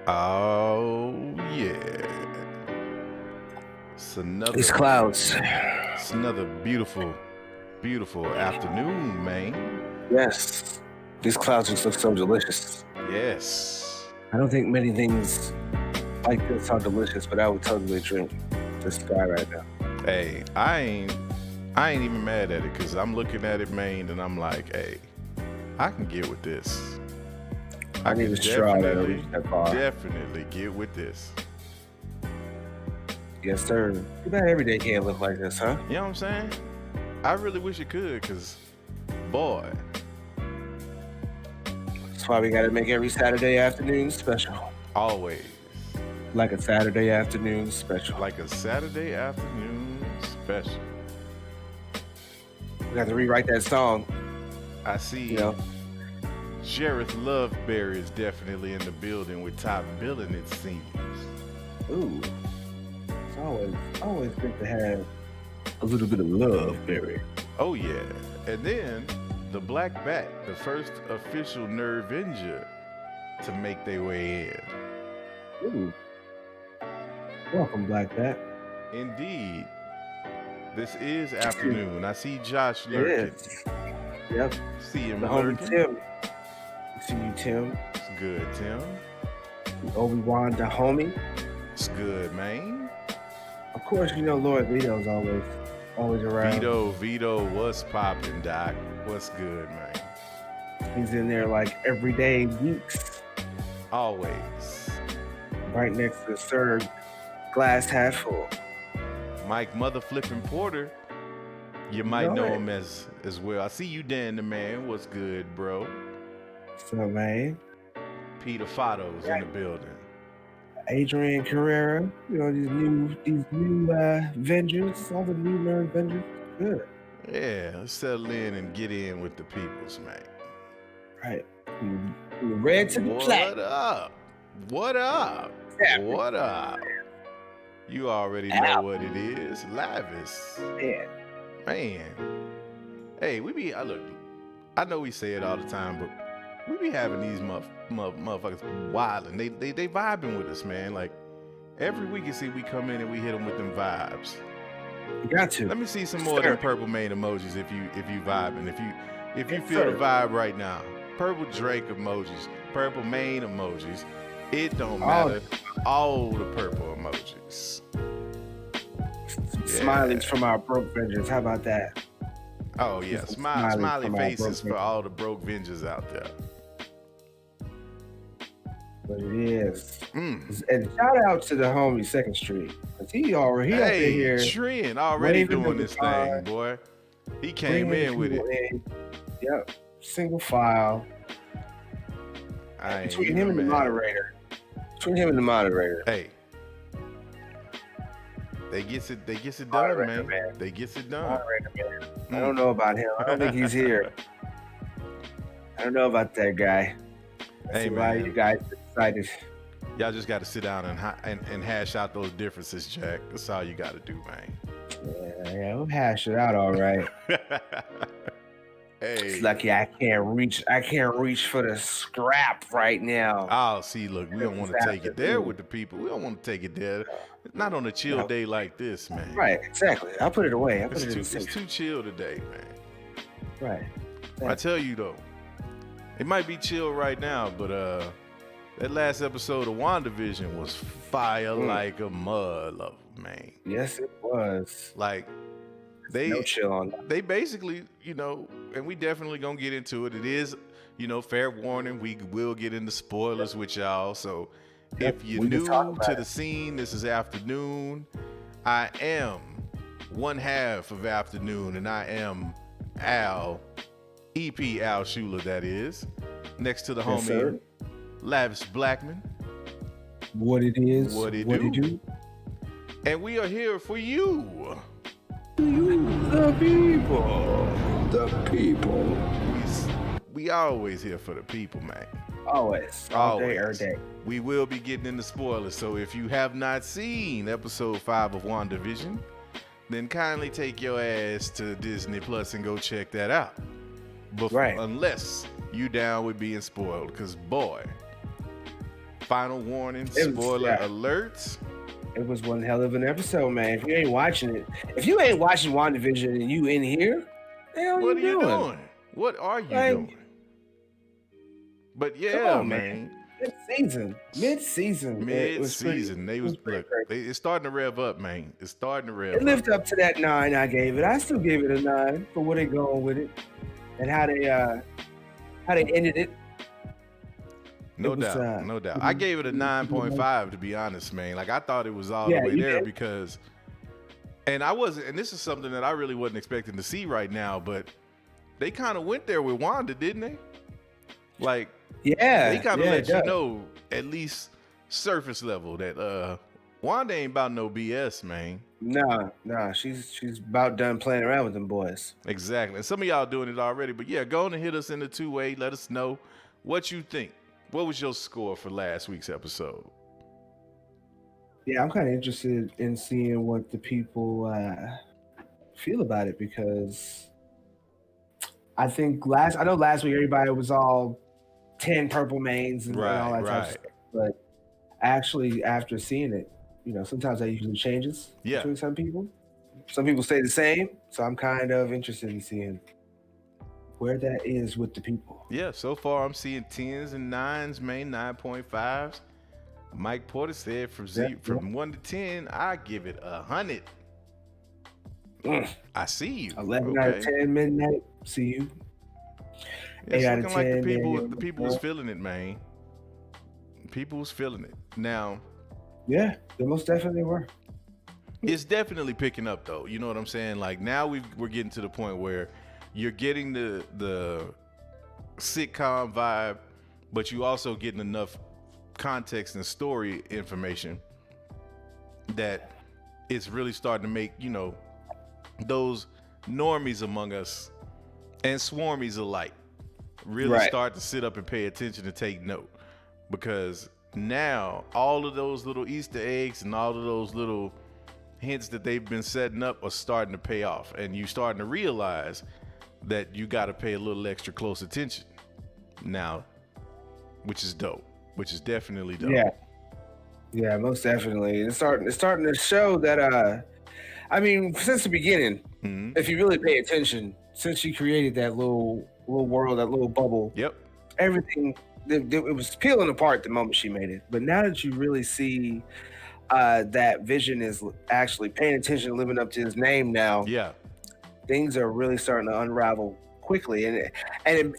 Oh yeah. These clouds. It's another beautiful, beautiful afternoon, man. Yes. These clouds just look so delicious. Yes. I don't think many things like this are delicious, but I would totally drink this sky right now. Hey, I ain't even mad at it because I'm looking at it, man, and I'm like, hey, I can get with this. I need a straw that'll reach that far. Definitely get with this. Yes, sir. Too bad every day can't look like this, huh? You know what I'm saying? I really wish it could, because, boy. That's why we got to make every Saturday afternoon special. Always. Like a Saturday afternoon special. Like a Saturday afternoon special. We got to rewrite that song. I see. You know? Sheriff Loveberry is definitely in the building with top billing, it seems. Ooh. It's always good to have a little bit of Loveberry. Oh, yeah. And then the Black Bat, the first official Nervenger to make their way in. Ooh. Welcome, Black Bat. Indeed. This is afternoon. I see Josh lurking. Yep. See him the lurking. Homie Tim. See you, Tim. It's good, Tim. Wanda homie. It's good, man. Of course, you know Lord Vito's always around. Vito, what's poppin', Doc? What's good, man? He's in there like every day, weeks. Always. Right next to Sir Glass Half Full. Mike Mother Flippin' Porter. You might know him as well. I see you, Dan the Man. What's good, bro? So, man. Peter Fato's in the building. Adrian Carrera. You know, these new Avengers, all the new Nerd Avengers. Good. Yeah, let's settle in and get in with the peoples, man. Right. We're red to the black. What up? What up? Yeah. What up? You already know what it is. Lavish. Yeah. Man. Hey, look, I know we say it all the time, but we be having these motherfuckers wilding. They vibing with us, man. Like, every week you see we come in and we hit them with them vibes. You got to. Let me see some more of them purple main emojis if you vibing. If you feel the vibe right now. Purple Drake emojis, purple main emojis. It don't matter. All the purple emojis. Smileys from our broke Avengers. How about that? Oh yeah, smiley faces for all the broke Avengers out there. But it is. Mm. And shout out to the homie Second Street. Cause he up in here. Trent already waving doing the this baton, thing, boy. He came bringing in with it. people in. Yep. Single file. I ain't Between him even and the mad. moderator. Between him and the moderator. Hey. They gets it done, Moderator, man. They gets it done. Moderator, man. I don't know about him. I don't think he's here. I don't know about that guy. Hey, why man. you guys decided. Y'all just got to sit down and hash out those differences, Jack. That's all you got to do, man. Yeah, we'll hash it out all right. Hey. It's lucky I can't reach for the scrap right now. Oh, see, look, we don't want to take it there with the people. We don't want to take it there. Not on a chill day like this, man. Right, exactly. I'll put it away. It's too chill today, man. Right. I tell you though, it might be chill right now, but that last episode of WandaVision was fire like a mud, man. Yes, it was. Like No chill on that. they basically, and we definitely gonna get into it. It is, fair warning, we will get into spoilers with y'all. So if you're new to the scene, this is Afternoon. I am one half of Afternoon, and I am Al, EP Al Schuler, that is. Next to the homie, sir. Lavish Blackman. What it is, What it do. do. And we are here for you. The people. The people. We always here for the people, man. Always. All day, every day. We will be getting into spoilers, so if you have not seen episode 5 of WandaVision, then kindly take your ass to Disney Plus and go check that out. Right. Unless you down with being spoiled, because boy, final warning, spoiler alerts. It was one hell of an episode, man. If you ain't watching WandaVision and you in here, what are you doing? What are you doing? But yeah, on, man. Mid-season. It's starting to rev up, man. It's starting to rev up. It lived up to that 9 I gave it. I still gave it a 9 for where they going with it and how they ended it. No doubt. I gave it a 9.5 to be honest, man. Like I thought it was all the way there because, and this is something that I really wasn't expecting to see right now, but they kind of went there with Wanda, didn't they? Like, they kind of let you know, at least surface level, that Wanda ain't about no BS, man. Nah, she's about done playing around with them boys. Exactly. And some of y'all doing it already, but yeah, go on and hit us in the 2-way. Let us know what you think. What was your score for last week's episode? Yeah, I'm kind of interested in seeing what the people feel about it because I know last week everybody was all 10 purple mains and all that type of stuff. But actually, after seeing it, sometimes that usually changes between some people. Some people stay the same. So I'm kind of interested in seeing where that is with the people. Yeah, so far I'm seeing 10s and 9s, man, 9.5s. Mike Porter said from 1 to 10, I give it 100. I see you. 11 out of 10 midnight. See you. Yeah, 8 out of 10. Like the people was feeling it, man. People was feeling it. Now. Yeah, they most definitely were. It's definitely picking up though. You know what I'm saying? Like now we're getting to the point where you're getting the sitcom vibe, but you also getting enough context and story information that it's really starting to make, those normies among us and swarmies alike really start to sit up and pay attention and take note. Because now all of those little Easter eggs and all of those little hints that they've been setting up are starting to pay off. And you're starting to realize that you got to pay a little extra close attention now, which is dope, which is definitely dope. Yeah, most definitely. It's starting to show that, since the beginning, if you really pay attention, since she created that little world, that little bubble, everything, it was peeling apart the moment she made it. But now that you really see that Vision is actually paying attention, living up to his name now, things are really starting to unravel quickly. And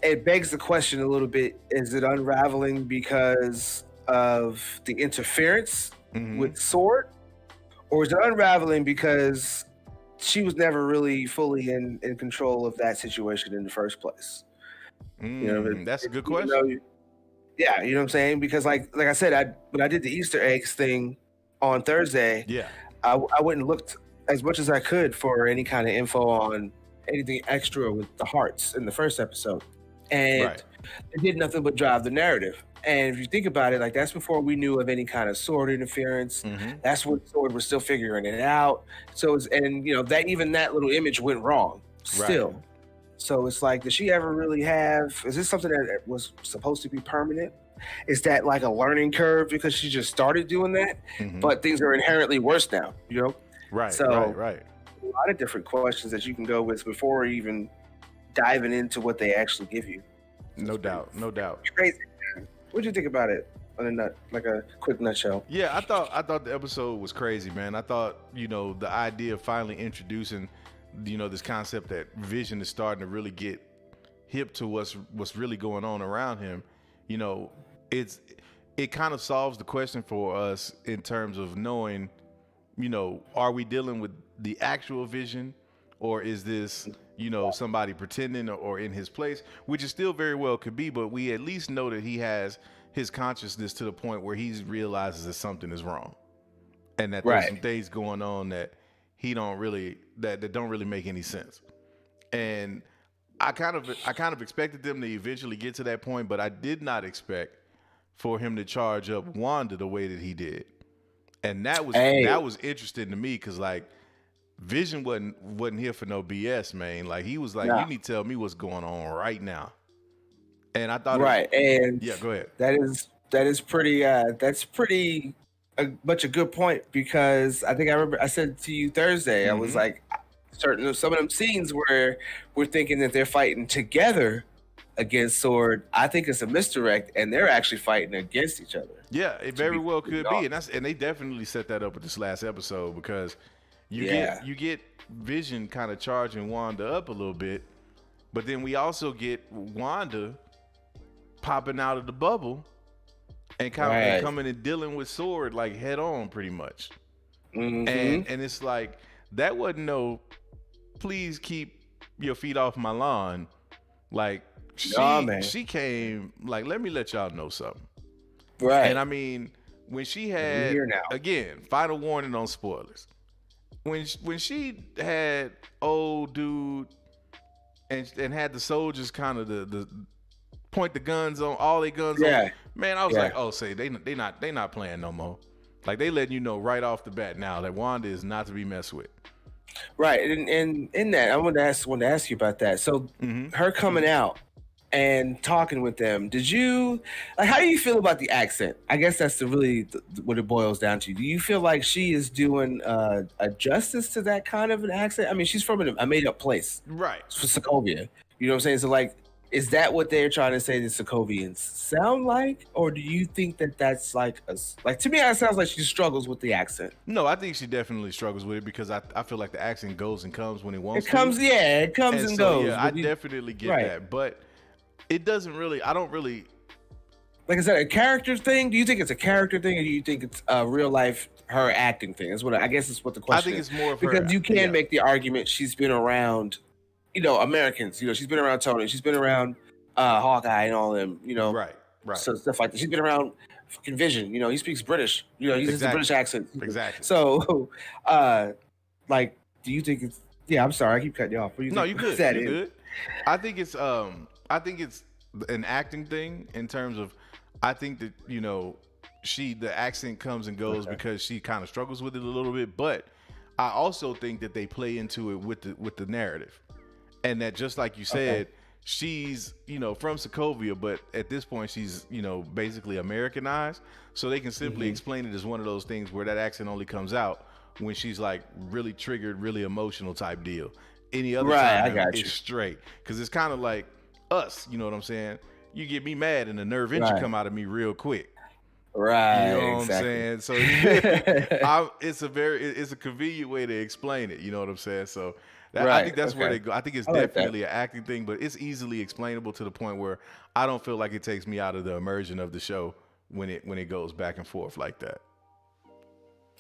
it begs the question a little bit, is it unraveling because of the interference with Sword, or is it unraveling because she was never really fully in control of that situation in the first place? That's a good question. Yeah, you know what I'm saying? Because like I said, when I did the Easter eggs thing on Thursday, I went and looked as much as I could for any kind of info on anything extra with the hearts in the first episode, and it did nothing but drive the narrative. And if you think about it, like that's before we knew of any kind of Sword interference. That's when Sword was still figuring it out. So that little image went wrong still. So it's like, did she ever really have? Is this something that was supposed to be permanent? Is that like a learning curve because she just started doing that, but things are inherently worse now? Right. A lot of different questions that you can go with before even diving into what they actually give you. No doubt. Crazy. What'd you think about it? Like a quick nutshell. Yeah, I thought the episode was crazy, man. I thought the idea of finally introducing this concept that Vision is starting to really get hip to what's really going on around him. It kind of solves the question for us in terms of knowing, are we dealing with the actual Vision, or is this somebody pretending or in his place, which is still very well could be, but we at least know that he has his consciousness to the point where he realizes that something is wrong, and that there's some things going on that don't really make any sense. And I kind of expected them to eventually get to that point, but I did not expect for him to charge up Wanda the way that he did. And that was interesting to me, because like Vision wasn't here for no BS, man. Like he was like, you need to tell me what's going on right now. And I thought, go ahead. That is pretty. That's pretty much a good point, because I think I remember I said to you Thursday, I was like, some of them scenes where we're thinking that they're fighting together against Sword, I think it's a misdirect, and they're actually fighting against each other. Yeah, it very well could be, and they definitely set that up with this last episode, because you get Vision kind of charging Wanda up a little bit, but then we also get Wanda popping out of the bubble and coming and dealing with Sword like head on, pretty much. And it's like, that wasn't no, please keep your feet off my lawn. Like she came like, let me let y'all know something. Right. And I mean, when she had, again, final warning on spoilers. When she had old dude and had the soldiers kind of the point the guns on, all their guns on, man, I was like, oh, say they not playing no more. Like, they letting you know right off the bat now that Wanda is not to be messed with. Right, and in that, I wanted to ask you about that. So her coming out and talking with them, did you how do you feel about the accent? I guess that's what it boils down to. Do you feel like she is doing a justice to that kind of an accent? I mean, she's from a made up place, right? For Sokovia, you know what I'm saying? So like, is that what they're trying to say the Sokovians sound like, or do you think that that's like to me, it sounds like she struggles with the accent? No, I think she definitely struggles with it, because I feel like the accent goes and comes when it wants to. It comes and goes. Yeah, I definitely get that, but it doesn't really. I don't really. Like, is that a character thing? Do you think it's a character thing, or do you think it's a real life her acting thing? That's what I guess is what the question. I think it's more of because her, you can make the argument she's been around. Americans, she's been around Tony, she's been around Hawkeye and all them, right. So stuff like that. She's been around fucking Vision, he speaks British, he's a British accent. Exactly. So, do you think it's? Yeah, I'm sorry, I keep cutting you off. No, you good. You good. I think it's an acting thing in terms of, I think that the accent comes and goes because she kind of struggles with it a little bit, but I also think that they play into it with the narrative. And that, just like you said, she's, from Sokovia, but at this point she's, basically Americanized. So they can simply explain it as one of those things where that accent only comes out when she's like really triggered, really emotional type deal. Any other time, it's straight. Because it's kind of like us, you know what I'm saying? You get me mad and the nerve entry come out of me real quick. Right. You know what I'm saying? So it's a convenient way to explain it. You know what I'm saying? So I think that's where they go. I think it's definitely an acting thing, but it's easily explainable to the point where I don't feel like it takes me out of the immersion of the show when it goes back and forth like that.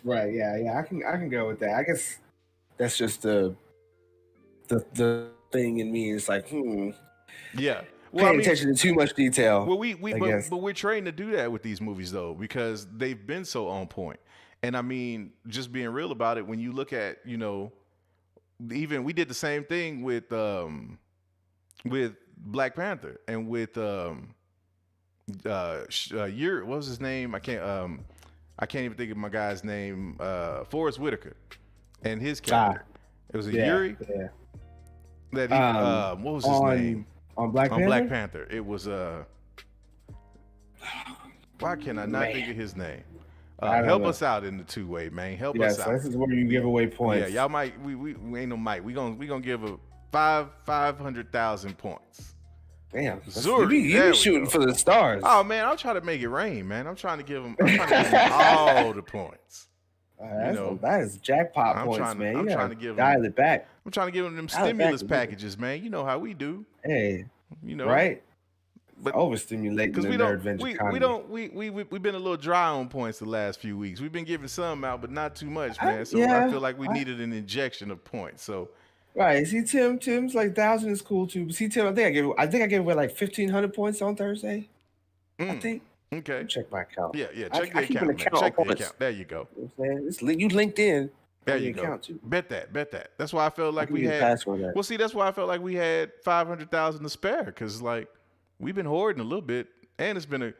Right. Yeah. I can go with that. I guess that's just the thing in me. Is like, Yeah. Well, paying attention to too much detail. Well, but we're trained to do that with these movies though, because they've been so on point. And I mean, just being real about it, when you look at, even we did the same thing with Black Panther and with what was his name? I can't even think of my guy's name. Forrest Whitaker and his character. It was Yuri. Yeah. That he, what was his name? On Black Panther? Black Panther. It was why can I not think of his name? Help us out in the two-way, man. Help us out. This is where you give away points. Yeah, y'all might. We ain't no might. We gonna give a 500,000 points. Damn, Zuri, you be shooting for the stars. Oh man, I'm trying to make it rain, man. I'm trying to give them all the points. That is jackpot points, man. I'm trying to give dial it back. I'm trying to give them stimulus packages, man. You know how we do. Hey, right? But overstimulating because the nerd venture economy. We've been a little dry on points the last few weeks. We've been giving some out, but not too much, man. So I feel like we needed an injection of points. So right, see, Tim's like 1,000 is cool too. See, Tim, I think I gave away like 1,500 points on Thursday. I think. Okay. Check my account. Yeah. Check the account. Check the account. There you go. You linked in. There you go. Too. Bet that. That's why I felt like we had. Well, see, that's why I felt like we had 500,000 to spare, because like we've been hoarding a little bit, and it's been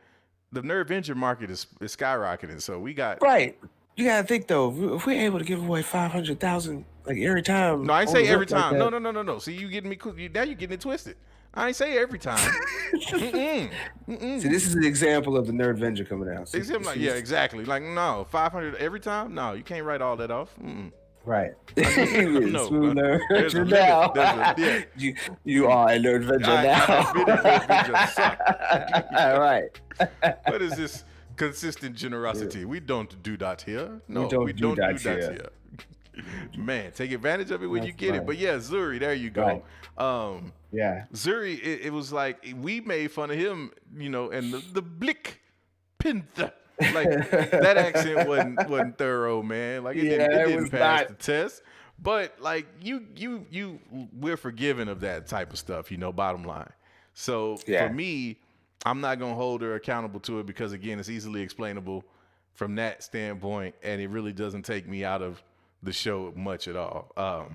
the nerd venture market is skyrocketing. So we got right. You gotta think though, if we're able to give away 500,000 like every time. No, I ain't say every time. Like no. See, you getting me? Now you getting it twisted. I ain't say every time. See, this is an example of the nerd venture coming out. See, yeah, exactly. Like, no, 500 every time? No, you can't write all that off. Right. No. Nerd now. You are a nerd venture now. All right. What is this consistent generosity? Yeah. We don't do that here. No, we don't do that here. Man, take advantage of it when you get it. But yeah, Zuri, there you go. Right. Yeah, Zuri, it was like we made fun of him, and the Blick Panther. Like that accent wasn't thorough, man. Like it didn't pass the test. But like we're forgiven of that type of stuff, bottom line. So for me, I'm not gonna hold her accountable to it, because again, it's easily explainable from that standpoint, and it really doesn't take me out of the show much at all.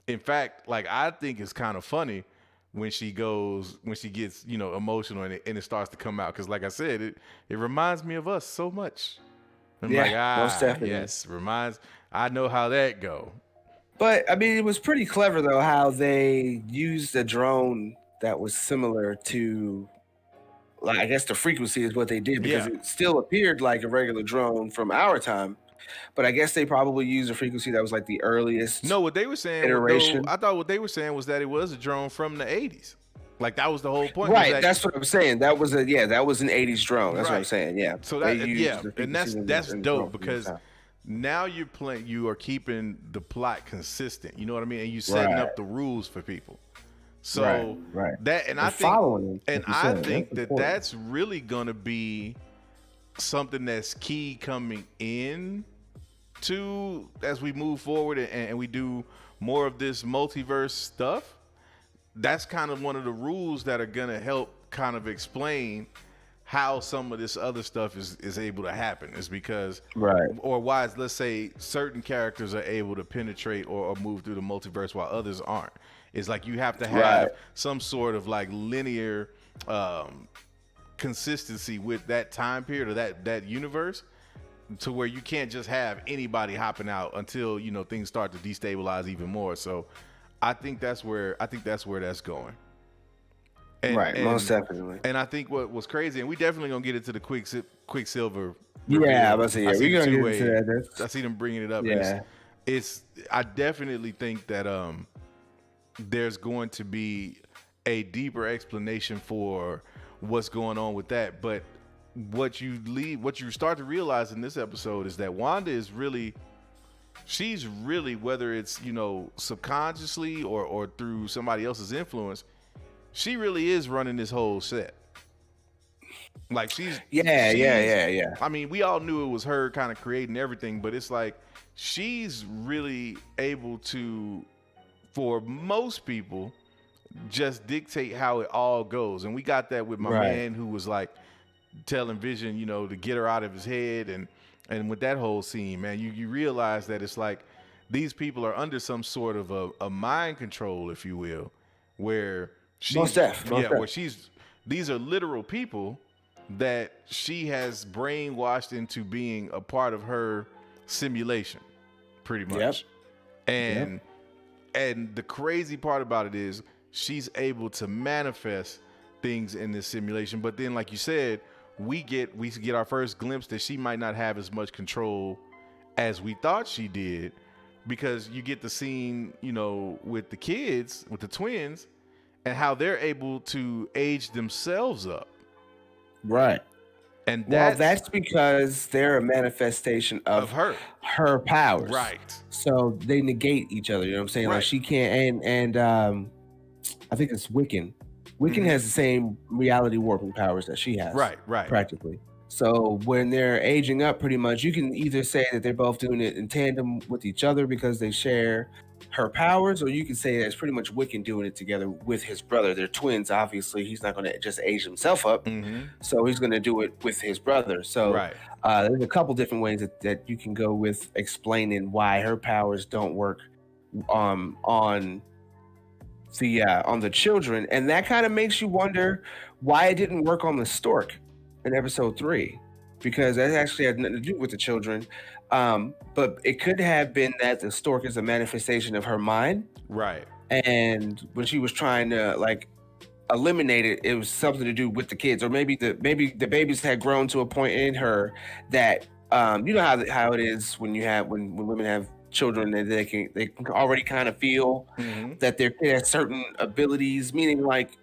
In fact, like I think it's kind of funny when she gets emotional and it starts to come out, because like I said, it reminds me of us so much. I'm most definitely. Yes, I know how that go. But I mean, it was pretty clever though how they used a drone that was similar to, like, I guess the frequency is what they did, because it still appeared like a regular drone from our time. But I guess they probably used a frequency that was like the earliest. No, what they were saying, iteration. I thought what they were saying was that it was a drone from the 80s. Like that was the whole point. Right, that's what I'm saying. That was an 80s drone. That's what I'm saying. Yeah. So and that's dope, because now you are keeping the plot consistent. You know what I mean? And you setting up the rules for people. So that, and I think that's really gonna be something that's key coming in to as we move forward and we do more of this multiverse stuff. That's kind of one of the rules that are gonna help kind of explain how some of this other stuff is able to happen, is because or why, let's say, certain characters are able to penetrate or move through the multiverse while others aren't. It's like you have to have some sort of like linear consistency with that time period or that universe, to where you can't just have anybody hopping out until things start to destabilize even more. So I think that's where that's going. And, most definitely. And I think what was crazy, and we definitely gonna get into the Quicksilver. Yeah, I was saying, we're gonna get into that. I see them bringing it up. Yeah, I definitely think that there's going to be a deeper explanation for what's going on with that. But what you start to realize in this episode is that Wanda is she's really, whether it's subconsciously or through somebody else's influence, she really is running this whole set. Like she's yeah. I mean, we all knew it was her kind of creating everything, but it's like she's really able to, for most people, just dictate how it all goes. And we got that with my man who was like telling Vision, you know, to get her out of his head. And with that whole scene, man, you realize that it's like these people are under some sort of a mind control, if you will, where she's where she's, these are literal people that she has brainwashed into being a part of her simulation, pretty much. And the crazy part about it is she's able to manifest things in this simulation. But then, like you said, we get our first glimpse that she might not have as much control as we thought she did, because you get the scene, you know, with the kids, with the twins, and how they're able to age themselves up. Right. And that's because they're a manifestation of her powers. Right. So they negate each other. You know what I'm saying? Like she can't, and I think it's Wiccan. Wiccan has the same reality warping powers that she has. Right. Practically. So when they're aging up, pretty much, you can either say that they're both doing it in tandem with each other because they share her powers, or you can say that it's pretty much Wiccan doing it together with his brother. They're twins, obviously. He's not going to just age himself up, so he's going to do it with his brother. So there's a couple different ways that you can go with explaining why her powers don't work on the children, and that kind of makes you wonder why it didn't work on the stork in episode 3, because that actually had nothing to do with the children. But it could have been that the stork is a manifestation of her mind. Right. And when she was trying to like eliminate it, it was something to do with the kids, or maybe the babies had grown to a point in her that you know how it is when women have children, that they can already kind of feel that their kid has certain abilities, meaning like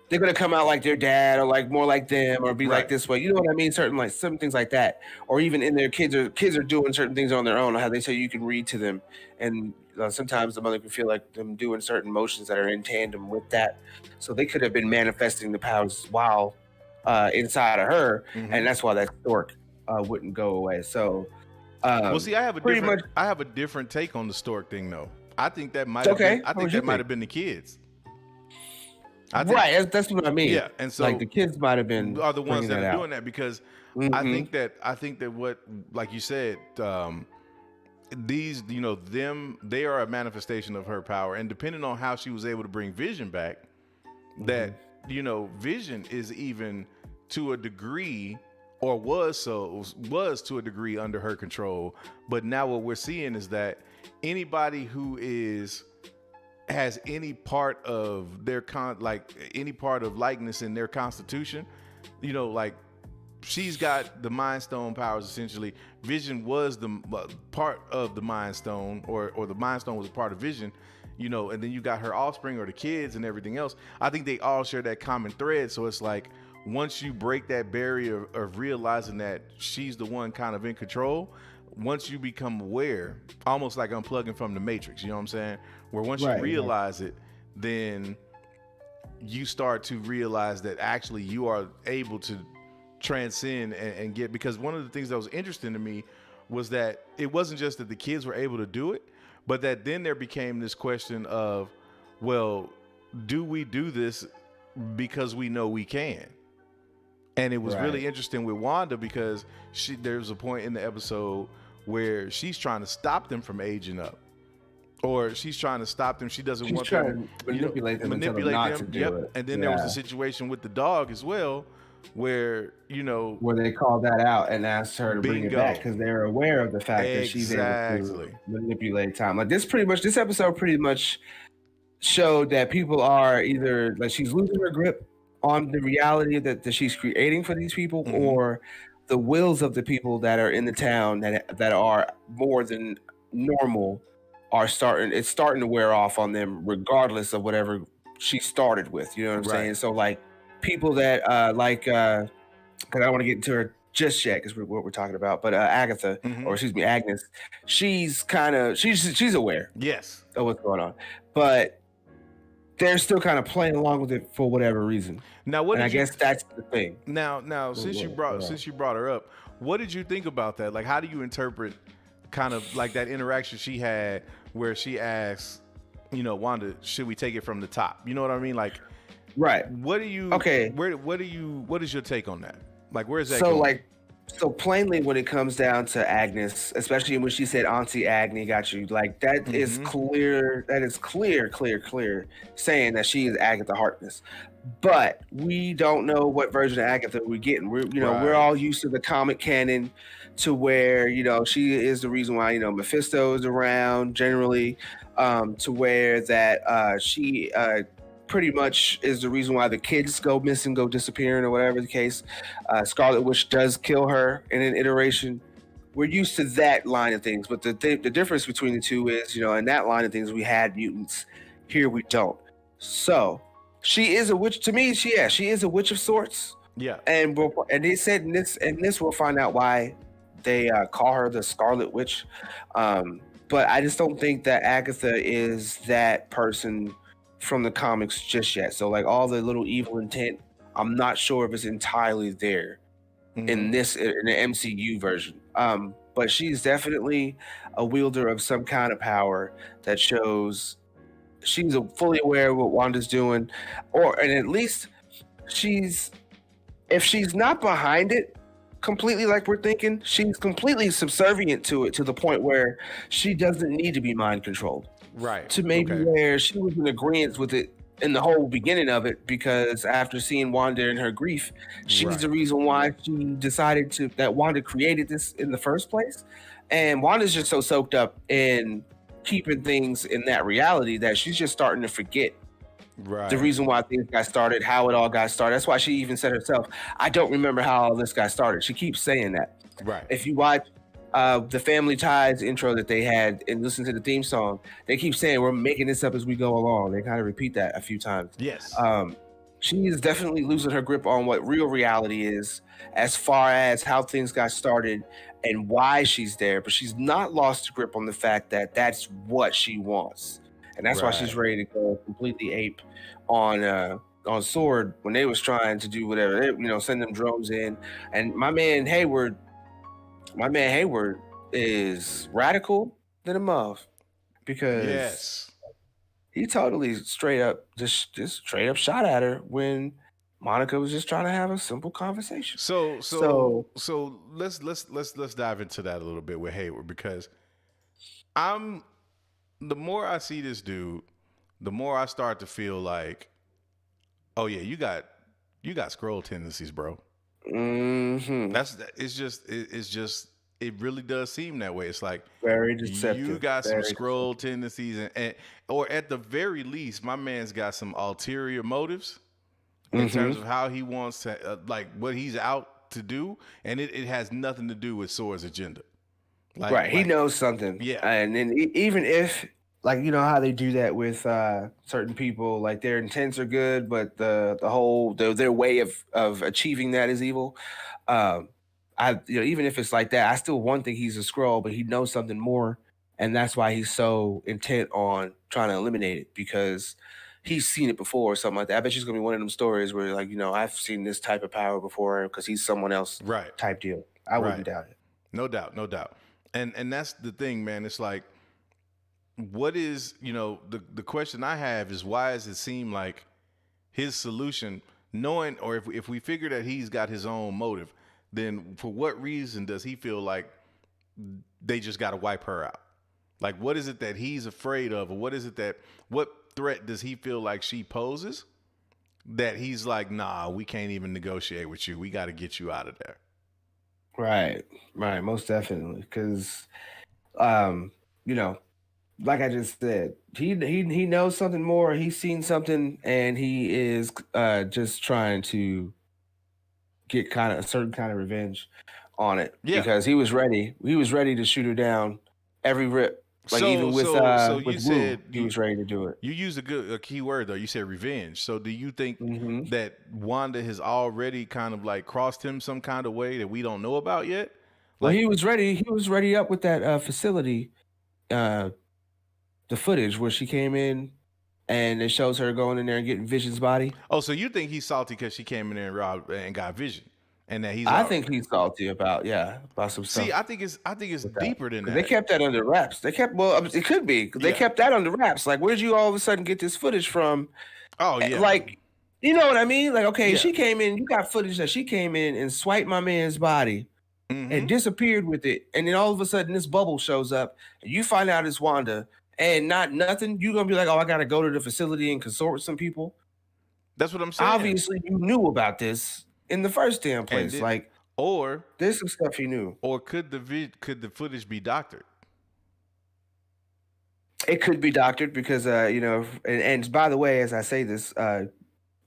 they're gonna come out like their dad, or like more like them, or be like this way. You know what I mean? Some things like that, or even in their kids are doing certain things on their own. How they say you can read to them, and sometimes the mother can feel like them doing certain motions that are in tandem with that. So they could have been manifesting the powers while inside of her, and that's why that stork wouldn't go away. So, well, see, I have a different take on the stork thing, though. I think that might have been the kids. That's what I mean. Yeah, and so like the kids might have been are the ones that are doing that, because I think that what, like you said, these, you know, they are a manifestation of her power, and depending on how she was able to bring Vision back, that, you know, Vision is even to a degree, or was to a degree under her control. But now what we're seeing is that anybody who has any part of their any part of likeness in their constitution, you know, like she's got the Mind Stone powers essentially. Vision was the part of the Mind Stone, or the Mind Stone was a part of Vision, you know, and then you got her offspring or the kids and everything else. I think they all share that common thread. So it's like, once you break that barrier of realizing that she's the one kind of in control, once you become aware, almost like unplugging from the Matrix, you know what I'm saying? Where once you realize it, then you start to realize that actually you are able to transcend and get, because one of the things that was interesting to me was that it wasn't just that the kids were able to do it, but that then there became this question of, well, do we do this because we know we can? And it was really interesting with Wanda, because there's a point in the episode where she's trying to stop them from aging up, or she's trying to stop them. She doesn't want them to manipulate them. To do it. And then there was a situation with the dog as well, where, you know, where they called that out and asked her to bring it back, because they're aware of the fact that she's able to manipulate time. Like this episode pretty much showed that people are either like, she's losing her grip on the reality that she's creating for these people, or the wills of the people that are in the town that are more than normal are starting to wear off on them, regardless of whatever she started with. You know what I'm saying? So like people that because I don't want to get into her just yet, because what we're talking about, but Agatha, or excuse me, Agnes, she's aware, of what's going on, but they're still kind of playing along with it for whatever reason. Now, what and did I guess that's the thing. Now, since you brought her up, what did you think about that? Like, how do you interpret kind of like that interaction she had where she asks, Wanda, should we take it from the top? You know what I mean? Like, right. What do you? Okay. What is your take on that? Like, where's that? So plainly, when it comes down to Agnes, especially when she said Auntie Agnes got you, like that is clear. That is clear, saying that she is Agatha Harkness. But we don't know what version of Agatha we're getting. We're all used to the comic canon, to where she is the reason why Mephisto is around generally, to where that she pretty much is the reason why the kids go missing, go disappearing, or whatever the case. Scarlet Witch does kill her in an iteration. We're used to that line of things, but the difference between the two is, in that line of things we had mutants. Here we don't. So she is a witch to me. She is a witch of sorts. Yeah. And they said in this we'll find out why they call her the Scarlet Witch. But I just don't think that Agatha is that person from the comics just yet. So like all the little evil intent, I'm not sure if it's entirely there in the MCU version. But she's definitely a wielder of some kind of power that shows she's fully aware of what Wanda's doing, and at least if she's not behind it completely like we're thinking, she's completely subservient to it, to the point where she doesn't need to be mind controlled. Right. To maybe where she was in agreement with it in the whole beginning of it, because after seeing Wanda in her grief, she's the reason why she decided that Wanda created this in the first place. And Wanda's just so soaked up in keeping things in that reality that she's just starting to forget the reason why things got started, how it all got started. That's why she even said herself, I don't remember how all this got started. She keeps saying that. Right. If you watch the Family Ties intro that they had and listen to the theme song, they keep saying we're making this up as we go along. They kind of repeat that a few times. Yes. She is definitely losing her grip on what real reality is, as far as how things got started and why she's there. But she's not lost the grip on the fact that that's what she wants, and that's why she's ready to go completely ape on Sword when they was trying to do whatever, send them drones in. And my man Hayward is radical than a muff, because he totally straight up just straight up shot at her when Monica was just trying to have a simple conversation. So let's dive into that a little bit with Hayward, because the more I see this dude, the more I start to feel like, oh yeah, you got scroll tendencies, bro. It really does seem that way. It's like very deceptive. You got some scroll tendencies, or at the very least, my man's got some ulterior motives in terms of how he wants to, like what he's out to do, and it has nothing to do with Sword's agenda. He knows something. Yeah, and then even if, like, how they do that with certain people, like their intents are good, but their way of achieving that is evil. Even if it's like that, I still think he's a Skrull, but he knows something more, and that's why he's so intent on trying to eliminate it, because he's seen it before or something like that. I bet she's gonna be one of them stories where, like, I've seen this type of power before because he's someone else, type deal. I wouldn't doubt it. No doubt. And that's the thing, man. It's like, what is, the question I have is, why does it seem like his solution, knowing, or if we figure that he's got his own motive, then for what reason does he feel like they just got to wipe her out? Like, what is it that he's afraid of, or what threat does he feel like she poses that he's like, nah, we can't even negotiate with you. We got to get you out of there. Right. Most definitely. Because, like I just said, he knows something more. He's seen something, and he is just trying to get a certain kind of revenge on it. Yeah. Because he was ready. He was ready to shoot her down every rip. Like, even with you said he was ready to do it. You used a key word though. You said revenge. So do you think that Wanda has already kind of like crossed him some kind of way that we don't know about yet? Well, he was ready. He was ready up with that facility, the footage where she came in and it shows her going in there and getting Vision's body. Oh, so you think he's salty because she came in there and robbed and got Vision, and that he's I out? think he's salty about some See, stuff. I think it's With that. deeper than 'Cause that. they kept that under wraps. It could be. 'Cause they Yeah. kept that under wraps. Like, where'd you all of a sudden get this footage from? Oh yeah. Like, you know what I mean? Like, okay, Yeah. she came in. You got footage that she came in and swiped my man's body Mhm. and disappeared with it. And then all of a sudden, this bubble shows up, and you find out it's Wanda, and nothing. You're gonna be like, oh, I gotta go to the facility and consort with some people. That's what I'm saying. Obviously, you knew about this in the first damn place. then- Like, Or there's some stuff you knew. or could the footage be doctored? It could be doctored because you know, and by the way, as I say this,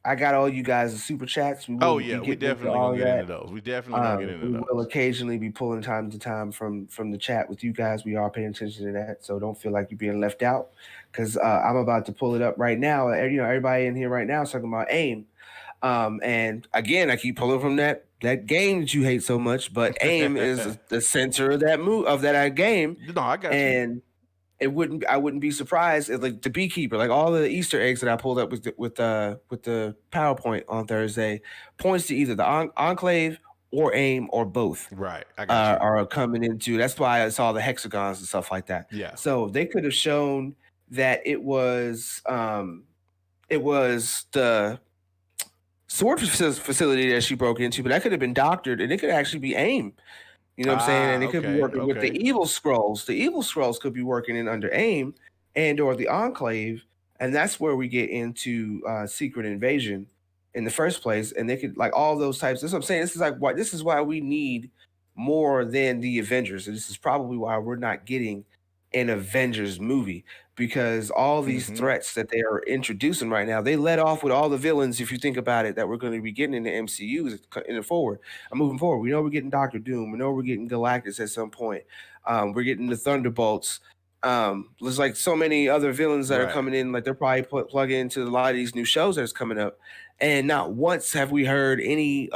I got all you guys' super chats. We Oh will yeah, be we getting into definitely all gonna get that. into those. We definitely gonna get into We those. will occasionally be pulling time to time from the chat with you guys. We are paying attention to that, so don't feel like you're being left out. Because I'm about to pull it up right now. You know, everybody in here right now is talking about AIM. And again, I keep pulling from that game that you hate so much, but AIM is the center of that game. No, I got you. And I wouldn't be surprised if, like, the beekeeper, like all the Easter eggs that I pulled up with the PowerPoint on Thursday, points to either the Enclave or AIM or both. Right, I got you. Are coming into. That's why I saw the hexagons and stuff like that. Yeah. So they could have shown that it was the sword facility that she broke into, but that could have been doctored, and it could actually be AIM. You know what I'm saying? And it could be working with the Evil Scrolls. The Evil Scrolls could be working in under AIM and or the Enclave, and that's where we get into Secret Invasion in the first place. And they could, like, all those types. That's what I'm saying. This is why we need more than the Avengers. And this is probably why we're not getting an Avengers movie, because all these threats that they are introducing right now, they let off with all the villains, if you think about it, that we're going to be getting in the MCU moving forward. We know we're getting Doctor Doom. We know we're getting Galactus at some point. We're getting the Thunderbolts. There's like so many other villains that are coming in. Like, they're probably plugging into a lot of these new shows that's coming up. And not once have we heard any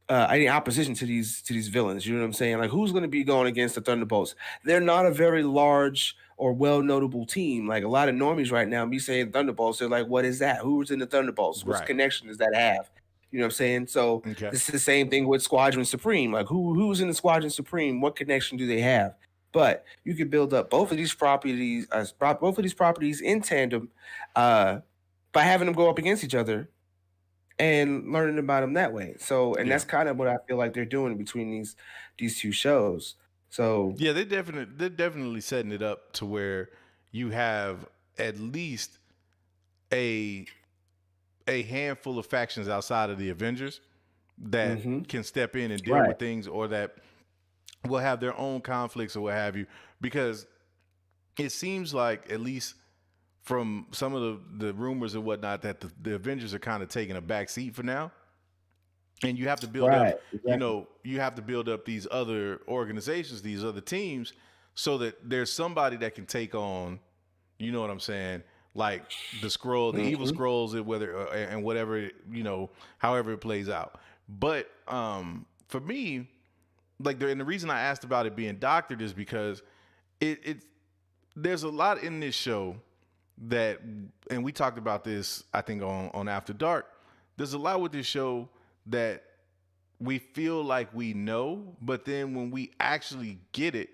any opposition to these villains. You know what I'm saying? Like, who's going to be going against the Thunderbolts? They're not a very large or well-notable team. Like, a lot of normies right now be saying Thunderbolts. They're like, what is that? Who's in the Thunderbolts? What connection does that have? You know what I'm saying? So this is the same thing with Squadron Supreme. Like, who's in the Squadron Supreme? What connection do they have? But you could build up both of these properties in tandem by having them go up against each other and learning about them that way. So, and that's kind of what I feel like they're doing between these two shows. So yeah, they're definitely setting it up to where you have at least a handful of factions outside of the Avengers that can step in and deal with things, or that will have their own conflicts or what have you. Because it seems like, at least from some of the rumors and whatnot, that the Avengers are kind of taking a back seat for now. And you have to build up, you know, you have to build up these other organizations, these other teams, so that there's somebody that can take on, you know what I'm saying, like the Evil Scrolls, and whatever, you know, however it plays out. But for me, like, and the reason I asked about it being doctored is because there's a lot in this show that, and we talked about this, I think, on After Dark. There's a lot with this show that we feel like we know, but then when we actually get it,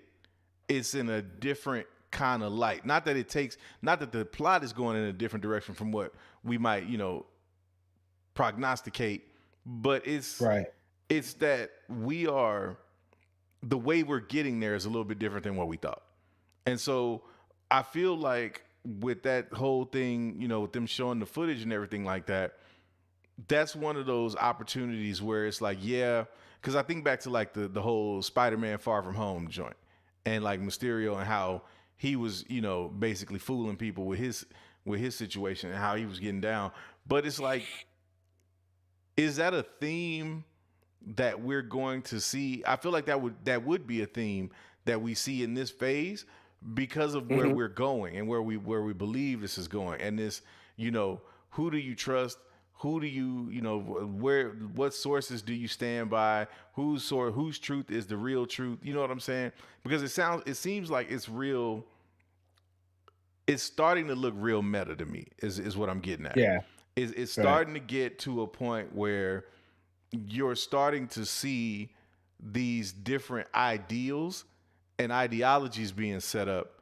it's in a different kind of light. Not that the plot is going in a different direction from what we might, you know, prognosticate, but it's that the way we're getting there is a little bit different than what we thought. And so I feel like with that whole thing, you know, with them showing the footage and everything like that, that's one of those opportunities where it's like, yeah, because I think back to like the whole Spider-Man Far From Home joint, and like Mysterio and how he was, you know, basically fooling people with his situation and how he was getting down. But it's like, is that a theme that we're going to see? I feel like that would be a theme that we see in this phase, because of where we're going and where we believe this is going. And this, you know, who do you trust? Who do you know, what sources do you stand by? Whose truth is the real truth? You know what I'm saying? Because it seems like it's real it's starting to look real meta to me. Is what I'm getting at. Yeah. It's starting to get to a point where you're starting to see these different ideals and ideologies being set up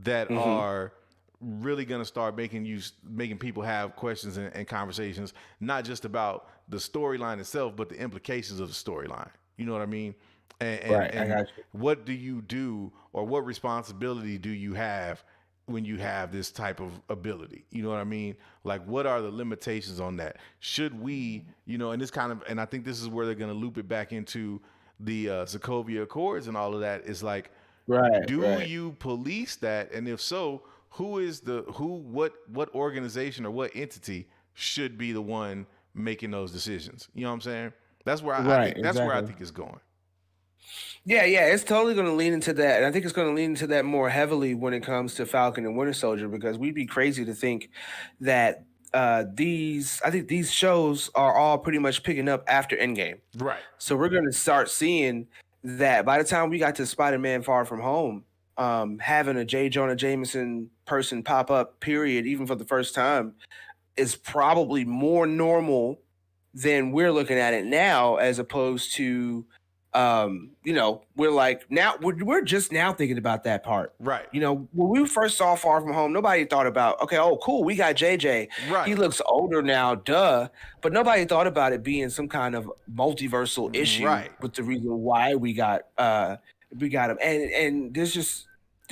that are really going to start making people have questions and conversations, not just about the storyline itself, but the implications of the storyline. You know what I mean? I got you. What do you do, or what responsibility do you have when you have this type of ability? You know what I mean? Like, what are the limitations on that? Should we, and this kind of, and I think this is where they're going to loop it back into the Sokovia Accords and all of that. Is like, do you police that? And if so, what organization or what entity should be the one making those decisions? You know what I'm saying? That's where that's where I think it's going. Yeah, it's totally going to lean into that. And I think it's going to lean into that more heavily when it comes to Falcon and Winter Soldier, because we'd be crazy to think that these shows are all pretty much picking up after Endgame. Right. So we're going to start seeing that by the time we got to Spider-Man Far From Home, having a J. Jonah Jameson person pop up, period, even for the first time, is probably more normal than we're looking at it now, as opposed to we're like, now we're just now thinking about that part. Right. When we first saw Far From Home, nobody thought about, okay, oh, cool, we got JJ. Right. He looks older now, duh. But nobody thought about it being some kind of multiversal issue with the reason why we got him. And there's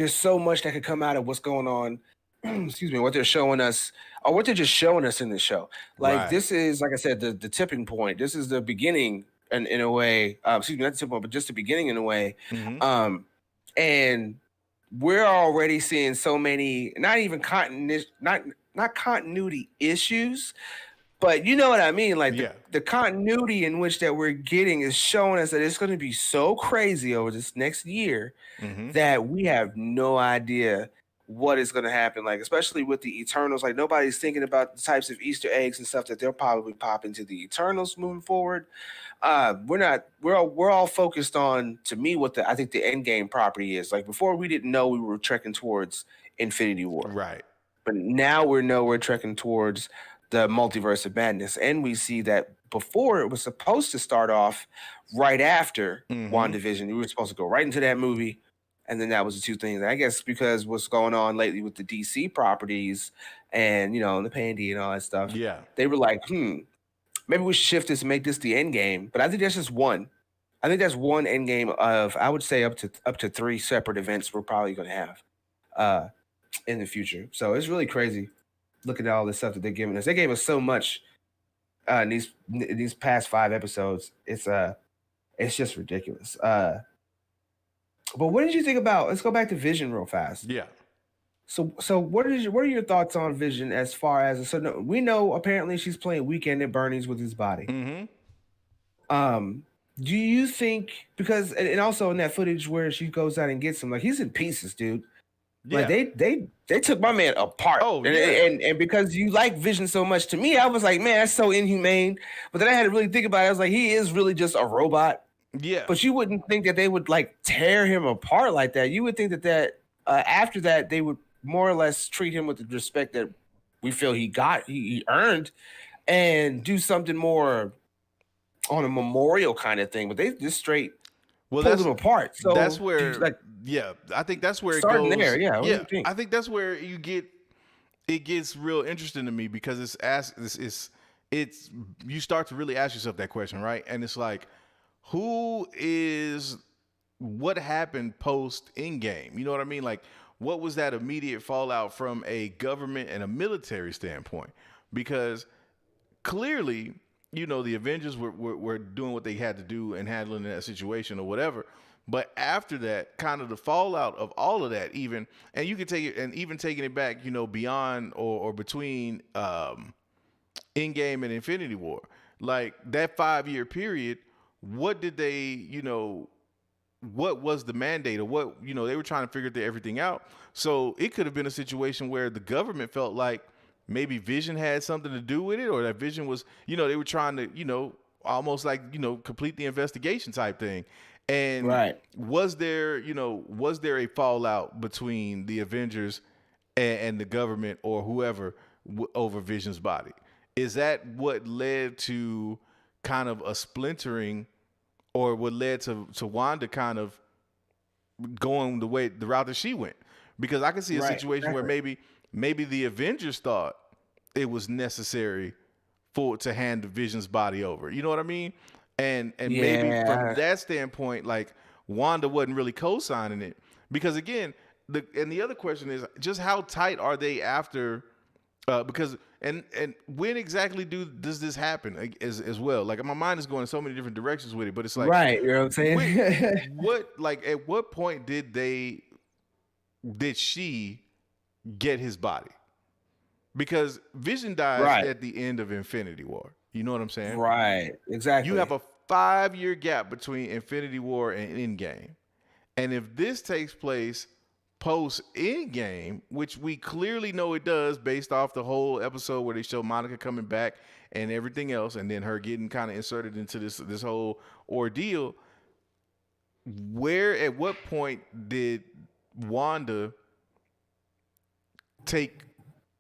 so much that could come out of what's going on. Excuse me, what they're showing us, or what they're just showing us in the show. Like, this is, like I said, the tipping point. This is the beginning. In a way, excuse me, not the simple, but just the beginning in a way. And we're already seeing so many, not even not continuity issues, but you know what I mean? Like the continuity in which that we're getting is showing us that it's going to be so crazy over this next year that we have no idea what is going to happen. Like, especially with the Eternals, like nobody's thinking about the types of Easter eggs and stuff that they'll probably pop into the Eternals moving forward. We're all focused on, to me, what I think the Endgame property is. Like, before, we didn't know we were trekking towards Infinity War. Right. But now we're trekking towards the Multiverse of Madness. And we see that before, it was supposed to start off right after WandaVision. We were supposed to go right into that movie. And then that was the two things. And I guess because what's going on lately with the DC properties and, the Pandy and all that stuff, they were like, maybe we should shift this and make this the end game. But I think that's just one. I think that's one end game of, I would say, up to 3 separate events we're probably going to have in the future. So it's really crazy looking at all this stuff that they're giving us. They gave us so much in these past 5 episodes. It's just ridiculous. But what did you think about? Let's go back to Vision real fast. Yeah. So what are your thoughts on Vision as far as we know apparently she's playing Weekend at Bernie's with his body. Do you think, because and also in that footage where she goes out and gets him, like, he's in pieces, dude. Yeah. Like they took my man apart. Oh, and because you like Vision so much, to me, I was like, man, that's so inhumane. But then I had to really think about it. I was like, he is really just a robot. Yeah. But you wouldn't think that they would like tear him apart like that. You would think that after that they would more or less treat him with the respect that we feel he earned, and do something more on a memorial kind of thing. But they just straight pulled him apart. So that's where, I think that's where it goes. There, yeah. I think that's where it gets real interesting to me, because it's you start to really ask yourself that question, right? And it's like, what happened post Endgame? You know what I mean? Like, what was that immediate fallout from a government and a military standpoint? Because clearly, the Avengers were doing what they had to do and handling that situation or whatever. But after that, kind of the fallout of all of that, even, and you could take it, and even taking it back, beyond or between Endgame and Infinity War, like that 5-year period. What did they, what was the mandate, or what, they were trying to figure everything out. So it could have been a situation where the government felt like maybe Vision had something to do with it, or that Vision was, they were trying to, almost like, complete the investigation type thing. And was there a fallout between the Avengers and the government or whoever over Vision's body. Is that what led to kind of a splintering, or what led to Wanda kind of going the route that she went? Because I can see a situation where maybe the Avengers thought it was necessary to hand the Vision's body over. You know what I mean? And maybe from that standpoint, like Wanda wasn't really co-signing it, because again, the other question is just how tight are they after? Because and when exactly does this happen as well? Like my mind is going in so many different directions with it, but it's like, right, you know what I'm saying? at what point did she get his body? Because Vision dies at the end of Infinity War. You know what I'm saying? Right, exactly. You have a 5-year gap between Infinity War and Endgame. And if this takes place post Endgame, which we clearly know it does based off the whole episode where they show Monica coming back and everything else, and then her getting kind of inserted into this whole ordeal, at what point did Wanda take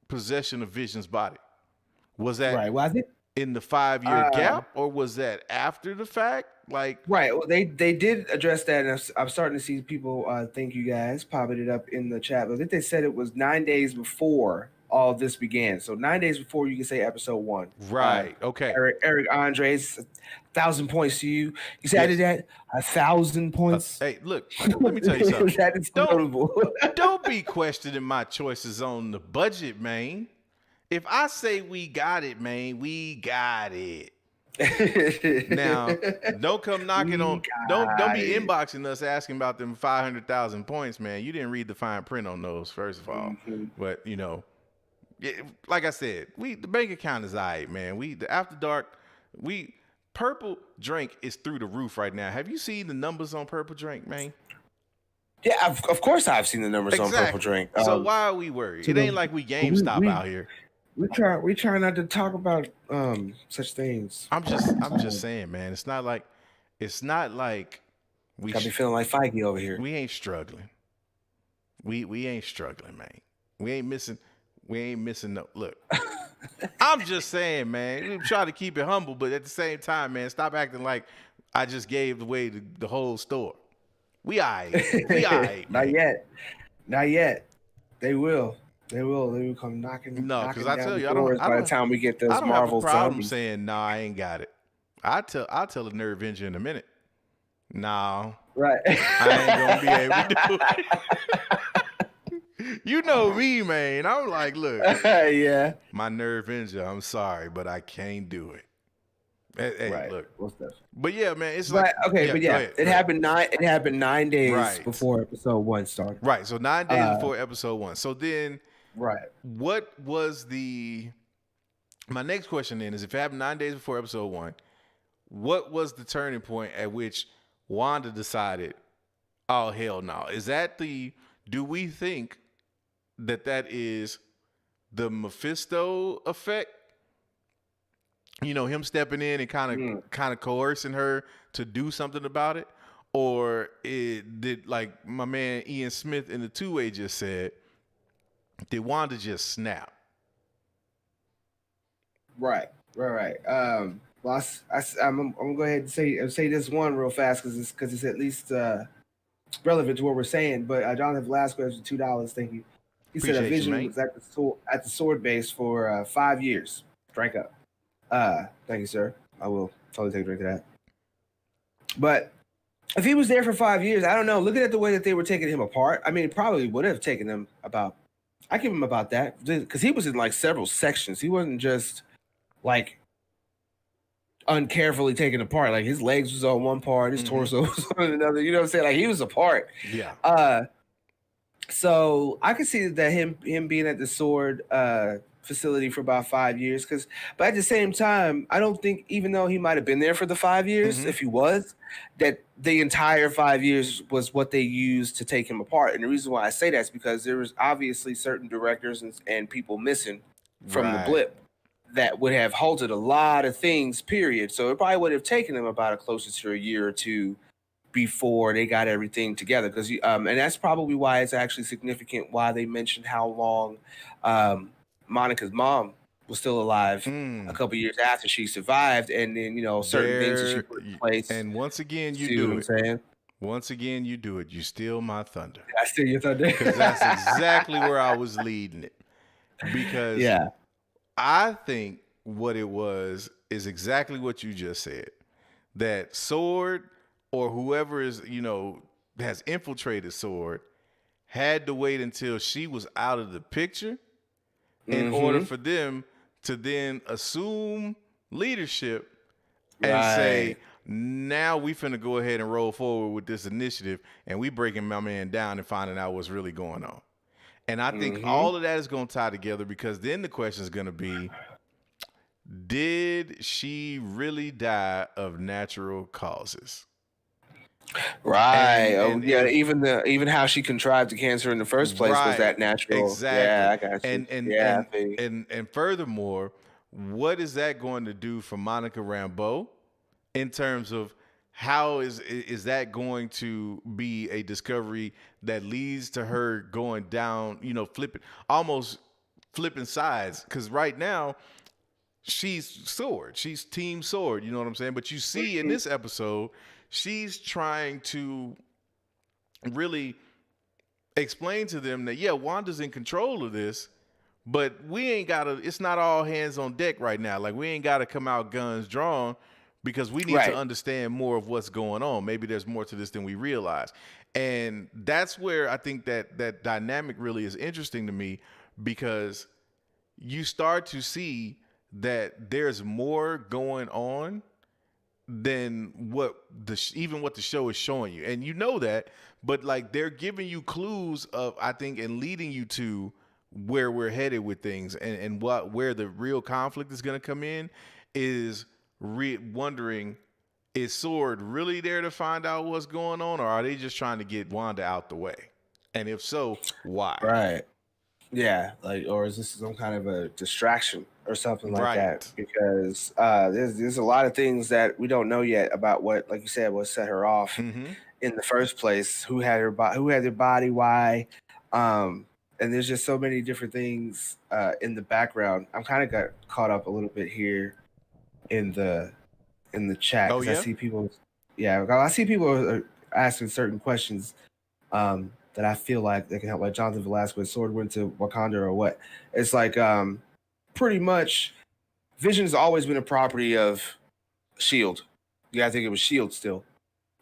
possession of Vision's body? Was that right? Well, I think in the 5-year gap, or was that after the fact? Like, right. Well, they did address that, and I'm starting to see people. Thank you guys, popping it up in the chat. But I think they said it was 9 days before all this began. So 9 days before, you can say episode 1. Right. Okay. Eric Andres, 1,000 points to you. You say I did that 1,000 points. Hey, look, let me tell you something. That is notable. Don't be questioning my choices on the budget, man. If I say we got it, man, we got it. Now, don't come knocking on. Don't be inboxing us asking about them 500,000 points, man. You didn't read the fine print on those, first of all. Mm-hmm. But like I said, the bank account is all right, man. The After Dark, Purple Drink is through the roof right now. Have you seen the numbers on Purple Drink, man? Yeah, of course I've seen the numbers on Purple Drink. So why are we worried? It ain't like we GameStop out here. We try not to talk about such things. I'm just saying, man. It's not like we got me feeling like Feige over here. We ain't struggling. We ain't struggling, man. We ain't missing no look. I'm just saying, man. We try to keep it humble, but at the same time, man, stop acting like I just gave away the whole store. We all right. Not yet. They will come knocking. No, because I tell you, by the time we get those Marvel have a problem zombies. saying no, I ain't got it. I'll tell a Nerve Avenger in a minute. No, right. I ain't gonna be able to do it. You know me, man. I'm like, look, yeah, my Nerve Avenger. I'm sorry, but I can't do it. Hey, right. Look, but yeah, man, it's it happened 9 days before episode 1 started. Right, so 9 days before episode 1. So then, right, what was my next question then is, if it happened 9 days before episode 1, what was the turning point at which Wanda decided, oh hell no? Is that do we think that is the Mephisto effect? Him stepping in and kind of coercing her to do something about it? Or did, like my man Ian Smith in the two-way just said, did Wanda just snap? Right. Well, I'm gonna go ahead and say this one real fast because it's at least relevant to what we're saying. But Jonathan Velasquez was $2. Thank you. He said a Vision was at the sword base for 5 years. Strike up. Thank you, sir. I will totally take a drink of that. But if he was there for 5 years, I don't know. Looking at the way that they were taking him apart, I mean, it probably would have taken him I give him about that, because he was in like several sections. He wasn't just like uncarefully taken apart. Like his legs was on one part, his torso was on another. You know what I'm saying? Like he was apart. Yeah. So I could see that him being at the sword facility for about 5 years, but at the same time, I don't think, even though he might have been there for the 5 years, if he was, that the entire 5 years was what they used to take him apart. And the reason why I say that is because there was obviously certain directors and people missing from the blip that would have halted a lot of things, period. So it probably would have taken him about closer to a year or two before they got everything together. Because and that's probably why it's actually significant why they mentioned how long Monica's mom was still alive a couple years after she survived, and then certain things that she put in place. And once again, you see do what it. I'm saying? Once again, you do it. You steal my thunder. I steal your thunder. Because that's exactly where I was leading it. Because I think what it was is exactly what you just said. That Sword or whoever is, has infiltrated Sword had to wait until she was out of the picture in order for them to then assume leadership and say, now we finna go ahead and roll forward with this initiative, and we breaking my man down and finding out what's really going on. And I think all of that is going to tie together, because then the question is going to be, did she really die of natural causes? Right. Even how she contrived the cancer in the first place was that natural. Exactly. Yeah, I got you. And furthermore, what is that going to do for Monica Rambeau in terms of how is that going to be a discovery that leads to her going down, flipping sides? Because right now, she's Sword. She's Team Sword. You know what I'm saying? But you see in this episode, she's trying to really explain to them that, Wanda's in control of this, but we ain't got to, it's not all hands on deck right now. Like, we ain't got to come out guns drawn, because we need to understand more of what's going on. Maybe there's more to this than we realize. And that's where I think that dynamic really is interesting to me, because you start to see that there's more going on than what the show is showing you. And you know that, but like, they're giving you clues of, I think, and leading you to where we're headed with things, and where the real conflict is going to come in is wondering, is Sword really there to find out what's going on, or are they just trying to get Wanda out the way? And if so, why? Right. Yeah, or is this some kind of a distraction or something like that? Because there's a lot of things that we don't know yet about what, like you said, what set her off in the first place. Who had their body, why? And there's just so many different things in the background. I'm kind of got caught up a little bit here in the chat. I see people. Yeah, I see people are asking certain questions that I feel like they can help. Like Jonathan Velasquez, Sword went to Wakanda or what? It's like pretty much Vision has always been a property of Shield. You gotta think it was Shield still.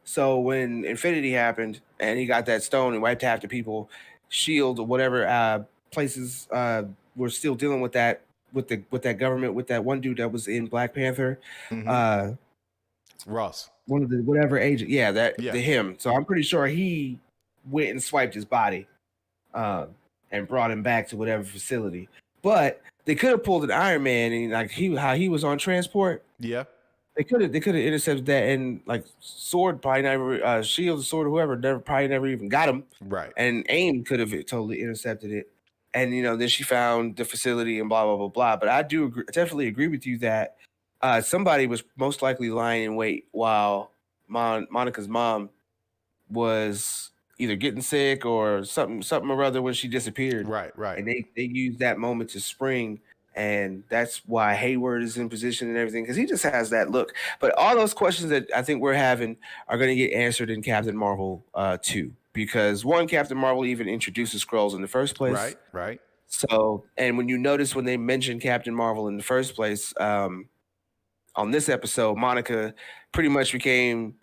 So when Infinity happened and he got that stone and wiped half the people, Shield or whatever places were still dealing with that. With that government, with that one dude that was in Black Panther, Ross, one of the whatever agent, him. So I'm pretty sure he went and swiped his body, and brought him back to whatever facility. But they could have pulled an Iron Man, and how he was on transport. Yeah, they could have intercepted that, and like Sword probably never, Shield, Sword, whoever, probably never even got him. Right, and AIM could have totally intercepted it. And, then she found the facility and blah, blah, blah, blah. But I definitely agree with you that somebody was most likely lying in wait while Monica's mom was either getting sick or something or other when she disappeared. Right. And they used that moment to spring. And that's why Hayward is in position and everything, because he just has that look. But all those questions that I think we're having are going to get answered in Captain Marvel 2. Because one, Captain Marvel even introduces Skrulls in the first place. Right. So, and when you notice when they mentioned Captain Marvel in the first place, on this episode, Monica pretty much became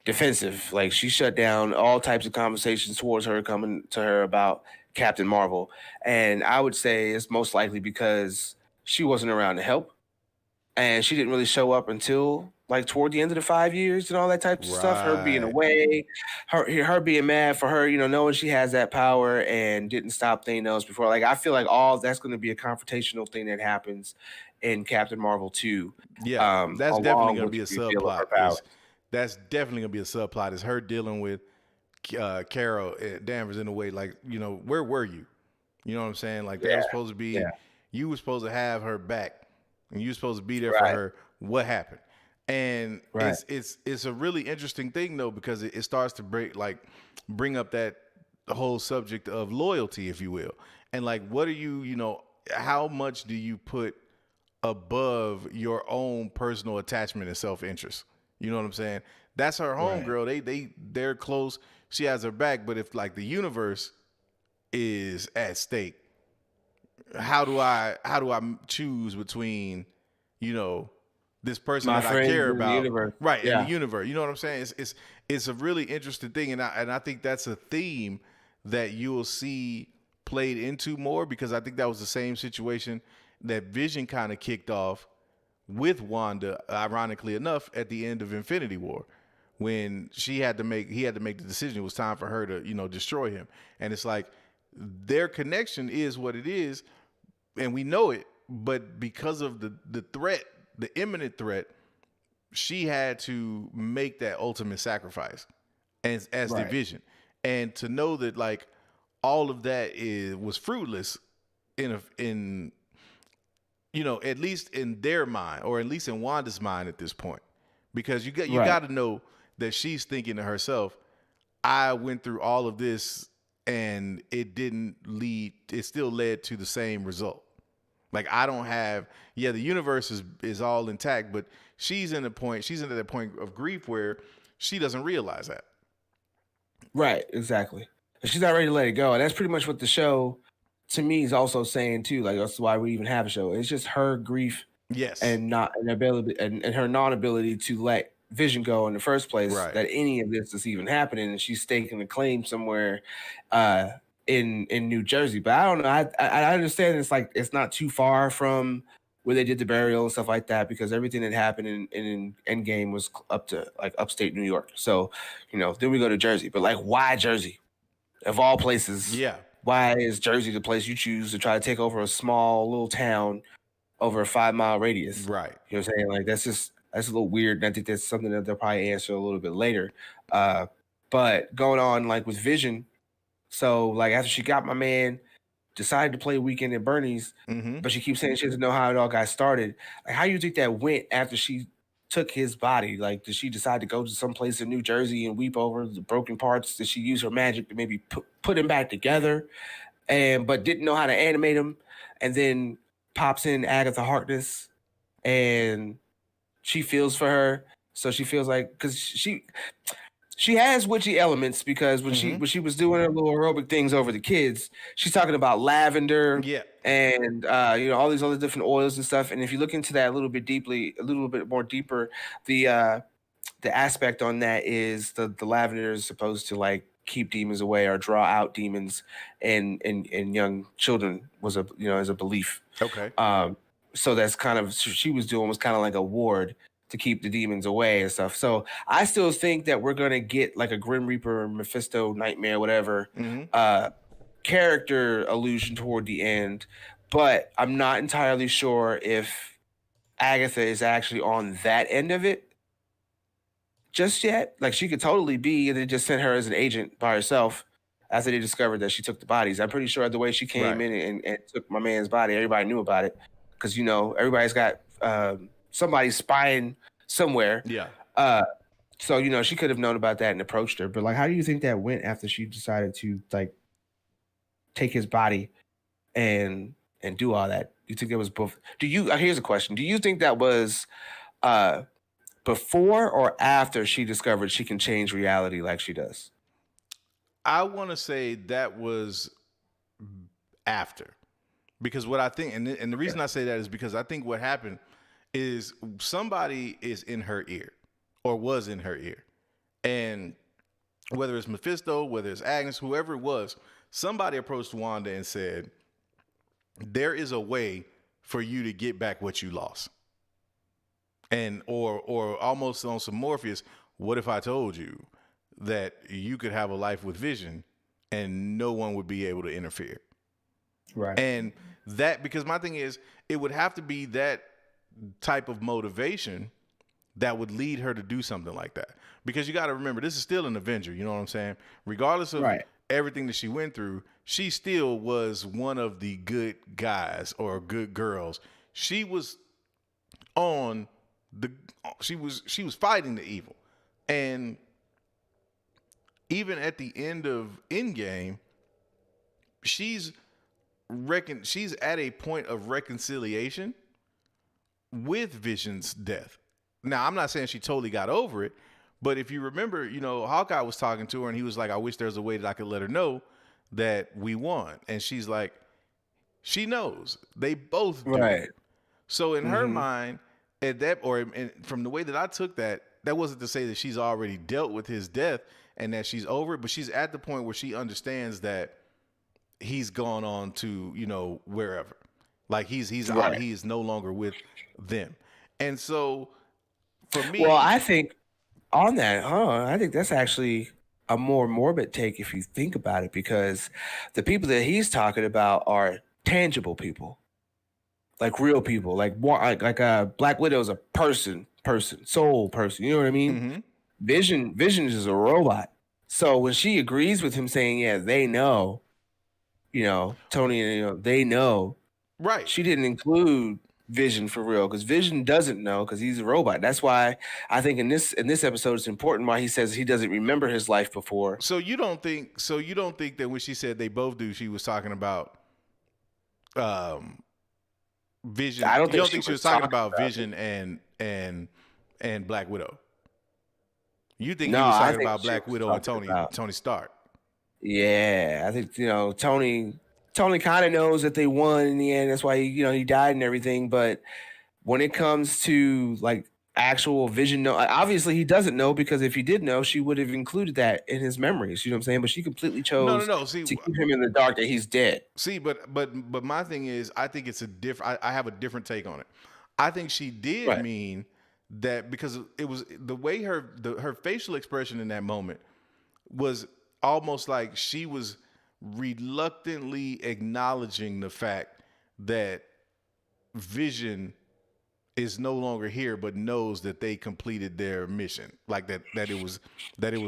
defensive. Like, she shut down all types of conversations towards her coming to her about Captain Marvel. And I would say it's most likely because she wasn't around to help. And she didn't really show up until like toward the end of the 5 years and all that type of stuff. Her being away, her being mad for her, knowing she has that power and didn't stop Thanos before. Like, I feel like all that's going to be a confrontational thing that happens in Captain Marvel 2. Yeah, that's definitely going to be a subplot. That's definitely going to be a subplot. Is her dealing with Carol Danvers in a way, like, where were you? You know what I'm saying? Like, that was supposed to be, you were supposed to have her back, and you were supposed to be there for her. What happened? And Right. it's a really interesting thing though, because it starts to bring up that the whole subject of loyalty, if you will. And like, what are you, how much do you put above your own personal attachment and self-interest? You know what I'm saying? That's her Right. homegirl. They're close. She has her back. But if like the universe is at stake, how do I choose between, you know, this person My that I friends care in the about, universe. right, in the Yeah. universe? You know what I'm saying? It's a really interesting thing, and I think that's a theme that you'll see played into more, because I think that was the same situation that Vision kind of kicked off with Wanda, ironically enough, at the end of Infinity War, when he had to make the decision. It was time for her to, destroy him. And it's like their connection is what it is, and we know it, but because of the threat, the imminent threat, she had to make that ultimate sacrifice as the Right. Vision. And to know that like all of that was fruitless in at least in their mind, or at least in Wanda's mind at this point, because you Right. got to know that she's thinking to herself, I went through all of this and it still led to the same result. Like, I don't have, the universe is all intact, but she's at that point of grief where she doesn't realize that. Right, exactly. She's not ready to let it go. And that's pretty much what the show, to me, is also saying too. Like, that's why we even have a show. It's just her grief Yes. and not an ability and her non-ability to let Vision go in the first place, Right. that any of this is even happening, and she's staking a claim somewhere in New Jersey. But I don't know. I understand it's like it's not too far from where they did the burial and stuff like that, because everything that happened in Endgame was up to like upstate New York. So, then we go to Jersey. But like, why Jersey? Of all places, Yeah. why is Jersey the place you choose to try to take over a small little town over a 5-mile radius? Right. You know what I'm saying? Like, that's a little weird. And I think that's something that they'll probably answer a little bit later. But going on like with Vision, so like after she got my man, decided to play Weekend at Bernie's, but she keeps saying she doesn't know how it all got started. Like, how do you think that went after she took his body? Like, did she decide to go to some place in New Jersey and weep over the broken parts? Did she use her magic to maybe put him back together, but didn't know how to animate him? And then pops in Agatha Harkness, and she feels for her. So she feels like, because she has witchy elements, because when she was doing her little aerobic things over the kids, she's talking about lavender, and all these other different oils and stuff. And if you look into that a little bit more deeper, the aspect on that is the lavender is supposed to like keep demons away or draw out demons in young children, was as a belief. Okay. So that's kind of she was doing was kind of like a ward to keep the demons away and stuff. So I still think that we're gonna get like a Grim Reaper, Mephisto, Nightmare, whatever character allusion toward the end, but I'm not entirely sure if Agatha is actually on that end of it just yet. Like, she could totally be, and they just sent her as an agent by herself after they discovered that she took the bodies. I'm pretty sure the way she came in and took my man's body, everybody knew about it, because everybody's got somebody spying somewhere. Yeah. So she could have known about that and approached her. But like, how do you think that went after she decided to like take his body and do all that? You think that was both? Here's a question: do you think that was before or after she discovered she can change reality like she does? I want to say that was after, because what I think, and the reason I say that is because I think what happened is somebody is in her ear, or was in her ear, and whether it's Mephisto, whether it's Agnes, whoever it was, somebody approached Wanda and said, there is a way for you to get back what you lost. And or almost on some Morpheus, what if I told you that you could have a life with Vision and no one would be able to interfere? Right. And that, because my thing is, it would have to be that type of motivation that would lead her to do something like that. Because you got to remember, this is still an Avenger, you know what I'm saying? Regardless of everything that she went through, she still was one of the good guys or good girls. She was on she was fighting the evil. And even at the end of Endgame, she's at a point of reconciliation with Vision's death. Now, I'm not saying she totally got over it, but if you remember, Hawkeye was talking to her and he was like, I wish there's a way that I could let her know that we won. And she's like, she knows. They both do. Right. So in her mind, from the way that I took that, that wasn't to say that she's already dealt with his death and that she's over it, but she's at the point where she understands that he's gone on to, wherever. Like he's no longer with them. And so for me, well, I think on that, I think that's actually a more morbid take if you think about it, because the people that he's talking about are tangible people, like real people, like Black Widow is a person, soul person. You know what I mean? Vision is a robot. So when she agrees with him saying, yeah, they know, Tony, they know, right? She didn't include Vision for real, because Vision doesn't know because he's a robot. That's why I think in this episode it's important why he says he doesn't remember his life before. So you don't think that when she said they both do, she was talking about Vision? I don't you think don't think she was talking about Vision and Black Widow? You think he was talking about Black Widow and Tony Stark? Yeah, I think Tony kind of knows that they won in the end. That's why he died and everything. But when it comes to like actual Vision, obviously he doesn't know, because if he did know, she would have included that in his memories. You know what I'm saying? But she completely chose to keep him in the dark that he's dead. See, but my thing is, I think it's I have a different take on it. I think she did mean that, because it was the way her facial expression in that moment was almost like she was reluctantly acknowledging the fact that Vision is no longer here, but knows that they completed their mission, like that it was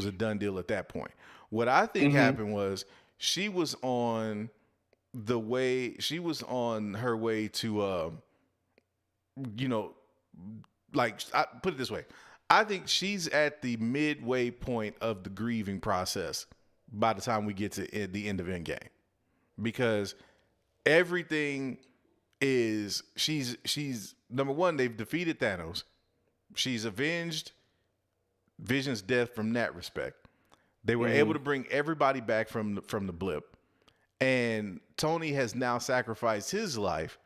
a done deal at that point. What I think happened was she was on her way to like, I put it this way. I think she's at the midway point of the grieving process by the time we get to the end of Endgame, because everything is she's number one, they've defeated Thanos. She's avenged Vision's death from that respect. They were able to bring everybody back from the blip, and Tony has now sacrificed his life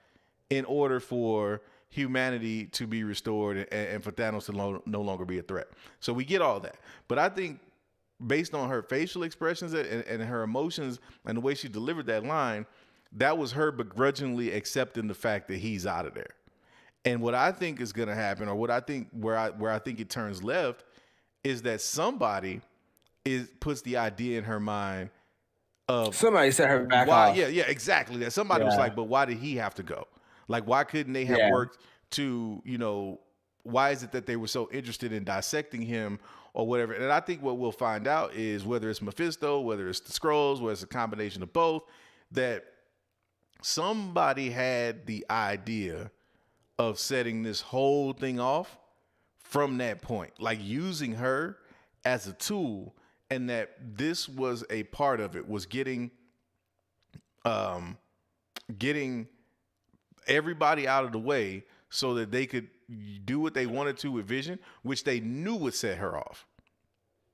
in order for humanity to be restored and for Thanos to no longer be a threat. So we get all that, but I think based on her facial expressions and her emotions and the way she delivered that line, that was her begrudgingly accepting the fact that he's out of there. And what I think is going to happen, or what I think where I think it turns left, is that somebody puts the idea in her mind of somebody set her back off. Yeah, exactly. That somebody was like, but why did he have to go? Like, why couldn't they have worked to, why is it that they were so interested in dissecting him or whatever? And I think what we'll find out is whether it's Mephisto, whether it's the Skrulls, whether it's a combination of both, that somebody had the idea of setting this whole thing off from that point, like using her as a tool, and that this was a part of it, was getting everybody out of the way so that they could do what they wanted to with Vision, which they knew would set her off.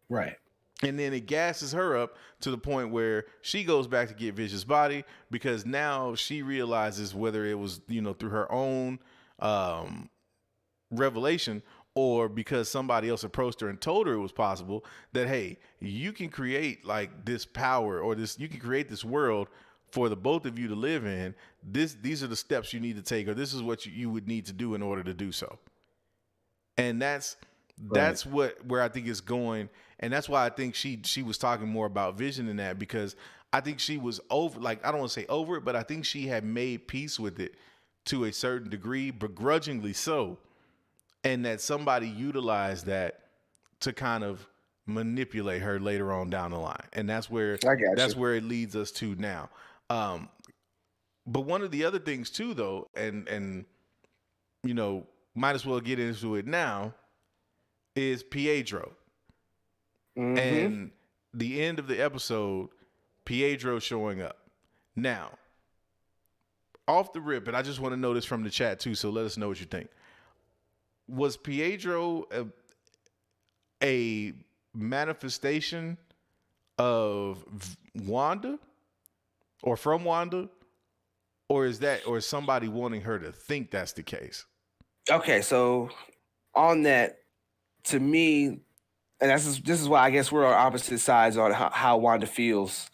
Right. And then it gasses her up to the point where she goes back to get Vision's body, because now she realizes, whether it was, through her own revelation or because somebody else approached her and told her it was possible, that, hey, you can create like this power, or you can create this world for the both of you to live in. These are the steps you need to take, or this is what you would need to do in order to do so. And that's where I think it's going. And that's why I think she was talking more about Vision than that, because I think she was over, like, I don't want to say over it, but I think she had made peace with it to a certain degree, begrudgingly so. And that somebody utilized that to kind of manipulate her later on down the line. And that's where it leads us to now. But one of the other things too, though, and might as well get into it now, is Pietro. And the end of the episode, Pietro showing up. Now, off the rip, and I just want to know this from the chat too, so let us know what you think. Was Pietro a manifestation of Wanda or from Wanda? Or is somebody wanting her to think that's the case? Okay, so on that, to me, and this is why I guess we're on opposite sides on how Wanda feels.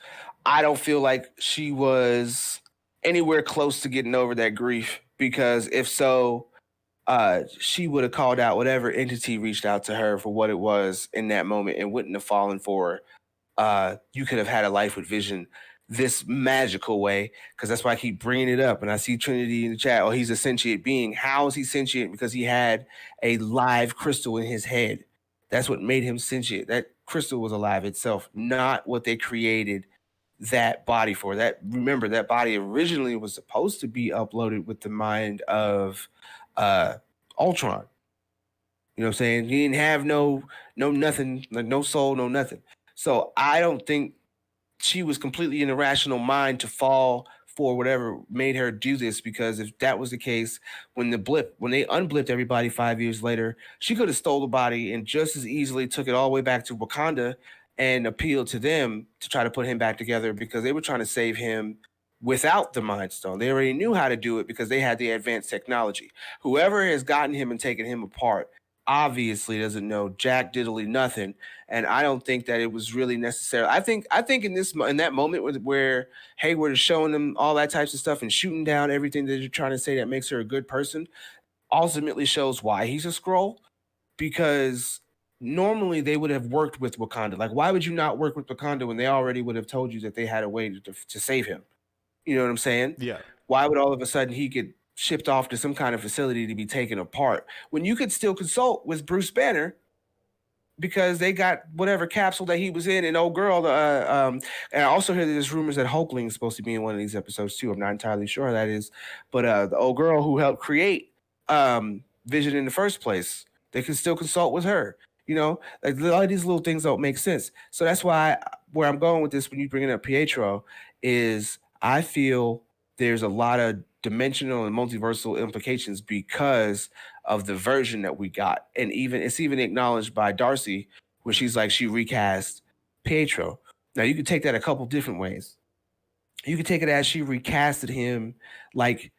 I don't feel like she was anywhere close to getting over that grief, because if so, she would have called out whatever entity reached out to her for what it was in that moment and wouldn't have fallen for you could have had a life with Vision this magical way, because that's why I keep bringing it up. And I see Trinity in the chat. Oh, he's a sentient being. How is he sentient? Because he had a live crystal in his head. That's what made him sentient. That crystal was alive itself, not what they created that body for. That, remember, that body originally was supposed to be uploaded with the mind of Ultron. You know what I'm saying? He didn't have no nothing, like no soul, no nothing. So I don't think she was completely in a rational mind to fall for whatever made her do this, because if that was the case, when they unblipped everybody 5 years later, she could have stole the body and just as easily took it all the way back to Wakanda and appealed to them to try to put him back together, because they were trying to save him without the Mind Stone. They already knew how to do it because they had the advanced technology. Whoever has gotten him and taken him apart obviously doesn't know jack diddly nothing, and I don't think that it was really necessary. I think in that moment where Hayward is showing them all that types of stuff and shooting down everything that you're trying to say that makes her a good person, ultimately shows why he's a Skrull, because normally they would have worked with Wakanda. Like, why would you not work with Wakanda when they already would have told you that they had a way to save him? You know what I'm saying? Yeah. Why would all of a sudden he get shipped off to some kind of facility to be taken apart when you could still consult with Bruce Banner, because they got whatever capsule that he was in, and old girl. And I also hear that there's rumors that Hulkling's supposed to be in one of these episodes too. I'm not entirely sure how that is, but the old girl who helped create Vision in the first place, they can still consult with her. You know, like a lot of these little things don't make sense. So that's why where I'm going with this when you bring up Pietro is I feel there's a lot of dimensional and multiversal implications because of the version that we got. And it's even acknowledged by Darcy, where she's like, she recast Pietro. Now you could take that a couple different ways. You could take it as she recasted him, like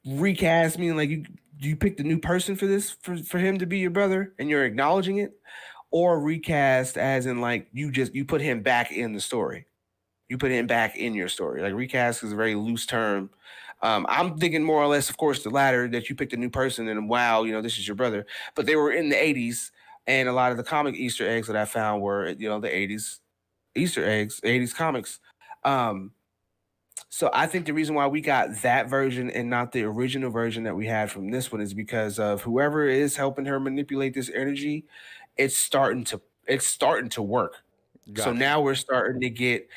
recast meaning like you picked a new person for this for him to be your brother and you're acknowledging it, or recast as in like you put him back in the story. You put him back in your story. Like recast is a very loose term. I'm thinking more or less, of course, the latter, that you picked a new person and wow, this is your brother. But they were in the 80s, and a lot of the comic Easter eggs that I found were, the 80s Easter eggs, 80s comics. So I think the reason why we got that version and not the original version that we had from this one is because of whoever is helping her manipulate this energy. It's starting to work. Gotcha. So now we're starting to get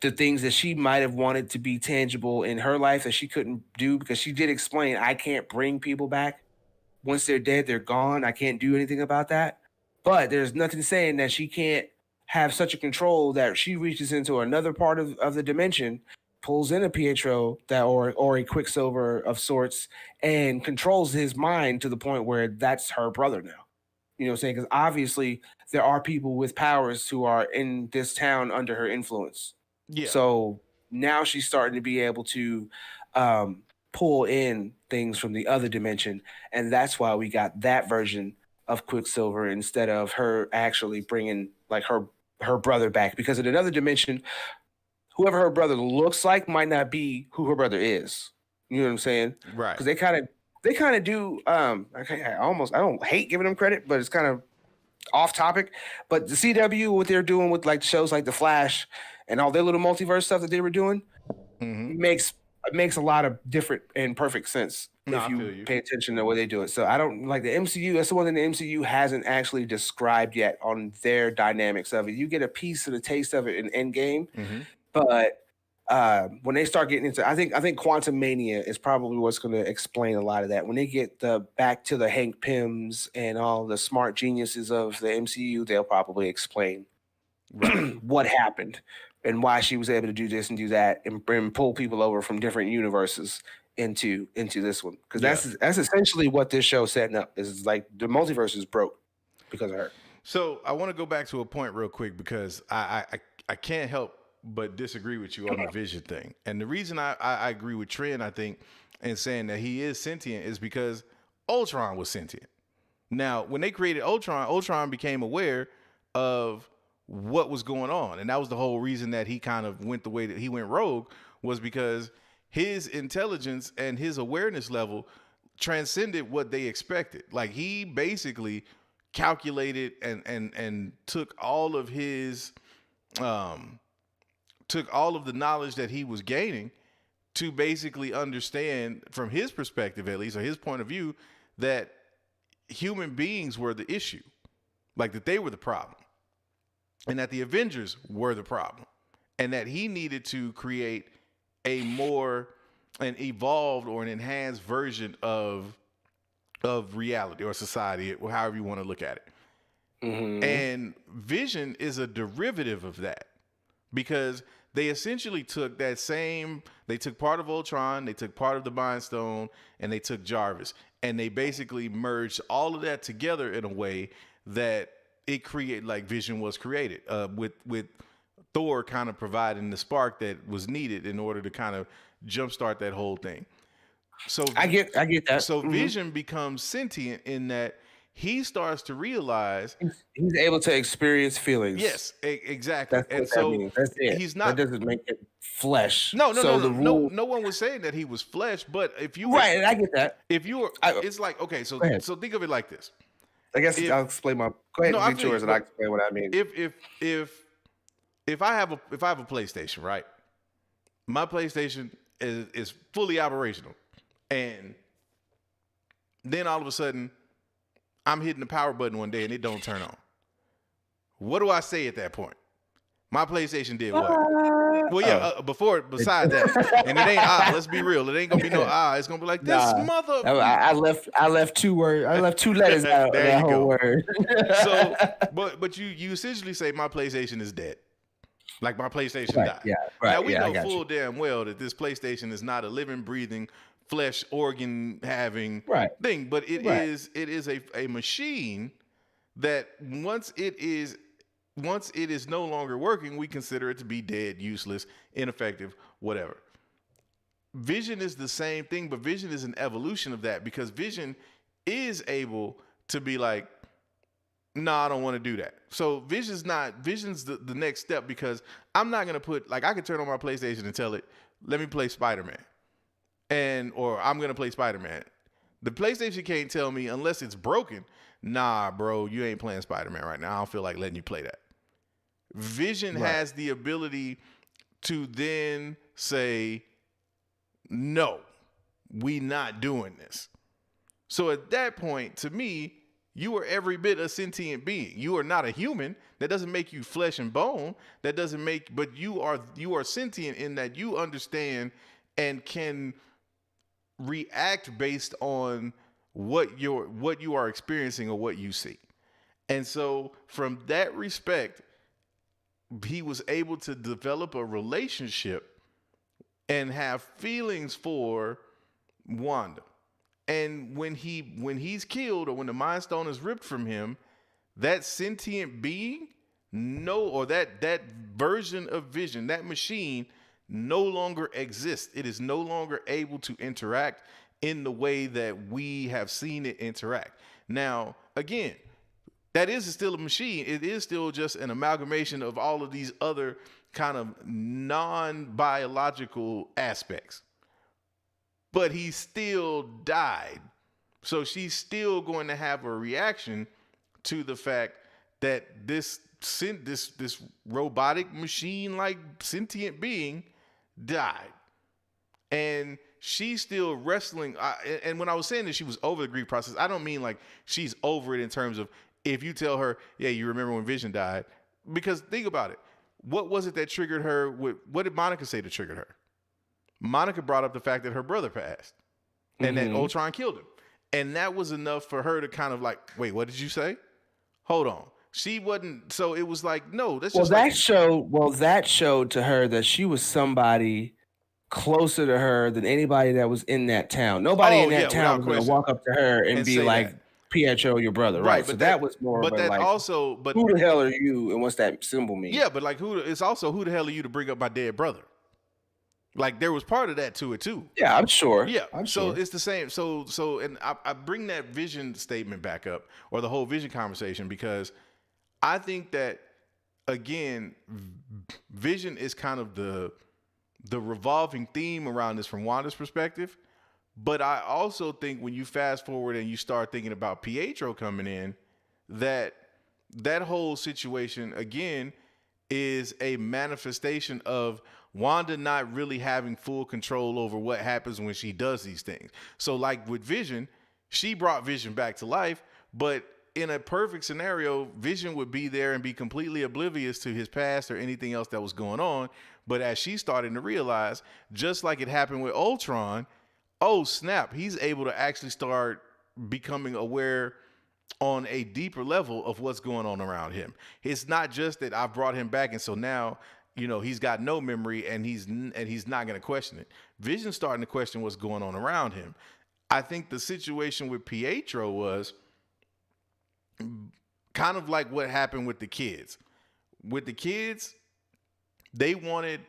the things that she might have wanted to be tangible in her life that she couldn't do, because she did explain, I can't bring people back. Once they're dead, they're gone. I can't do anything about that. But there's nothing saying that she can't have such a control that she reaches into another part of the dimension, pulls in a Pietro or a Quicksilver of sorts, and controls his mind to the point where that's her brother now. You know what I'm saying? Because obviously there are people with powers who are in this town under her influence. Yeah. So now she's starting to be able to pull in things from the other dimension. And that's why we got that version of Quicksilver instead of her actually bringing like her brother back. Because in another dimension, whoever her brother looks like might not be who her brother is. You know what I'm saying? Right. Because they kind of do. I don't hate giving them credit, but it's kind of off topic. But the CW, what they're doing with like shows like The Flash and all their little multiverse stuff that they were doing, makes a lot of different and perfect sense if you pay attention to the way they do it. So I don't like the MCU. That's the one thing the MCU hasn't actually described yet on their dynamics of it. You get a piece of the taste of it in Endgame, but when they start getting into, I think Quantum Mania is probably what's going to explain a lot of that. When they get back to the Hank Pyms and all the smart geniuses of the MCU, they'll probably explain what happened and why she was able to do this and do that and pull people over from different universes into this one, because that's essentially what this show's setting up. Is like the multiverse is broke because of her. So I want to go back to a point real quick, because I can't help but disagree with you on the Vision thing. And the reason I agree with Trent, I think, in saying that he is sentient is because Ultron was sentient. Now, when they created Ultron became aware of what was going on. And that was the whole reason that he kind of went the way that he went rogue, was because his intelligence and his awareness level transcended what they expected. Like, he basically calculated and took all of his took all of the knowledge that he was gaining to basically understand, from his perspective at least, or his point of view, that human beings were the issue, like that they were the problem, and that the Avengers were the problem, and that he needed to create an evolved or an enhanced version of reality or society, or however you want to look at it. Mm-hmm. And Vision is a derivative of that, because they essentially took they took part of Ultron, they took part of the Mind Stone, and they took Jarvis, and they basically merged all of that together in a way that it created, like Vision was created, with Thor kind of providing the spark that was needed in order to kind of jumpstart that whole thing. So I get that. So Vision becomes sentient in that he starts to realize he's able to experience feelings. Yes, exactly. That's what that means. That's it. He's not. That doesn't make it flesh. No. No one was saying that he was flesh, but if you right, I get that. If you were, it's like, okay, so think of it like this. I guess I'll explain my. Go ahead, and yours, and I explain what I mean. If I have a PlayStation, right? My PlayStation is fully operational, and then all of a sudden, I'm hitting the power button one day and it don't turn on. What do I say at that point? My PlayStation did what? Well, yeah. Besides that, and it ain't let's be real. It ain't gonna be no It's gonna be like this mother. I left two words. I left two letters out of that whole word. So, but you essentially say my PlayStation is dead. Like, my PlayStation died. Yeah. Right. Now we know full damn well that this PlayStation is not a living, breathing, flesh organ having thing, but it is a machine that once it is no longer working, we consider it to be dead, useless, ineffective, whatever. Vision is the same thing, but Vision is an evolution of that, because Vision is able to be like, I don't want to do that. So Vision's the next step, because I'm not going to I could turn on my PlayStation and tell it, let me play Spider-Man. Or I'm going to play Spider-Man. The PlayStation can't tell me, unless it's broken, nah, bro, you ain't playing Spider-Man right now. I don't feel like letting you play that. Vision has the ability to then say, no, we not doing this. So at that point, to me, you are every bit a sentient being. You are not a human. That doesn't make you flesh and bone. But you are sentient in that you understand and can react based on what you are experiencing or what you see. And so from that respect, he was able to develop a relationship and have feelings for Wanda. And when he's killed, or when the Mind Stone is ripped from him, that sentient being, that version of Vision, that machine, no longer exists. It is no longer able to interact in the way that we have seen it interact. Now, again, that is still a machine. It is still just an amalgamation of all of these other kind of non-biological aspects. But he still died. So she's still going to have a reaction to the fact that this robotic machine-like sentient being died. And she's still wrestling. And when I was saying that she was over the grief process, I don't mean like she's over it in terms of, if you tell her, yeah, you remember when Vision died. Because think about it. what was it that triggered her? What did Monica say that triggered her? Monica brought up the fact that her brother passed and that Ultron killed him. And that was enough for her to kind of like, wait, what did you say? Hold on. She wasn't, so it was like, no, that's just that showed to her that she was somebody closer to her than anybody that was in that town. Nobody in that town was going to walk up to her and be like, Pietro, your brother, right? So that was more of a like, who the hell are you and what's that symbol mean? Yeah, but like it's also who the hell are you to bring up my dead brother? Like there was part of that to it too. Yeah, I'm sure. Yeah, so it's the same. So and I bring that Vision statement back up, or the whole Vision conversation, because I think that again, Vision is kind of the revolving theme around this from Wanda's perspective. But I also think when you fast forward and you start thinking about Pietro coming in, that whole situation again is a manifestation of Wanda not really having full control over what happens when she does these things. So like with Vision, she brought Vision back to life, but in a perfect scenario, Vision would be there and be completely oblivious to his past or anything else that was going on. But as she's starting to realize, just like it happened with Ultron, oh snap, he's able to actually start becoming aware on a deeper level of what's going on around him. It's not just that I've brought him back and so now, you know, he's got no memory and he's not going to question it. Vision's starting to question what's going on around him. I think the situation with Pietro was kind of like what happened with the kids. With the kids, they wanted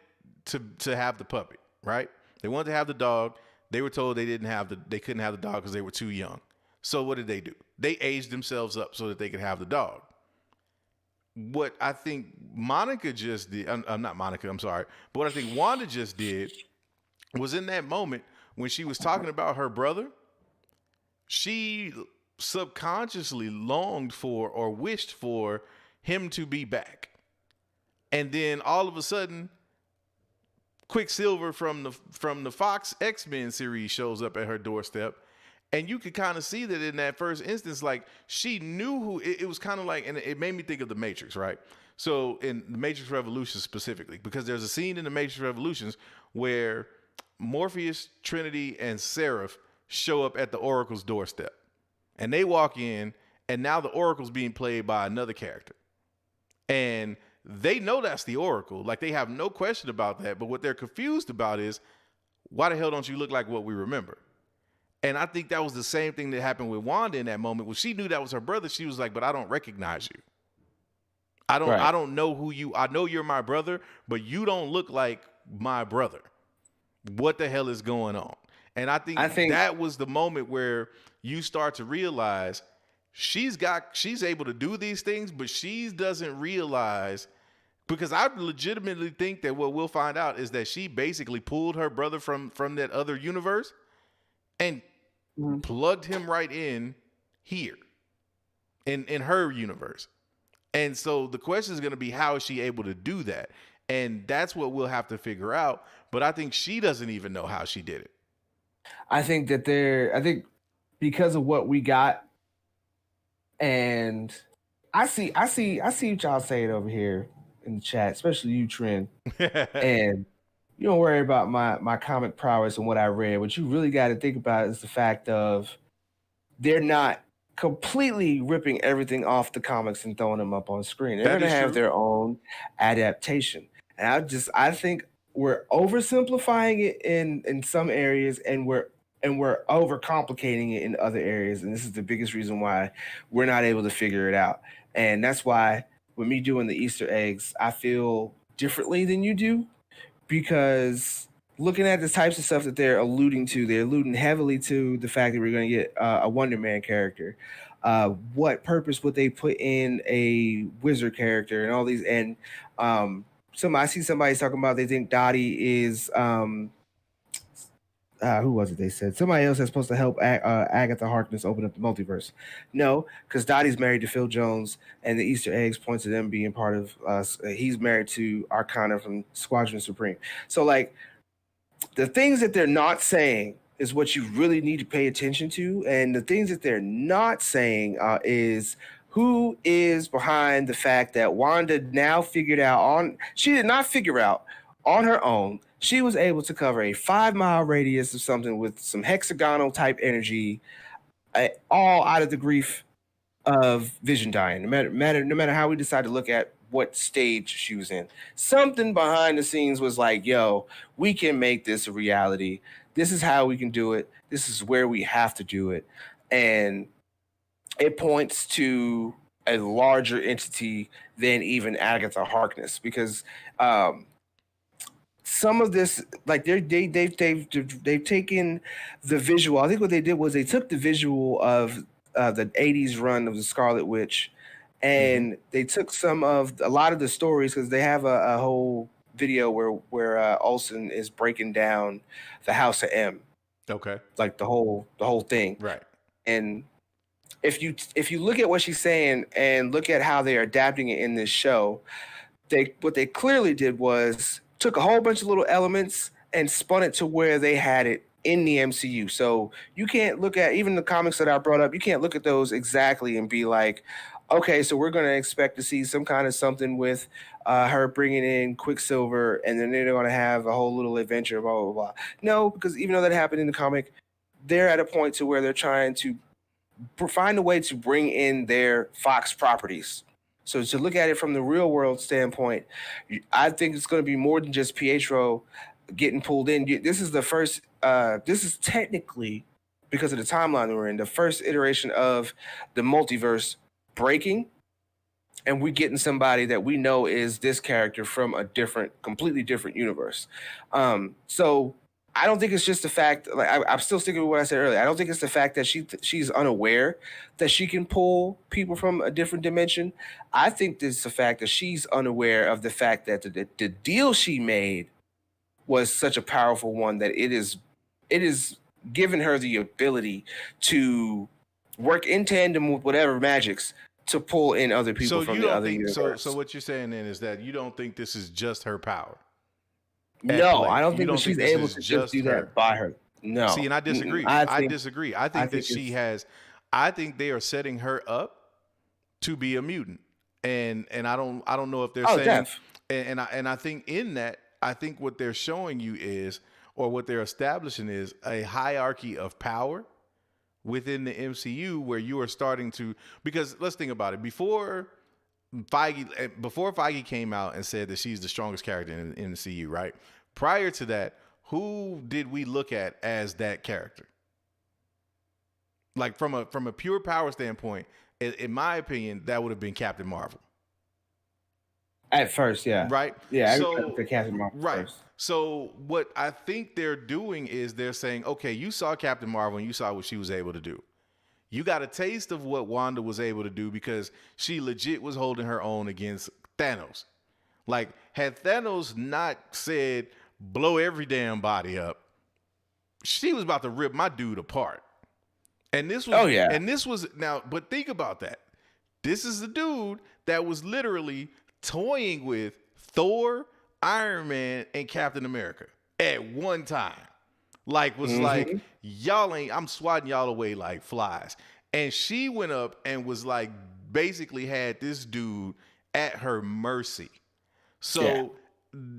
to have the puppet, right? They wanted to have the dog. They were told they couldn't have the dog because they were too young. So what did they do? They aged themselves up so that they could have the dog. What I think Monica just did, not Monica, I'm sorry, but what I think Wanda just did was in that moment when she was talking about her brother, she subconsciously longed for or wished for him to be back. And then all of a sudden, Quicksilver from the Fox X-Men series shows up at her doorstep. And you could kind of see that in that first instance, like she knew who it was kind of like, and it made me think of the Matrix, right? So in the Matrix Revolutions specifically, because there's a scene in the Matrix Revolutions where Morpheus, Trinity, and Seraph show up at the Oracle's doorstep. And they walk in, and now the Oracle's being played by another character. And they know that's the Oracle. Like they have no question about that. But what they're confused about is, why the hell don't you look like what we remember? And I think that was the same thing that happened with Wanda in that moment. When she knew that was her brother, she was like, but I don't recognize you. I don't know who you, I know you're my brother, but you don't look like my brother. What the hell is going on? And I think that was the moment where you start to realize she's able to do these things, but she doesn't realize, because I legitimately think that what we'll find out is that she basically pulled her brother from that other universe and plugged him right in here in her universe. And so the question is going to be, how is she able to do that? And that's what we'll have to figure out. But I think she doesn't even know how she did it. I think because of what we got, and I see what y'all saying over here in the chat, especially you, Trent. And you don't worry about my comic prowess and what I read. What you really got to think about is the fact of they're not completely ripping everything off the comics and throwing them up on screen. They're going to have their own adaptation. And I think we're oversimplifying it in some areas, and we're overcomplicating it in other areas. And this is the biggest reason why we're not able to figure it out. And that's why with me doing the Easter eggs, I feel differently than you do, because looking at the types of stuff that they're alluding heavily to the fact that we're going to get a Wonder Man character. What purpose would they put in a wizard character and all these? And I see somebody talking about they think Dottie is who was it? They said somebody else that's supposed to help Agatha Harkness open up the multiverse. No, because Dottie's married to Phil Jones, and the Easter eggs point to them being part of us. He's married to Arcana from Squadron Supreme. So, like, the things that they're not saying is what you really need to pay attention to, and the things that they're not saying is who is behind the fact that Wanda now figured out she did not figure out on her own. She was able to cover a 5-mile radius of something with some hexagonal type energy, all out of the grief of Vision dying. No matter how we decide to look at what stage she was in, something behind the scenes was like, "Yo, we can make this a reality. This is how we can do it. This is where we have to do it," and it points to a larger entity than even Agatha Harkness, because some of this, like they've taken the visual. I think what they did was they took the visual of the '80s run of the Scarlet Witch, and they took a lot of the stories, because they have a whole video where Olsen is breaking down the House of M. Okay. Like the whole thing. Right. And if you look at what she's saying and look at how they're adapting it in this show, what they clearly did was took a whole bunch of little elements and spun it to where they had it in the MCU. So you can't look at even the comics that I brought up. You can't look at those exactly and be like, okay, so we're going to expect to see some kind of something with her bringing in Quicksilver, and then they're going to have a whole little adventure, blah, blah, blah. No, because even though that happened in the comic, they're at a point to where they're trying to find a way to bring in their Fox properties. So to look at it from the real world standpoint, I think it's going to be more than just Pietro getting pulled in. This is the first, this is technically, because of the timeline we're in, the first iteration of the multiverse breaking, and we're getting somebody that we know is this character from a completely different universe. So I don't think it's just the fact, like I'm still sticking with what I said earlier. I don't think it's the fact that she's unaware that she can pull people from a different dimension. I think it's the fact that she's unaware of the fact that the deal she made was such a powerful one that it is given her the ability to work in tandem with whatever magics to pull in other people from the other universe. So what you're saying then is that you don't think this is just her power? No, I don't think that she's able to just do that by her. No. See, and I disagree. I disagree. I think that she has. I think they are setting her up to be a mutant, and I don't know if they're saying. And I think in that, I think what they're showing you is, or what they're establishing is, a hierarchy of power within the MCU where you are starting to, because let's think about it. Before Feige came out and said that she's the strongest character in the MCU, right? Prior to that, who did we look at as that character? Like from a pure power standpoint, in my opinion, that would have been Captain Marvel. At first, yeah. Right? Yeah, so, the Captain Marvel right. first. So what I think they're doing is they're saying, okay, you saw Captain Marvel and you saw what she was able to do. You got a taste of what Wanda was able to do because she legit was holding her own against Thanos. Like, had Thanos not said, blow every damn body up, she was about to rip my dude apart. And this was, and this was, now, but think about that. This is the dude that was literally toying with Thor, Iron Man, and Captain America at one time. Like, was like, y'all ain't, I'm swatting y'all away like flies. And she went up and was like, basically had this dude at her mercy. So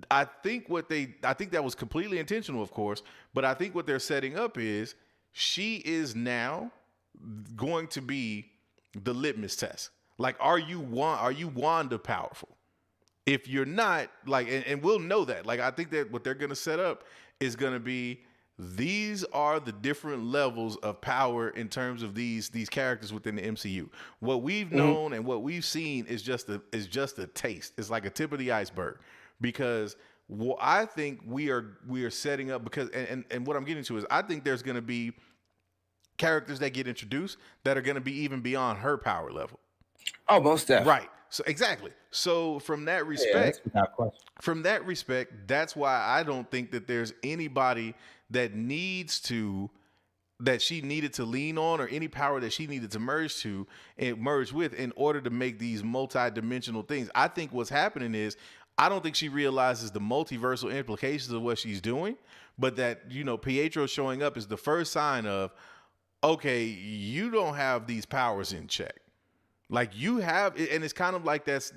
I think that was completely intentional, of course, but I think what they're setting up is she is now going to be the litmus test. Like, are you Wanda powerful? If you're not, like, and we'll know that. Like, I think that what they're going to set up is going to be, these are the different levels of power in terms of these characters within the MCU. What we've known and what we've seen is just a taste. It's like a tip of the iceberg, because I think we are setting up, because and what I'm getting to is, I think there's going to be characters that get introduced that are going to be even beyond her power level. Oh, most definitely. Right. So exactly. So from that respect, that's why I don't think that there's anybody that she needed to lean on, or any power that she needed to merge with in order to make these multi-dimensional things. I think what's happening is, I don't think she realizes the multiversal implications of what she's doing, but that, Pietro showing up is the first sign of, okay, you don't have these powers in check. Like you have, and it's kind of like that's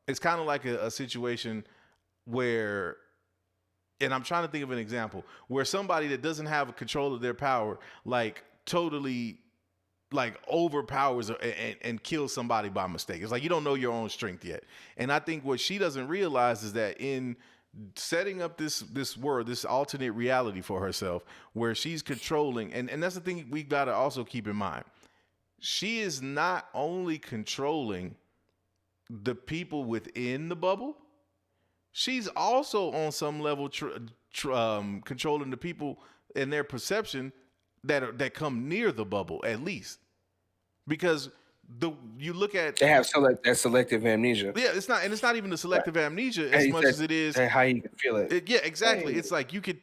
it's kind of like a situation where, and I'm trying to think of an example where somebody that doesn't have a control of their power, like totally like overpowers and kills somebody by mistake. It's like you don't know your own strength yet. And I think what she doesn't realize is that in setting up this world, this alternate reality for herself, where she's controlling, and that's the thing we gotta also keep in mind. She is not only controlling the people within the bubble, she's also on some level controlling the people and their perception that come near the bubble, at least. Because you look at, they have that selective amnesia. Yeah, it's not even the selective amnesia as much as it is how you can feel it. Yeah, exactly. Hey. It's like you can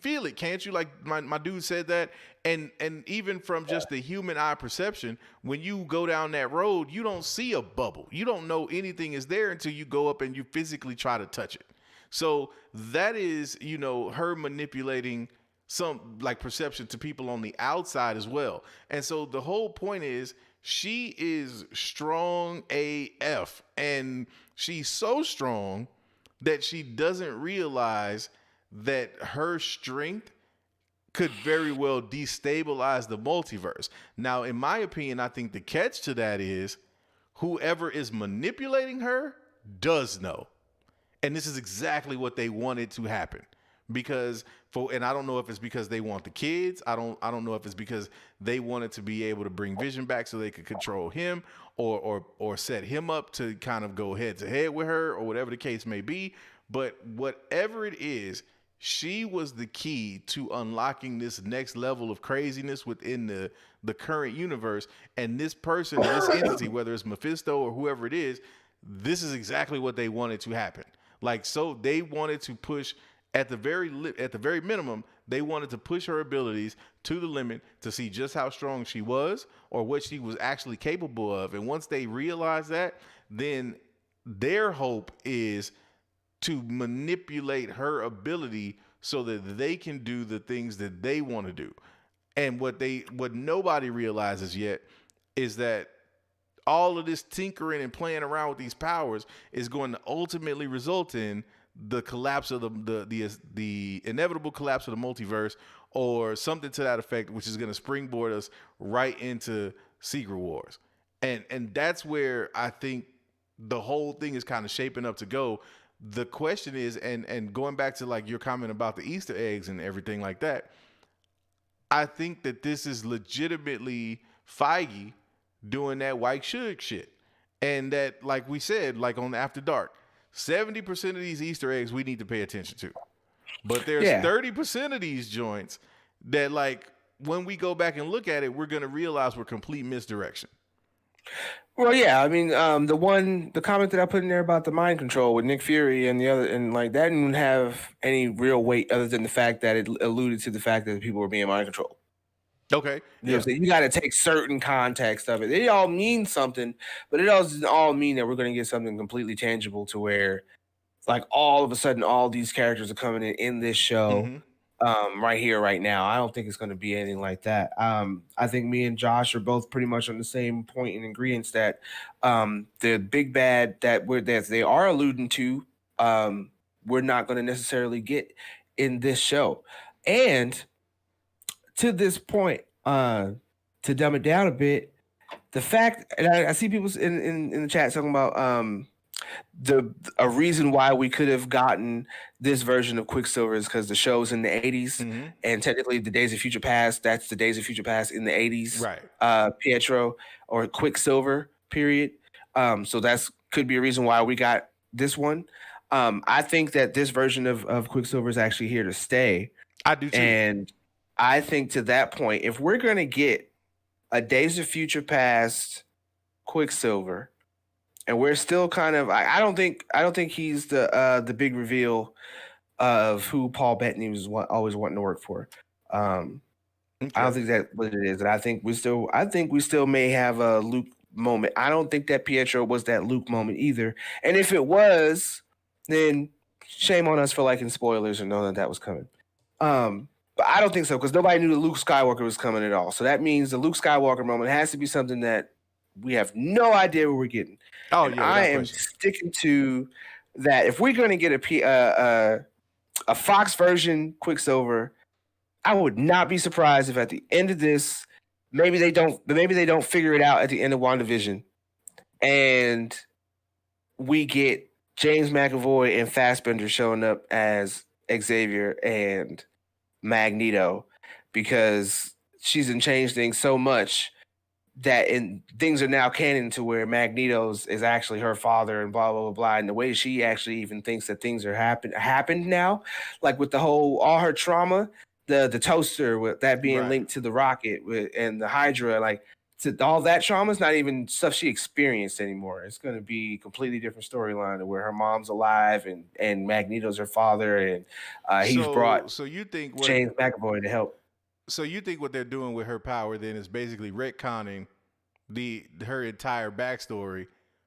feel it, can't you? Like my dude said that, and even from just the human eye perception, when you go down that road, you don't see a bubble. You don't know anything is there until you go up and you physically try to touch it. So that is, her manipulating some like perception to people on the outside as well. And so the whole point is she is strong AF, and she's so strong that she doesn't realize that her strength could very well destabilize the multiverse. Now, in my opinion, I think the catch to that is whoever is manipulating her does know. And this is exactly what they wanted to happen. Because and I don't know if it's because they want the kids. I don't know if it's because they wanted to be able to bring Vision back so they could control him or set him up to kind of go head to head with her or whatever the case may be. But whatever it is, she was the key to unlocking this next level of craziness within the current universe. And this person, this entity, whether it's Mephisto or whoever it is, this is exactly what they wanted to happen. Like, so they wanted to push at the very minimum, they wanted to push her abilities to the limit to see just how strong she was or what she was actually capable of. And once they realize that, then their hope is to manipulate her ability so that they can do the things that they want to do. And what nobody realizes yet is that all of this tinkering and playing around with these powers is going to ultimately result in the collapse of the inevitable collapse of the multiverse or something to that effect, which is going to springboard us right into Secret Wars. And that's where I think the whole thing is kind of shaping up to go. The question is, and going back to like your comment about the Easter eggs and everything like that, I think that this is legitimately Feige doing that white sugar shit. And that, like we said, like on After Dark, 70% of these Easter eggs we need to pay attention to. But there's 30% of these joints that, like, when we go back and look at it, we're going to realize we're complete misdirection. Well, yeah, I mean, the comment that I put in there about the mind control with Nick Fury and the other, and like that didn't have any real weight other than the fact that it alluded to the fact that people were being mind controlled. Okay. You got to take certain context of it. They all mean something, but it doesn't all mean that we're going to get something completely tangible to where, like, all of a sudden, all these characters are coming in this show right here, right now. I don't think it's going to be anything like that. I think me and Josh are both pretty much on the same point in agreement that the big bad that they are alluding to, we're not going to necessarily get in this show. And to this point, to dumb it down a bit, the fact, and I see people in the chat talking about a reason why we could have gotten this version of Quicksilver is because the show's in the 80s, and technically the Days of Future Past, that's the Days of Future Past in the 80s, right? Pietro or Quicksilver period. So that's could be a reason why we got this one. I think that this version of Quicksilver is actually here to stay. I do too. And I think to that point, if we're going to get a Days of Future Past Quicksilver, and we're still kind of, I don't think he's the big reveal of who Paul Bettany was always wanting to work for. I don't think that's what it is, and I think we still may have a Luke moment. I don't think that Pietro was that Luke moment either. And if it was, then shame on us for liking spoilers or knowing that was coming. But I don't think so, because nobody knew that Luke Skywalker was coming at all. So that means the Luke Skywalker moment has to be something that we have no idea what we're getting. Oh And yeah, I without am question. sticking to that. If we're going to get a Fox version Quicksilver, I would not be surprised if at the end of this, maybe they don't figure it out at the end of WandaVision, and we get James McAvoy and Fassbender showing up as Xavier and Magneto, because she's changed things so much that things are now canon to where Magneto's is actually her father and blah blah blah blah. And the way she actually even thinks that things are happened now, like with the whole all her trauma, the toaster with that being linked to the rocket and the Hydra, like all that trauma is not even stuff she experienced anymore. It's going to be a completely different storyline where her mom's alive and Magneto's her father, and he's brought So you think James McAvoy to help. So you think what they're doing with her power then is basically retconning her entire backstory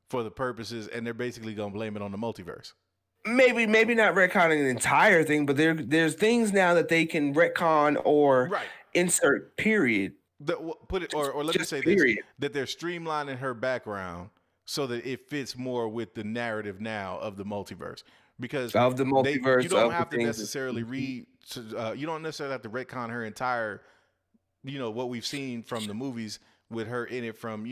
for the purposes, and they're basically gonna blame it on the multiverse. Maybe not retconning the entire thing, but there's things now that they can retcon or insert. Period. Let me say period. This: that they're streamlining her background so that it fits more with the narrative now of the multiverse. Because of the multiverse, you don't have to necessarily you don't necessarily have to retcon her entire, what we've seen from the movies with her in it from,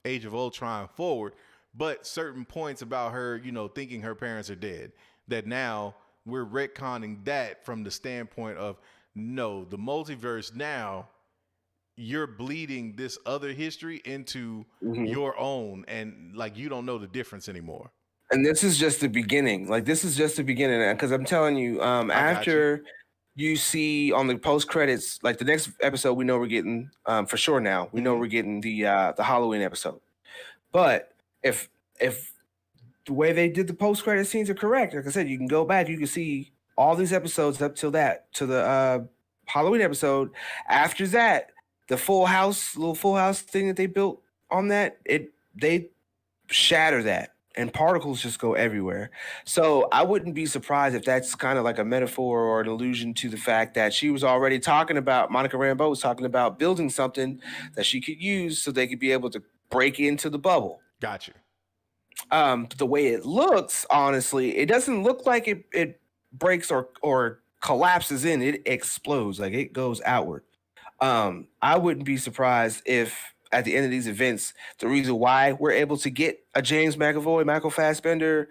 Age of Ultron forward, but certain points about her, thinking her parents are dead, that now we're retconning that from the standpoint of, no, the multiverse now, you're bleeding this other history into your own, and like you don't know the difference anymore. And this is just the beginning. Like, this is just the beginning, because I'm telling you, after you see on the post credits, like the next episode, we know we're getting for sure now. We know we're getting the Halloween episode. But if the way they did the post credit scenes are correct, like I said, you can go back, you can see all these episodes up till that to the Halloween episode. After that, the little Full House thing that they built on that, they shatter that. And particles just go everywhere. So I wouldn't be surprised if that's kind of like a metaphor or an allusion to the fact that she was already talking about, Monica Rambeau was talking about building something that she could use so they could be able to break into the bubble. Gotcha. The way it looks, honestly, it doesn't look like it breaks or collapses in. It explodes, like it goes outward. I wouldn't be surprised if at the end of these events, the reason why we're able to get a James McAvoy, Michael Fassbender,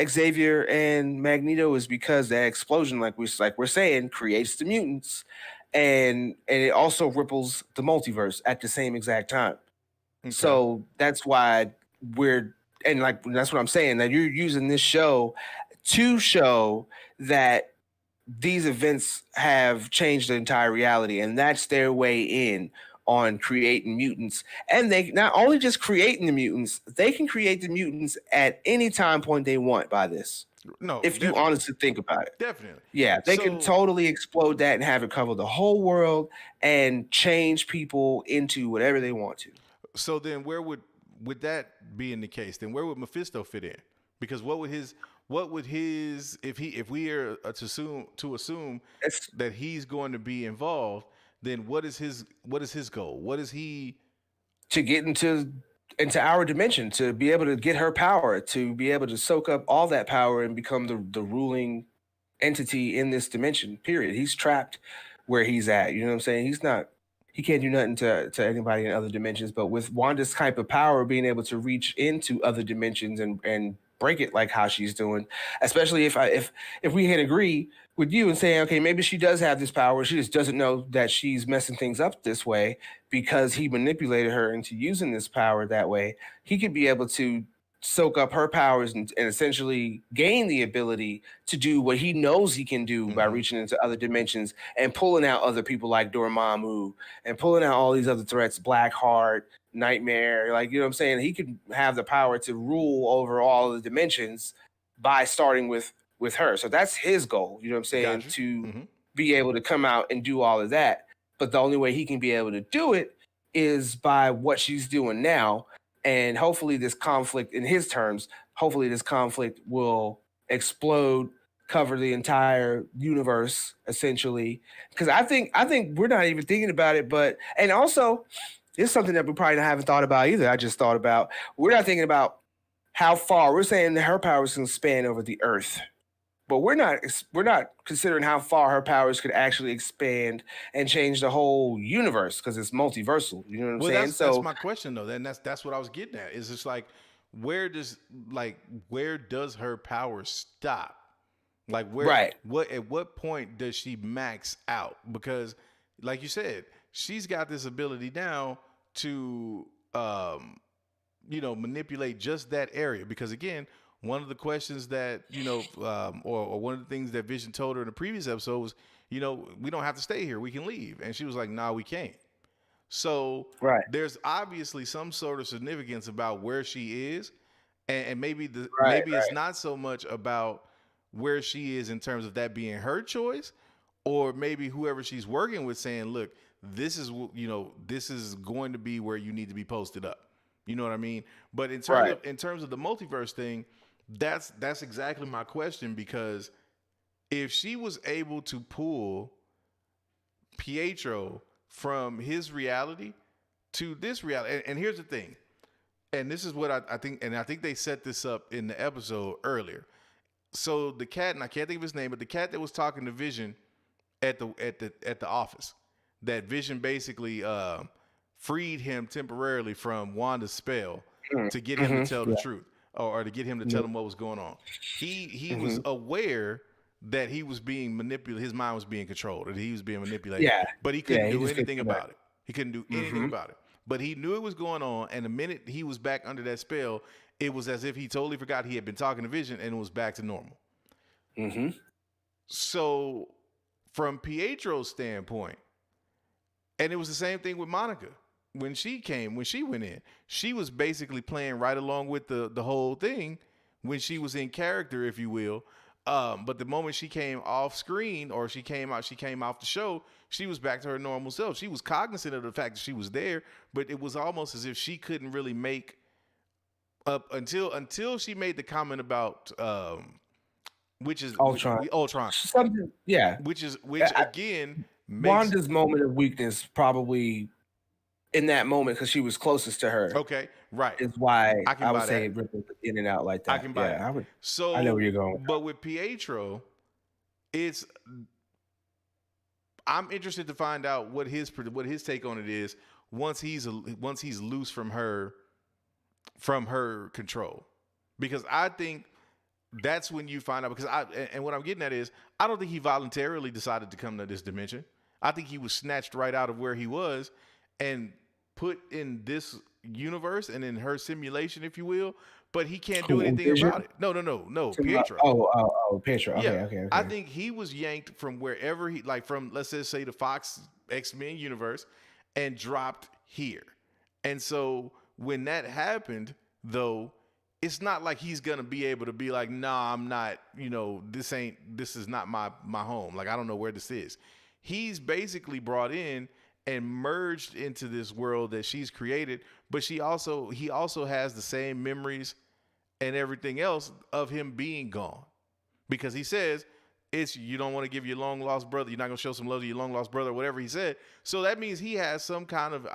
Xavier, and Magneto is because that explosion, like we're saying, creates the mutants, and it also ripples the multiverse at the same exact time. Okay. So that's why that's what I'm saying, that you're using this show to show that these events have changed the entire reality, and that's their way in on creating mutants. And they not only just creating the mutants, they can create the mutants at any time point they want by this. No, if you honestly think about it. Definitely. Yeah, they can totally explode that and have it cover the whole world and change people into whatever they want to. So then with that being the case, then where would Mephisto fit in? Because what would his if we are to assume that he's going to be involved, then what is his goal? What is he to get into our dimension, to be able to get her power, to be able to soak up all that power and become the ruling entity in this dimension, period. He's trapped where he's at. You know what I'm saying? He can't do nothing to anybody in other dimensions, but with Wanda's type of power, being able to reach into other dimensions and break it like how she's doing, especially if we can agree with you and saying, okay, maybe she does have this power, she just doesn't know that she's messing things up this way because he manipulated her into using this power that way. He could be able to soak up her powers and essentially gain the ability to do what he knows he can do by reaching into other dimensions and pulling out other people like Dormammu and pulling out all these other threats, Blackheart, Nightmare, like, you know what I'm saying? He could have the power to rule over all the dimensions by starting with her. So that's his goal, you know what I'm saying? Gotcha. To be able to come out and do all of that. But the only way he can be able to do it is by what she's doing now. And hopefully this conflict, in his terms, will explode cover the entire universe essentially. Because I think we're not even thinking about it, but and also it's something that we probably haven't thought about either. I just thought about we're not thinking about how far. We're saying that her powers can span over the Earth, but we're not considering how far her powers could actually expand and change the whole universe because it's multiversal. You know what I'm saying? That's my question though. Then that's what I was getting at. Is it's like where does her power stop? Like Right. at what point does she max out? Because like you said, she's got this ability now to manipulate just that area. Because again, one of the questions that, or one of the things that Vision told her in the previous episode was, we don't have to stay here. We can leave. And she was like, nah, we can't. So Right. there's obviously some sort of significance about where she is. And maybe it's not so much about where she is in terms of that being her choice, or maybe whoever she's working with saying, look, this is going to be where you need to be posted up. You know what I mean? But in terms of the multiverse thing, that's exactly my question, because if she was able to pull Pietro from his reality to this reality, and here's the thing, and this is what I think, and I think they set this up in the episode earlier. So the cat, and I can't think of his name, but the cat that was talking to Vision at the office, that Vision basically freed him temporarily from Wanda's spell to get him to tell the truth, or to get him to tell him what was going on. He was aware that he was being manipulated, his mind was being controlled, and he was being manipulated. Yeah. But he couldn't do anything about it. He couldn't do anything about it. But he knew it was going on, and the minute he was back under that spell, it was as if he totally forgot he had been talking to Vision, and it was back to normal. So from Pietro's standpoint, and it was the same thing with Monica. When she went in, she was basically playing right along with the whole thing when she was in character, if you will. But the moment she came off screen, or she came off the show, she was back to her normal self. She was cognizant of the fact that she was there, but it was almost as if she couldn't really make up until she made the comment about which is Ultron. Something, yeah. Which again, Wanda's moment of weakness probably in that moment, because she was closest to her. Okay, right. Is why I would say ripple in and out like that. I can buy that. I know where you're going. But with Pietro, I'm interested to find out what his take on it is once he's loose from her control, because I think that's when you find out. Because what I'm getting at is, I don't think he voluntarily decided to come to this dimension. I think he was snatched right out of where he was and put in this universe and in her simulation, if you will. But he can't do anything about it. No, Pietro. Oh, Pietro. Okay. I think he was yanked from wherever he, like from, let's just say, the Fox X-Men universe, and dropped here. And so when that happened, though, it's not like he's gonna be able to be like, nah, I'm not, this is not my home. Like, I don't know where this is. He's basically brought in and merged into this world that she's created, but he also has the same memories and everything else of him being gone, because he says you don't want to give your long lost brother, you're not gonna show some love to your long lost brother, or whatever he said. So that means he has some kind of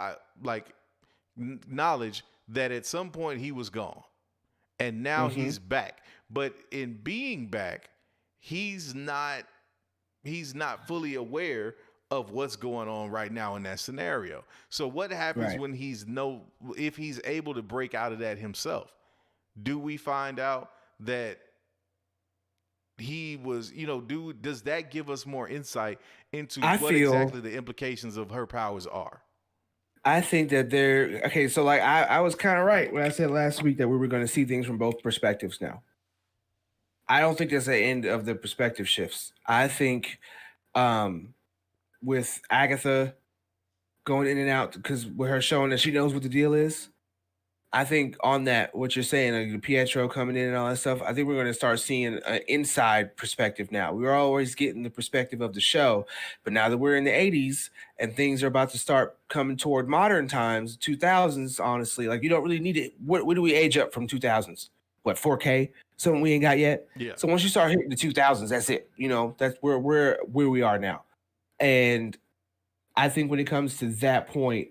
knowledge that at some point he was gone, and now he's back. But in being back, he's not fully aware of what's going on right now in that scenario. So what happens when if he's able to break out of that himself? Do we find out that he was, does that give us more insight into exactly the implications of her powers are? I think that so like I was kind of right when I said last week that we were going to see things from both perspectives now. I don't think that's the end of the perspective shifts. I think with Agatha going in and out, because with her showing that she knows what the deal is, I think on that, what you're saying, like Pietro coming in and all that stuff, I think we're going to start seeing an inside perspective now. We were always getting the perspective of the show, but now that we're in the 80s and things are about to start coming toward modern times, 2000s, honestly, like you don't really need it. What do we age up from 2000s? what 4K, something we ain't got yet. Yeah. So once you start hitting the 2000s, that's it. You know, that's where we are now. And I think when it comes to that point,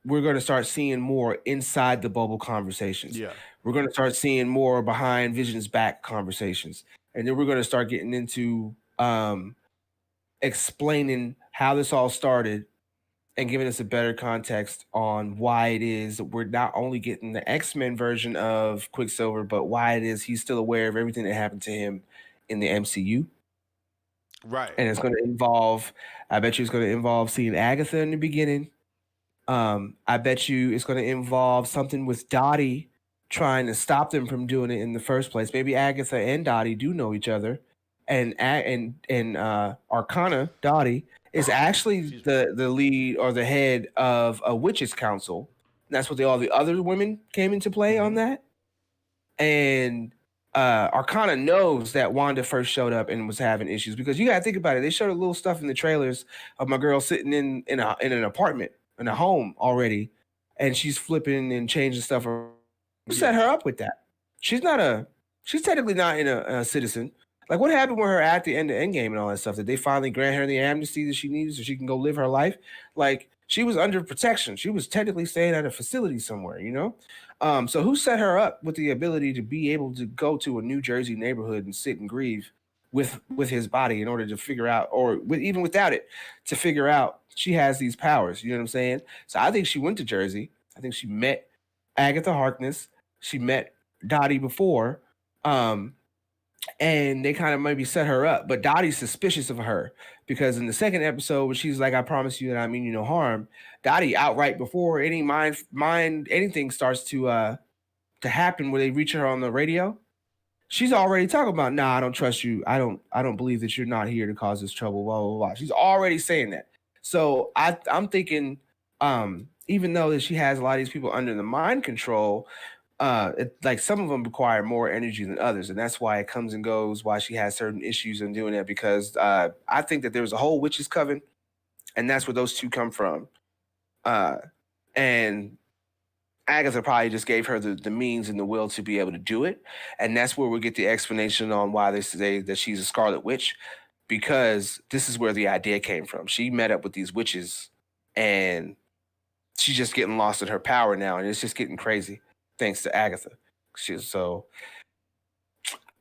we're going to start seeing more inside the bubble conversations. Yeah. We're going to start seeing more behind Vision's back conversations. And then we're going to start getting into explaining how this all started and giving us a better context on why it is that we're not only getting the X-Men version of Quicksilver, but why it is he's still aware of everything that happened to him in the MCU. Right. And it's going to involve, I bet you it's going to involve seeing Agatha in the beginning. I bet you it's going to involve something with Dottie trying to stop them from doing it in the first place. Maybe Agatha and Dottie do know each other, and Arcana Dottie is actually the lead or the head of a witches council. And that's what all the other women came into play on that. And Arcana knows that Wanda first showed up and was having issues, because you got to think about it. They showed a little stuff in the trailers of my girl sitting in an apartment, in a home already, and she's flipping and changing stuff. Who set her up with that? She's technically not a citizen. Like, what happened with her at the end of Endgame and all that stuff? Did they finally grant her the amnesty that she needed so she can go live her life? Like, she was under protection. She was technically staying at a facility somewhere, you know? So who set her up with the ability to be able to go to a New Jersey neighborhood and sit and grieve with his body in order to figure out, or even without it, to figure out she has these powers? You know what I'm saying? So I think she went to Jersey. I think she met Agatha Harkness. She met Dottie before. And they kind of maybe set her up. But Dottie's suspicious of her, because in the second episode, when she's like, I promise you that I mean you no harm, Dottie outright, before any anything starts to happen where they reach her on the radio, she's already talking about, nah, I don't trust you. I don't believe that you're not here to cause this trouble, blah, blah, blah. She's already saying that. So I'm thinking, even though that she has a lot of these people under the mind control, like some of them require more energy than others, and that's why it comes and goes, why she has certain issues in doing that, because I think that there was a whole witches coven, and that's where those two come from. And Agatha probably just gave her the means and the will to be able to do it, and that's where we get the explanation on why they say that she's a Scarlet Witch, because this is where the idea came from. She met up with these witches, and she's just getting lost in her power now, and it's just getting crazy. Thanks to Agatha. So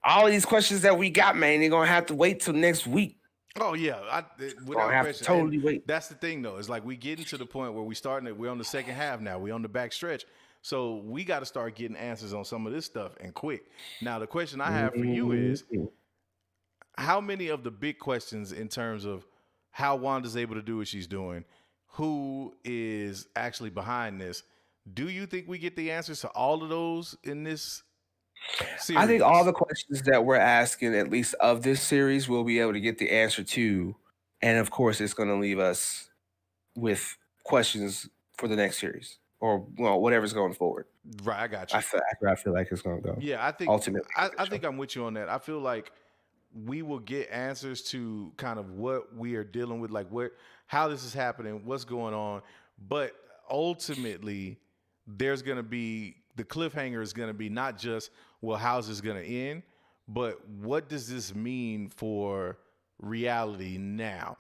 all of these questions that we got, man, they're gonna have to wait till next week. Oh yeah, without have question. to totally wait. That's the thing, though. It's like we getting to the point where we're on the second half now. We're on the back stretch, so we got to start getting answers on some of this stuff and quick. Now, the question I have for you is, how many of the big questions in terms of how Wanda's able to do what she's doing, who is actually behind this? Do you think we get the answers to all of those in this series? I think all the questions that we're asking, at least of this series, we'll be able to get the answer to. And of course, it's going to leave us with questions for the next series, or whatever's going forward. Right, I got you. I feel like it's going to go. Yeah, I think ultimately, I think I'm with you on that. I feel like we will get answers to kind of what we are dealing with, like how this is happening, what's going on. But ultimately, there's going to be, the cliffhanger is going to be not just, well, how's this going to end, but what does this mean for reality now?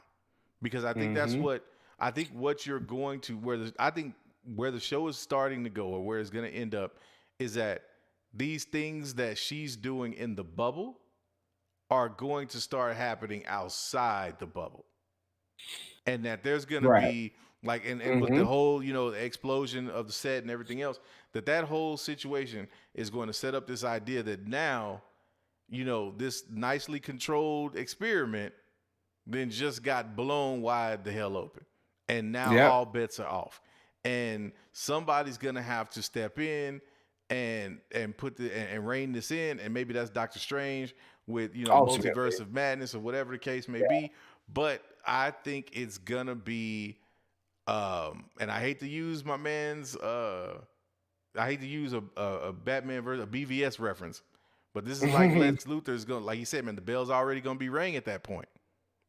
Because I think that's what you're going to, where the show is starting to go, or where it's going to end up, is that these things that she's doing in the bubble are going to start happening outside the bubble. And that there's going to be, like, and with the whole, the explosion of the set and everything else, that whole situation is going to set up this idea that now, this nicely controlled experiment then just got blown wide the hell open. And now all bets are off. And somebody's going to have to step in and put and rein this in. And maybe that's Doctor Strange with, Multiverse of Madness or whatever the case may be. But I think it's going to be, and I hate to use my man's, I hate to use a Batman version, a BVS reference, but this is like Lex Luthor's going, like he said, man, the bell's already going to be ringing at that point.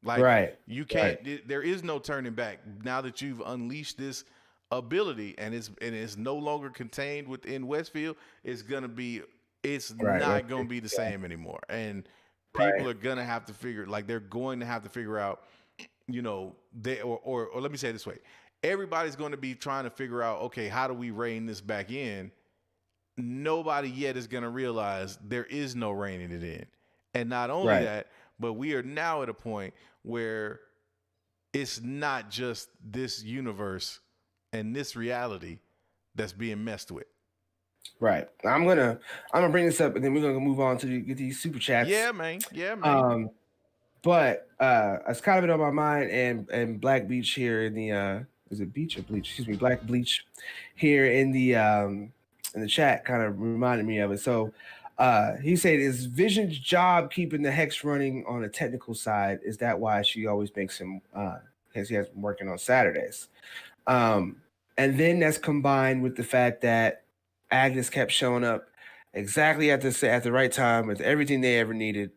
Like, you can't, there is no turning back now that you've unleashed this ability, and it's no longer contained within Westview. It's going to be it's Right. not going to be the same anymore. And people Right. are going to have to figure, like, they're going to have to figure out, you know, or let me say it this way. Everybody's going to be trying to figure out, okay, how do we rein this back in? Nobody yet is going to realize there is no reining it in. And not only Right. that, but we are now at a point where it's not just this universe and this reality that's being messed with. Right. I'm gonna bring this up, and then we're gonna move on to get these super chats. Yeah, man. Yeah, man. But it's kind of been on my mind, and Black Beach here in the is it Beach or Bleach? Excuse me, Black Bleach here in the chat kind of reminded me of it. So he said, "Is Vision's job keeping the hex running on a technical side? Is that why she always makes him? Because he has been working on Saturdays." And then that's combined with the fact that Agnes kept showing up exactly at the right time with everything they ever needed.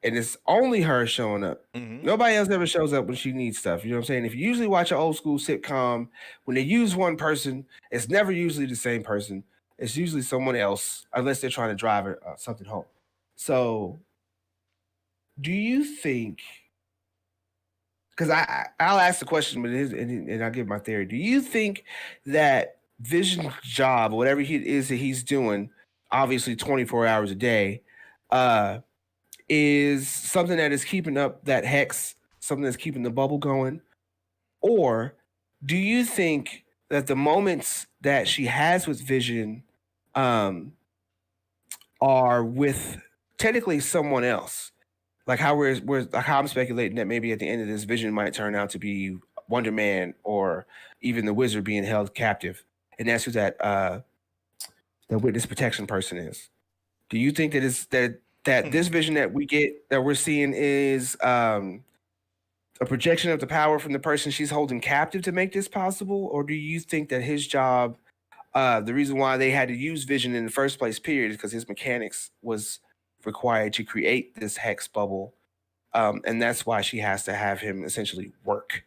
And it's only her showing up. Mm-hmm. Nobody else ever shows up when she needs stuff. You know what I'm saying? If you usually watch an old school sitcom, when they use one person, it's never usually the same person. It's usually someone else, unless they're trying to drive something home. So, do you think? Because I'll ask the question, but and I'll give my theory. Do you think that Vision's job, whatever he is that he's doing, obviously 24 hours a day, is something that is keeping up that hex, something that's keeping the bubble going? Or do you think that the moments that she has with Vision are with technically someone else? Like how how I'm speculating that maybe at the end of this, Vision might turn out to be Wonder Man or even the Wizard being held captive, and that's who that witness protection person is. Do you think that is that this Vision that we're seeing is a projection of the power from the person she's holding captive to make this possible, or do you think that his job, the reason why they had to use Vision in the first place, period, is because his mechanics was required to create this hex bubble, and that's why she has to have him essentially work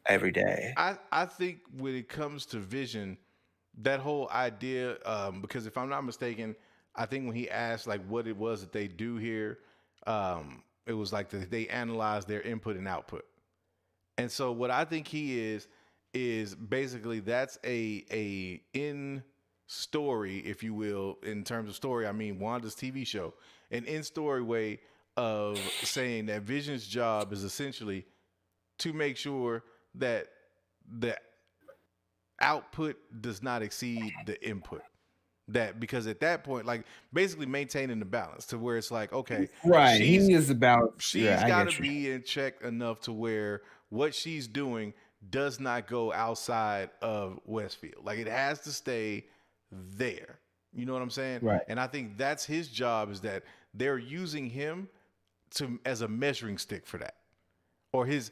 every day? I think when it comes to Vision, that whole idea, because if I'm not mistaken, I think when he asked like what it was that they do here, it was like they analyze their input and output. And so what I think he is basically that's a in story, if you will. In terms of story, I mean Wanda's TV show, an in story way of saying that Vision's job is essentially to make sure that the output does not exceed the input. That because at that point, like basically maintaining the balance to where it's like, okay, Right, he is about. she's got to be in check enough to where what she's doing does not go outside of Westview. Like it has to stay there. You know what I'm saying? Right. And I think that's his job, is that they're using him as a measuring stick for that. Or his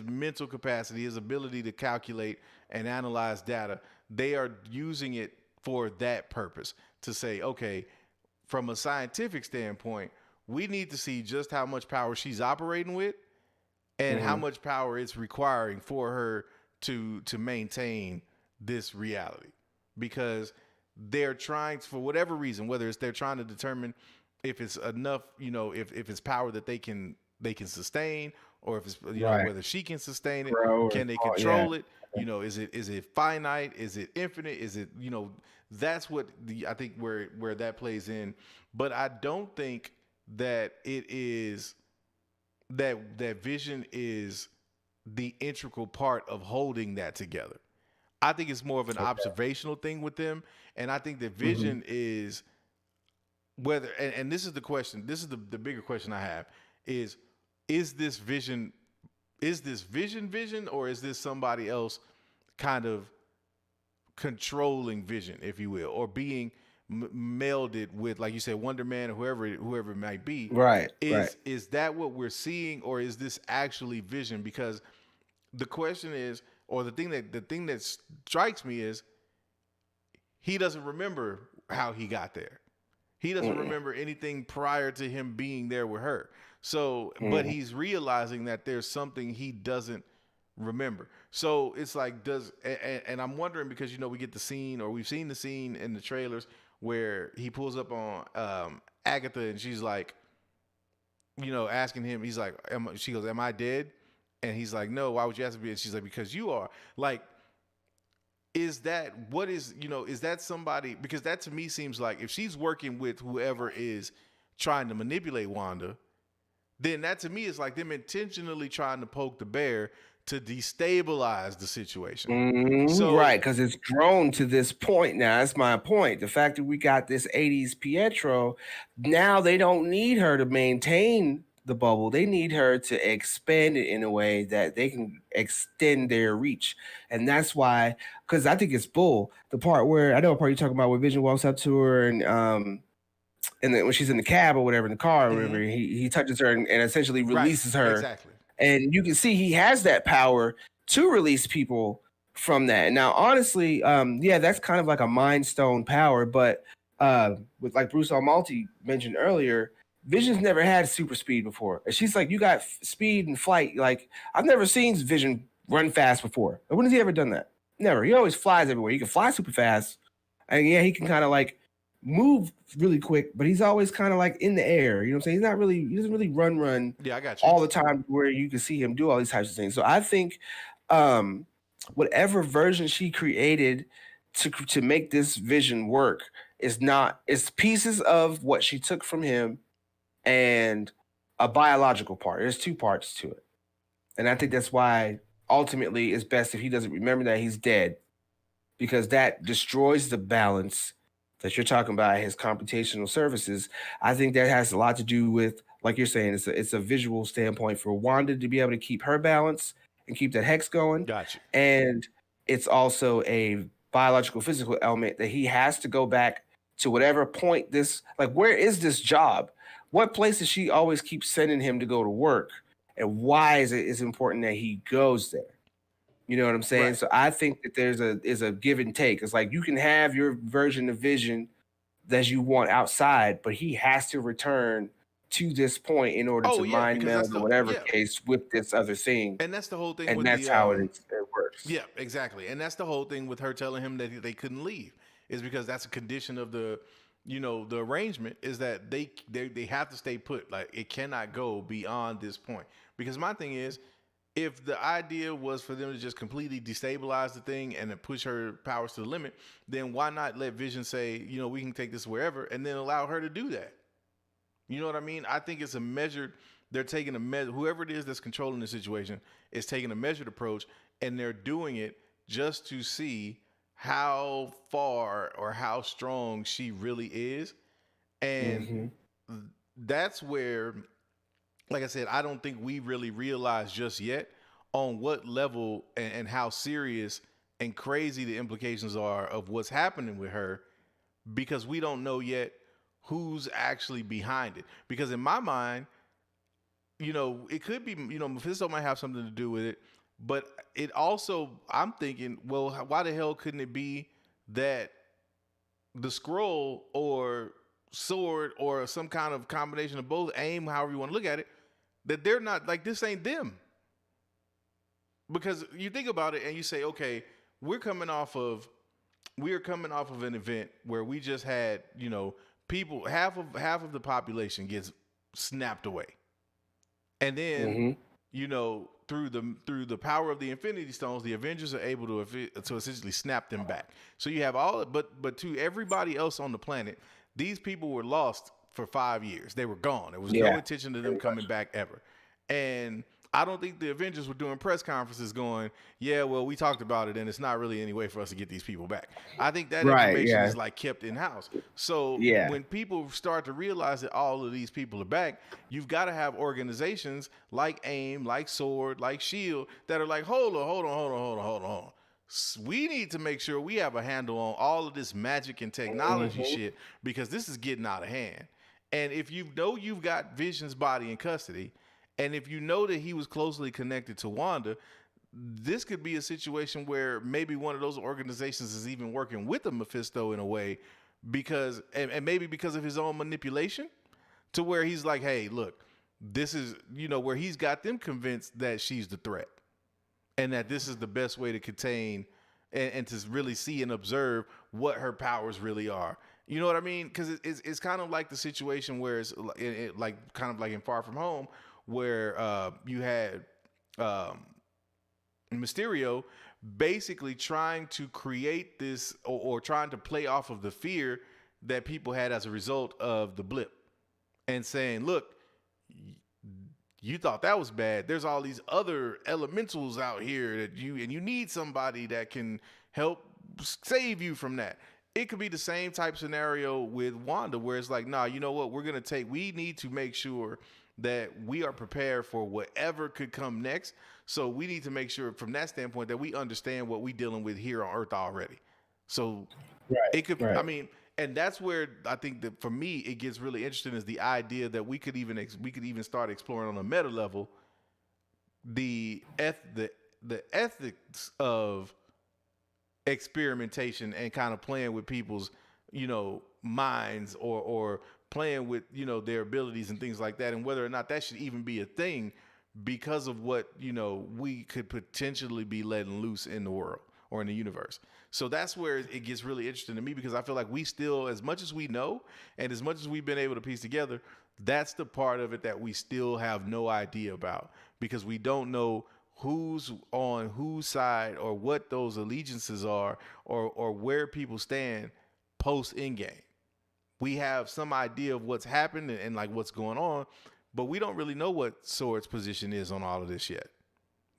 mental capacity, his ability to calculate and analyze data. They are using it for that purpose, to say, okay, from a scientific standpoint, we need to see just how much power she's operating with and how much power it's requiring for her to maintain this reality. Because they're trying, for whatever reason, whether it's they're trying to determine if it's enough, you know, if it's power that they can sustain, or if it's, you know, whether she can sustain it, can they control it? You know, is it finite? Is it infinite? Is it, you know, that's what I think where that plays in. But I don't think that it is that Vision is the integral part of holding that together. I think it's more of an observational thing with them. And I think that Vision is whether, and this is the question, this is the bigger question I have, is this Vision, or is this somebody else kind of controlling Vision, if you will, or being melded with, like you said, Wonder Man, or whoever it might be. Right. Is that what we're seeing, or is this actually Vision? Because the question is, or the thing that strikes me is, he doesn't remember how he got there. He doesn't remember anything prior to him being there with her. So, but he's realizing that there's something he doesn't remember. So it's like, and I'm wondering because, we get the scene, or we've seen the scene in the trailers where he pulls up on Agatha, and she's like, asking him, he's like, she goes, am I dead? And he's like, no, why would you ask me? And she's like, because you are. Like, is that somebody, because that to me seems like if she's working with whoever is trying to manipulate Wanda, then that to me is like them intentionally trying to poke the bear to destabilize the situation. So, right, because it's grown to this point now. That's my point. The fact that we got this 80s Pietro, now they don't need her to maintain the bubble. They need her to expand it in a way that they can extend their reach. And that's why, because I think it's bull. The part where, I know what part you're talking about, where Vision walks up to her and then when she's in the cab or whatever, in the car or whatever, he touches her and essentially releases her. Exactly. And you can see he has that power to release people from that. Now, honestly, that's kind of like a Mind Stone power. But with, like Bruce Almighty mentioned earlier, Vision's never had super speed before. And she's like, you got speed and flight. Like, I've never seen Vision run fast before. When has he ever done that? Never. He always flies everywhere. He can fly super fast. And yeah, he can kind of like move really quick, but he's always kind of like in the air. You know what I'm saying? He doesn't really run Yeah, I got you. all the time where you can see him do all these types of things. So I think whatever version she created to make this Vision work it's pieces of what she took from him and a biological part. There's two parts to it. And I think that's why ultimately it's best if he doesn't remember that he's dead, because that destroys the balance that you're talking about, his computational services. I think that has a lot to do with, like you're saying, it's a visual standpoint for Wanda to be able to keep her balance and keep that hex going. Gotcha. And it's also a biological, physical element that he has to go back to whatever point where is this job? What place does she always keep sending him to go to work? And why is it important that he goes there? You know what I'm saying? Right. So I think that there's a give and take. It's like you can have your version of Vision that you want outside, but he has to return to this point in order to mind meld or whatever case with this other thing. And that's the whole thing. And that's how it works. Yeah, exactly. And that's the whole thing with her telling him that they couldn't leave, is because that's a condition of the arrangement, is that they have to stay put. Like, it cannot go beyond this point. Because my thing is, if the idea was for them to just completely destabilize the thing and then push her powers to the limit, then why not let Vision say, we can take this wherever, and then allow her to do that? You know what I mean? I think it's a measured, they're taking a measure, whoever it is that's controlling the situation is taking a measured approach, and they're doing it just to see how far or how strong she really is. And that's where, like I said, I don't think we really realize just yet on what level and how serious and crazy the implications are of what's happening with her, because we don't know yet who's actually behind it. Because in my mind, it could be, Mephisto might have something to do with it, but it also, I'm thinking, well, why the hell couldn't it be that the scroll or sword or some kind of combination of both, aim, however you want to look at it, that they're not, like, this ain't them? Because you think about it and you say, okay, we're coming off of an event where we just had, people, half of the population gets snapped away. And then, through the power of the Infinity Stones, the Avengers are able to essentially snap them back. So you have but to everybody else on the planet, these people were lost for 5 years. They were gone. There was no intention of them coming back ever. And I don't think the Avengers were doing press conferences going, yeah, well, we talked about it, and it's not really any way for us to get these people back. I think that information is like kept in-house. So when people start to realize that all of these people are back, you've got to have organizations like AIM, like SWORD, like SHIELD that are like, hold on. We need to make sure we have a handle on all of this magic and technology shit, because this is getting out of hand. And if you've got Vision's body in custody, and if you know that he was closely connected to Wanda, this could be a situation where maybe one of those organizations is even working with a Mephisto in a way, because and maybe because of his own manipulation, to where he's like, hey, look, this is, where he's got them convinced that she's the threat. and that this is the best way to contain and to really see and observe what her powers really are. You know what I mean? Because it's kind of like the situation where it's like kind of like in Far From Home, where you had Mysterio basically trying to create this or trying to play off of the fear that people had as a result of the blip, and saying, look, you thought that was bad. There's all these other elementals out here that you need somebody that can help save you from that. It could be the same type scenario with Wanda, where it's like, nah, you know what? We need to make sure that we are prepared for whatever could come next. So we need to make sure from that standpoint that we understand what we're dealing with here on Earth already. So it could, I mean, and that's where I think that for me, it gets really interesting is the idea that we could even start exploring on a meta level, the ethics of experimentation and kind of playing with people's, minds or playing with, their abilities and things like that. And whether or not that should even be a thing because of what, we could potentially be letting loose in the world or in the universe. So that's where it gets really interesting to me, because I feel like we still, as much as we know and as much as we've been able to piece together, that's the part of it that we still have no idea about, because we don't know who's on whose side or what those allegiances are or where people stand post Endgame. We have some idea of what's happened and like what's going on, but we don't really know what Sword's position is on all of this yet.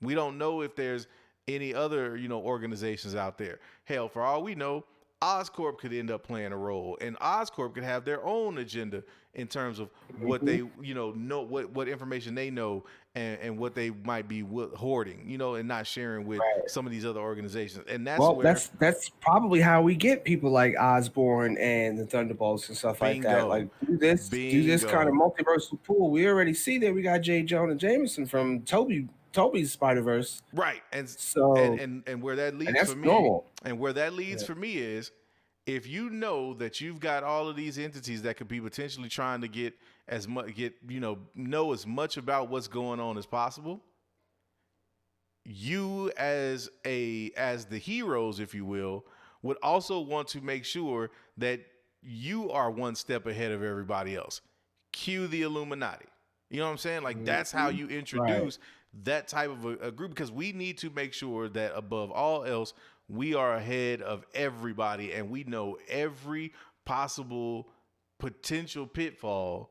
We don't know if there's any other, organizations out there. Hell, for all we know, Oscorp could end up playing a role, and Oscorp could have their own agenda in terms of what they, know what information they know and what they might be hoarding, and not sharing with some of these other organizations. And that's probably how we get people like Osborn and the Thunderbolts and stuff like that. Like do this kind of multiversal pool. We already see that we got J. Jonah Jameson from Toby's Spider-Verse. Right. And so and where that leads for me normal. And where that leads for me is, if you know that you've got all of these entities that could be potentially trying to get as much know as much about what's going on as possible, you as the heroes, if you will, would also want to make sure that you are one step ahead of everybody else. Cue the Illuminati. You know what I'm saying? Like that's how you introduce that type of a group, because we need to make sure that above all else, we are ahead of everybody and we know every possible potential pitfall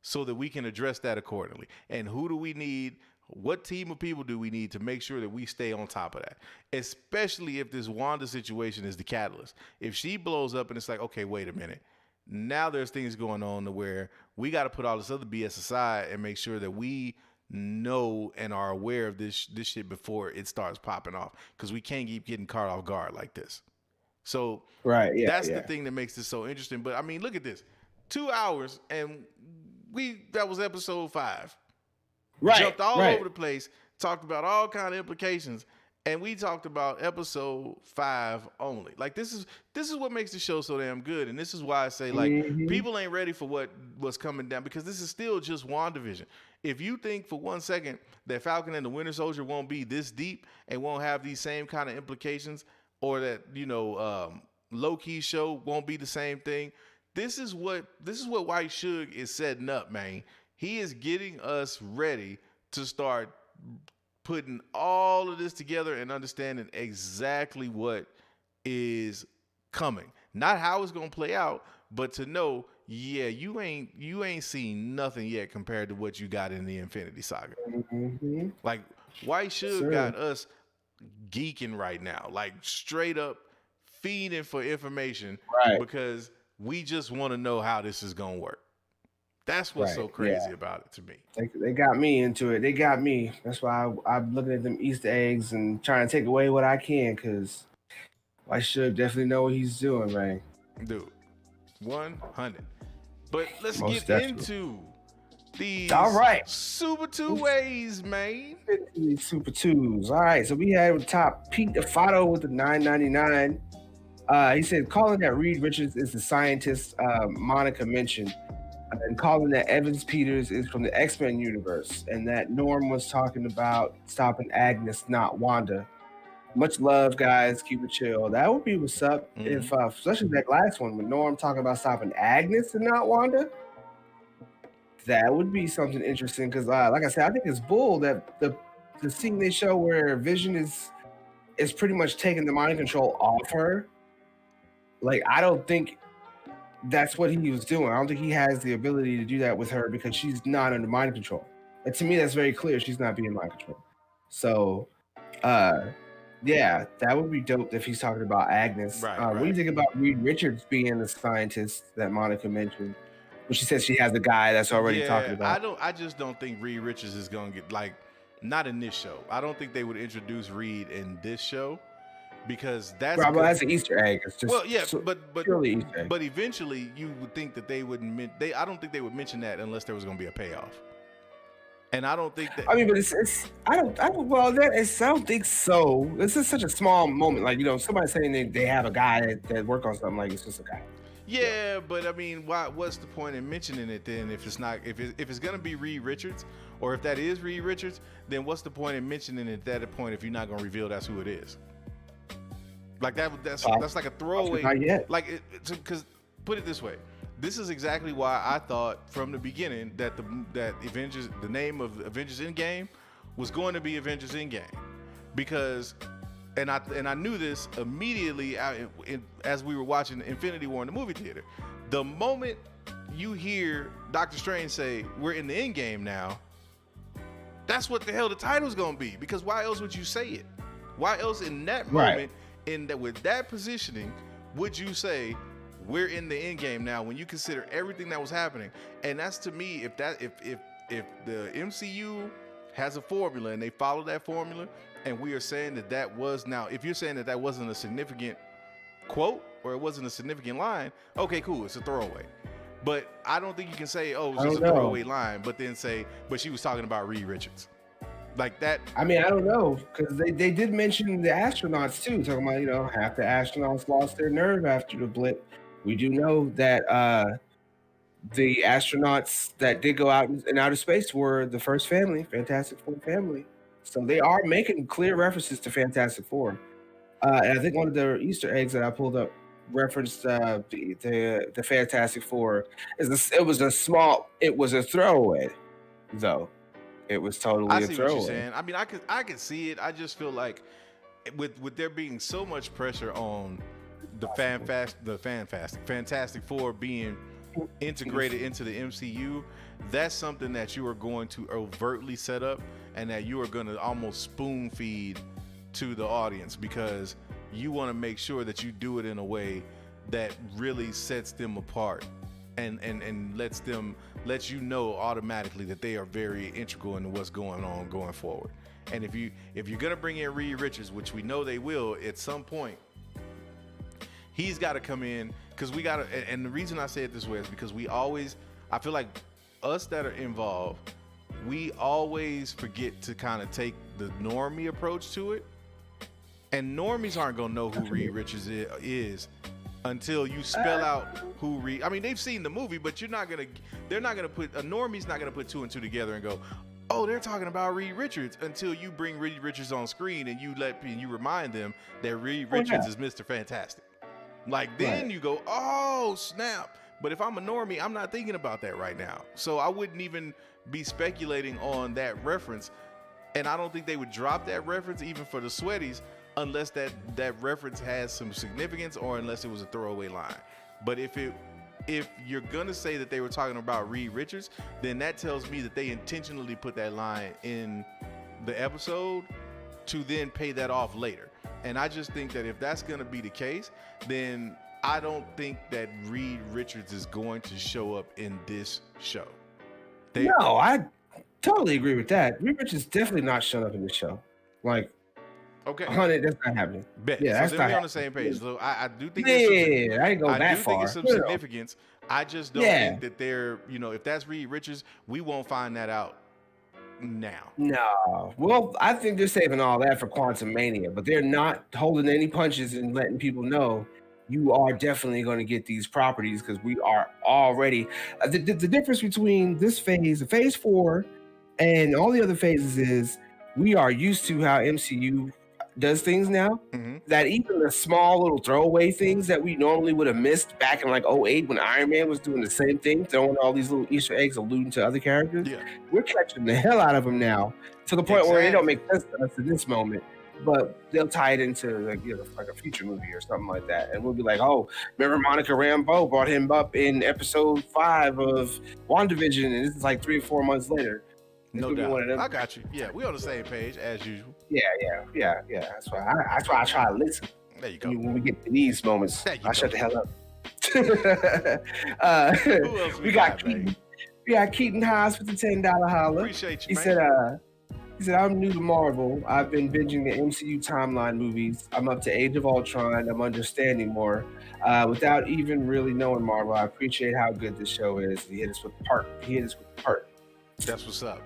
so that we can address that accordingly. And who do we need? What team of people do we need to make sure that we stay on top of that? Especially if this Wanda situation is the catalyst. If she blows up and it's like, okay, wait a minute. Now there's things going on to where we got to put all this other BS aside and make sure that we know and are aware of this shit before it starts popping off, because we can't keep getting caught off guard like this. So that's the thing that makes this so interesting. But I mean, look at this, 2 hours and that was episode 5. Jumped all over the place, talked about all kind of implications, and we talked about episode 5 only. Like this is what makes the show so damn good, and this is why I say like people ain't ready for what's coming down, because this is still just WandaVision. If you think for 1 second that Falcon and the Winter Soldier won't be this deep and won't have these same kind of implications, or that Loki's show won't be the same thing, this is what White Suge is setting up, man. He is getting us ready to start putting all of this together and understanding exactly what is coming. Not how it's going to play out, but to know, yeah, you ain't seen nothing yet compared to what you got in the Infinity Saga. Mm-hmm. Like White Suge got us geeking right now, like straight up feeding for information, because we just want to know how this is going to work. That's what's so crazy about it to me. They got me into it. They got me. That's why I'm looking at them Easter eggs and trying to take away what I can, because I should definitely know what he's doing, man. Dude, 100. But let's get into these Super 2-ways, man. These Super 2s. All right, so we have top Pete DeFato with the $9.99. He said, calling that Reed Richards is the scientist Monica mentioned. and calling that Evans Peters is from the X-Men universe, and that Norm was talking about stopping Agnes, not Wanda. Much love, guys. Keep it chill. That would be what's up. If especially that last one with Norm talking about stopping Agnes and not Wanda. That would be something interesting because, like I said, I think it's bull that the scene they show where Vision is pretty much taking the mind control off her. Like, I don't think that's what he was doing. I don't think he has the ability to do that with her because she's not under mind control. And to me, that's very clear. She's not being mind control. So, yeah, that would be dope if he's talking about Agnes. Right, What do you think about Reed Richards being the scientist that Monica mentioned? Well, she says she has the guy that's already talking about. I just don't think Reed Richards is gonna get, like, not in this show. I don't think they would introduce Reed in this show because that's an Easter egg. It's just but Easter egg. But eventually you would think that they wouldn't. I don't think they would mention that unless there was gonna be a payoff. And I don't think that. I mean, but I don't think so. This is such a small moment. Like, somebody saying they have a guy that work on something, like it's just a guy. Yeah, but I mean, what's the point in mentioning it then if it's not if it's gonna be Reed Richards, or if that is Reed Richards, then what's the point in mentioning it at that point if you're not gonna reveal that's who it is? Like that's like a throwaway. Not yet. Like, because put it this way, this is exactly why I thought from the beginning that Avengers, the name of Avengers Endgame, was going to be Avengers Endgame, because. And I knew this immediately as we were watching Infinity War in the movie theater. The moment you hear Doctor Strange say, "We're in the end game now," that's what the hell the title's gonna be. Because why else would you say it? Why else in that moment, with that positioning, would you say, "We're in the end game now," when you consider everything that was happening? And that's, to me, if the MCU has a formula and they follow that formula, and we are saying that was, now, if you're saying that wasn't a significant quote or it wasn't a significant line, okay, cool, it's a throwaway. But I don't think you can say, "Oh, it's just a throwaway line," but then say, "But she was talking about Reed Richards." Like that. I mean, I don't know, because they did mention the astronauts too, talking about, half the astronauts lost their nerve after the blip. We do know that the astronauts that did go out in outer space were the first family, Fantastic Four family. So they are making clear references to Fantastic Four. And I think one of the Easter eggs that I pulled up referenced the Fantastic Four. It was a throwaway, though. It was totally a throwaway. I see what you're saying. I mean, I could see it. I just feel like with there being so much pressure on the Fantastic Four being integrated into the MCU, that's something that you are going to overtly set up and that you are going to almost spoon feed to the audience, because you want to make sure that you do it in a way that really sets them apart and lets you know automatically that they are very integral into what's going on going forward. And if you're going to bring in Reed Richards, which we know they will at some point, he's got to come in, because we got to, and the reason I say it this way is because I feel like us that are involved, we always forget to kind of take the normie approach to it. And normies aren't going to know who Reed Richards is until you spell out who Reed. I mean, they've seen the movie, but a normie's not going to put two and two together and go, "Oh, they're talking about Reed Richards," until you bring Reed Richards on screen and you remind them that Reed Richards is Mr. Fantastic. Like, then you go, "Oh, snap." But if I'm a normie, I'm not thinking about that right now. So I wouldn't even be speculating on that reference. And I don't think they would drop that reference even for the sweaties unless that reference has some significance, or unless it was a throwaway line. But if you're going to say that they were talking about Reed Richards, then that tells me that they intentionally put that line in the episode to then pay that off later. And I just think that if that's going to be the case, then I don't think that Reed Richards is going to show up in this show. No, I totally agree with that. Reed Richards is definitely not showing up in this show. Like, okay, 100, that's not happening. Bet. Yeah, so then we're on the same page. So I do think I ain't going that far. I do think it's some significance. I just don't think that they're, if that's Reed Richards, we won't find that out now. No. Well, I think they're saving all that for Quantum Mania, but they're not holding any punches and letting people know you are definitely going to get these properties because we are already the difference between this phase, phase 4, and all the other phases is we are used to how MCU does things now. Mm-hmm. That even the small little throwaway things that we normally would have missed back in like 08 when Iron Man was doing the same thing, throwing all these little Easter eggs alluding to other characters, we're catching the hell out of them now to the point where they don't make sense to us in this moment. But they'll tie it into like a future movie or something like that, and we'll be like, "Oh, remember Monica Rambeau brought him up in episode 5 of WandaVision, and this is like 3 or 4 months later." No doubt. I got you. Yeah, we on the same page as usual. Yeah. That's why I try to listen. There you go. When we get to these moments, I shut the hell up. Who else we got Keaton. We got Keaton Haas with the $10 holler. Appreciate you, He said, I'm new to Marvel. I've been binging the MCU timeline movies. I'm up to Age of Ultron. I'm understanding more. Without even really knowing Marvel, I appreciate how good this show is. He hit us with part. That's what's up.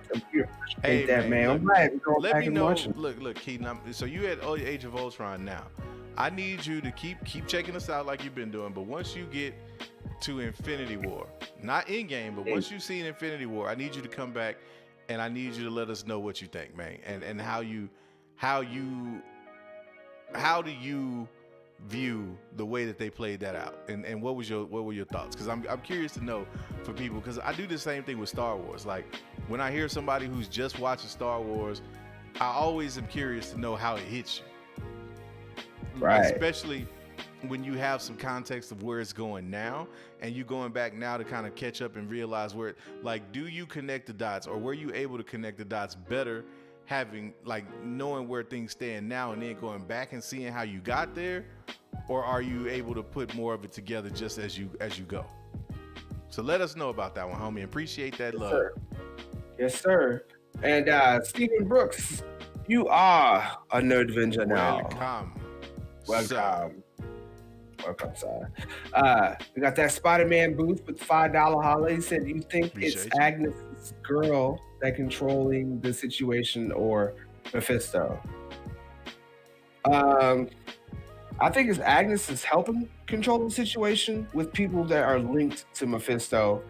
Hey, that man. I'm glad we're going let back me and know. watching. Look, Keaton. So you at Age of Ultron now. I need you to keep checking us out like you've been doing. But once you get to Infinity War, not Endgame, but once you've seen Infinity War, I need you to come back and I need you to let us know what you think, man, and how do you view the way that they played that out, and what were your thoughts? Because I'm curious to know for people, because I do the same thing with Star Wars. Like when I hear somebody who's just watching Star Wars, I always am curious to know how it hits you, right? Especially when you have some context of where it's going now, and you going back now to kind of catch up and realize where, like, do you connect the dots, or were you able to connect the dots better, having like knowing where things stand now and then going back and seeing how you got there, or are you able to put more of it together just as you go? So let us know about that one, homie. Appreciate that love. Sir. Yes, sir. And Stephen Brooks, you are a Nerd Avenger now. Welcome. Welcome, sir. We got that Spider-Man booth with $5 holler. He said, "You think it's Agnes' girl that controlling the situation, or Mephisto?" I think it's Agnes is helping control the situation with people that are linked to Mephisto.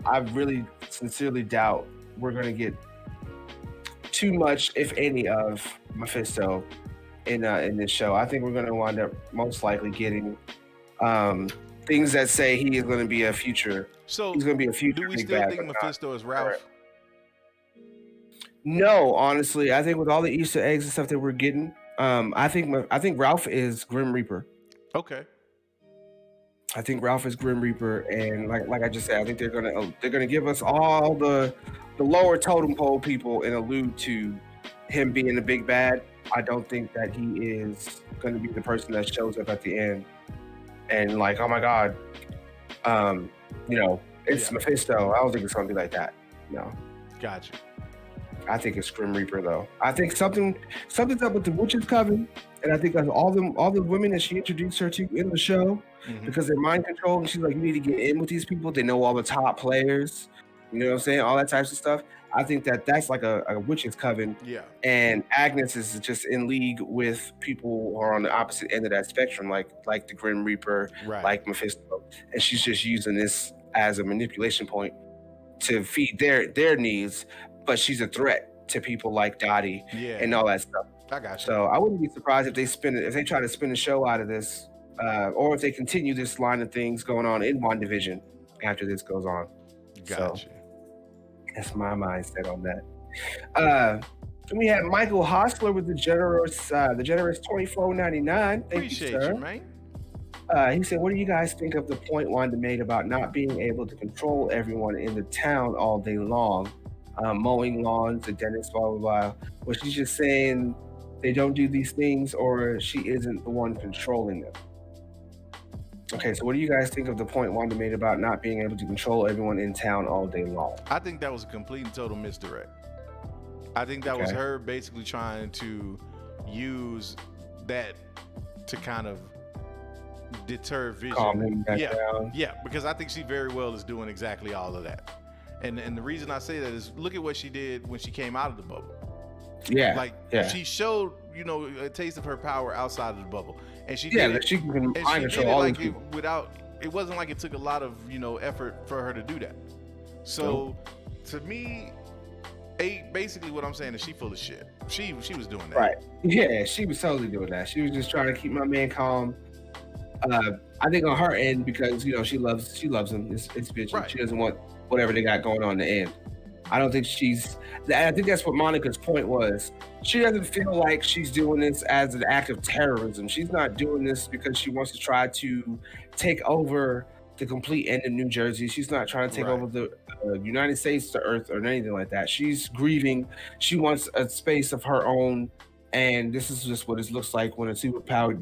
I really sincerely doubt we're going to get too much, if any, of Mephisto in this show. I think we're going to wind up most likely getting things that say he is going to be a future. So he's going to be a future. Do we still think Mephisto is Ralph? Right. No, honestly, I think with all the Easter eggs and stuff that we're getting, I think Ralph is Grim Reaper. Okay. I think Ralph is Grim Reaper, and like I just said, I think they're gonna give us all the lower totem pole people and allude to him being the big bad. I don't think that he is going to be the person that shows up at the end and like, oh my God, it's Mephisto. I don't think it's going to be like that. No. Gotcha. I think it's Grim Reaper though. I think something's up with the Witch's Coven, and I think that all the women that she introduced her to in the show, because they're mind controlled, and she's like, you need to get in with these people. They know all the top players. You know what I'm saying? All that types of stuff. I think that's like a Witch's Coven. Yeah. And Agnes is just in league with people who are on the opposite end of that spectrum, like the Grim Reaper, right, like Mephisto. And she's just using this as a manipulation point to feed their needs, but she's a threat to people like Dottie and all that stuff. I got you. So I wouldn't be surprised if they try to spin a show out of this, or if they continue this line of things going on in WandaVision after this goes on. Gotcha. So, that's my mindset on that. Then we have Michael Hostler with the generous $24.99. Appreciate you, sir. You, man. He said, "What do you guys think of the point Wanda made about not being able to control everyone in the town all day long, mowing lawns, the dentist, blah blah blah? Was she just saying they don't do these things, or she isn't the one controlling them?" Okay, so what do you guys think of the point Wanda made about not being able to control everyone in town all day long? I think that was a complete and total misdirect. I think that was her basically trying to use that to kind of deter Vision. Calm him back down. Yeah, because I think she very well is doing exactly all of that. And the reason I say that is look at what she did when she came out of the bubble. Yeah. She showed, a taste of her power outside of the bubble, and she Yeah, did that it. she can And mind she did control it all like these people. it wasn't like it took a lot of effort for her to do that. So to me, basically what I'm saying is she full of shit. She was doing that. Right. Yeah, she was totally doing that. She was just trying to keep my man calm. I think on her end, because she loves him. It's bitching. Right. She doesn't want whatever they got going on in the end. I don't think I think that's what Monica's point was. She doesn't feel like she's doing this as an act of terrorism. She's not doing this because she wants to try to take over the complete end of New Jersey. She's not trying to take over the United States, the earth, or anything like that. She's grieving. She wants a space of her own. And this is just what it looks like when a superpowered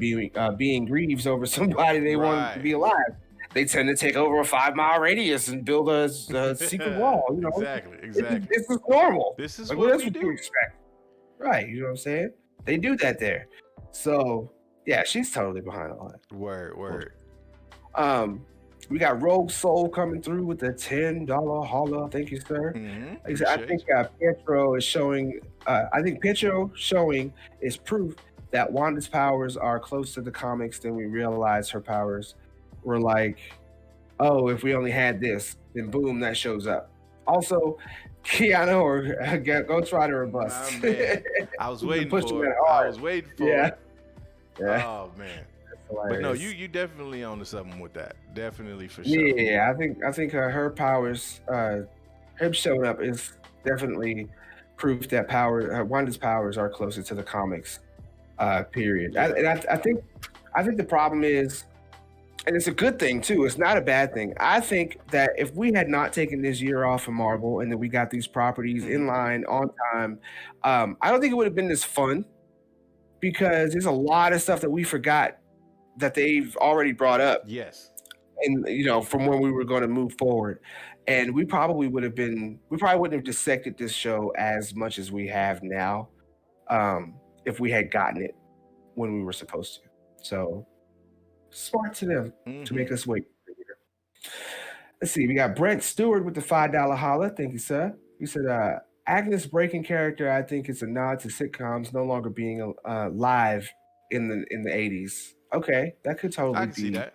being grieves over somebody they want to be alive. They tend to take over a 5-mile radius and build a secret wall. Exactly. This is normal. This is like, what else we would do. you expect? Right. You know what I'm saying? They do that there. So yeah, she's totally behind all that. Word. We got Rogue Soul coming through with the $10 holla. Thank you, sir. Mm-hmm. I think Pietro is showing. I think Pietro showing is proof that Wanda's powers are close to the comics than we realize her powers. We're like, oh, if we only had this, then boom, that shows up. Also, Keanu or Ghost Rider or bust. I was waiting for it. Yeah. Oh man. But no, you definitely on to something with that. Definitely for sure. Yeah, I think her powers, him showing up is definitely proof that Wanda's powers are closer to the comics. Period. Yeah. I think the problem is, and it's a good thing too. It's not a bad thing. I think that if we had not taken this year off from Marvel and that we got these properties in line on time, I don't think it would have been this fun, because there's a lot of stuff that we forgot that they've already brought up. Yes. And from when we were going to move forward, and we probably wouldn't have dissected this show as much as we have now, if we had gotten it when we were supposed to. So smart to them to make us wait. Let's see. We got Brent Stewart with the $5 holla. Thank you, sir. You said Agnes breaking character. I think it's a nod to sitcoms no longer being live in the 80s. Okay, that could totally be. I can see that.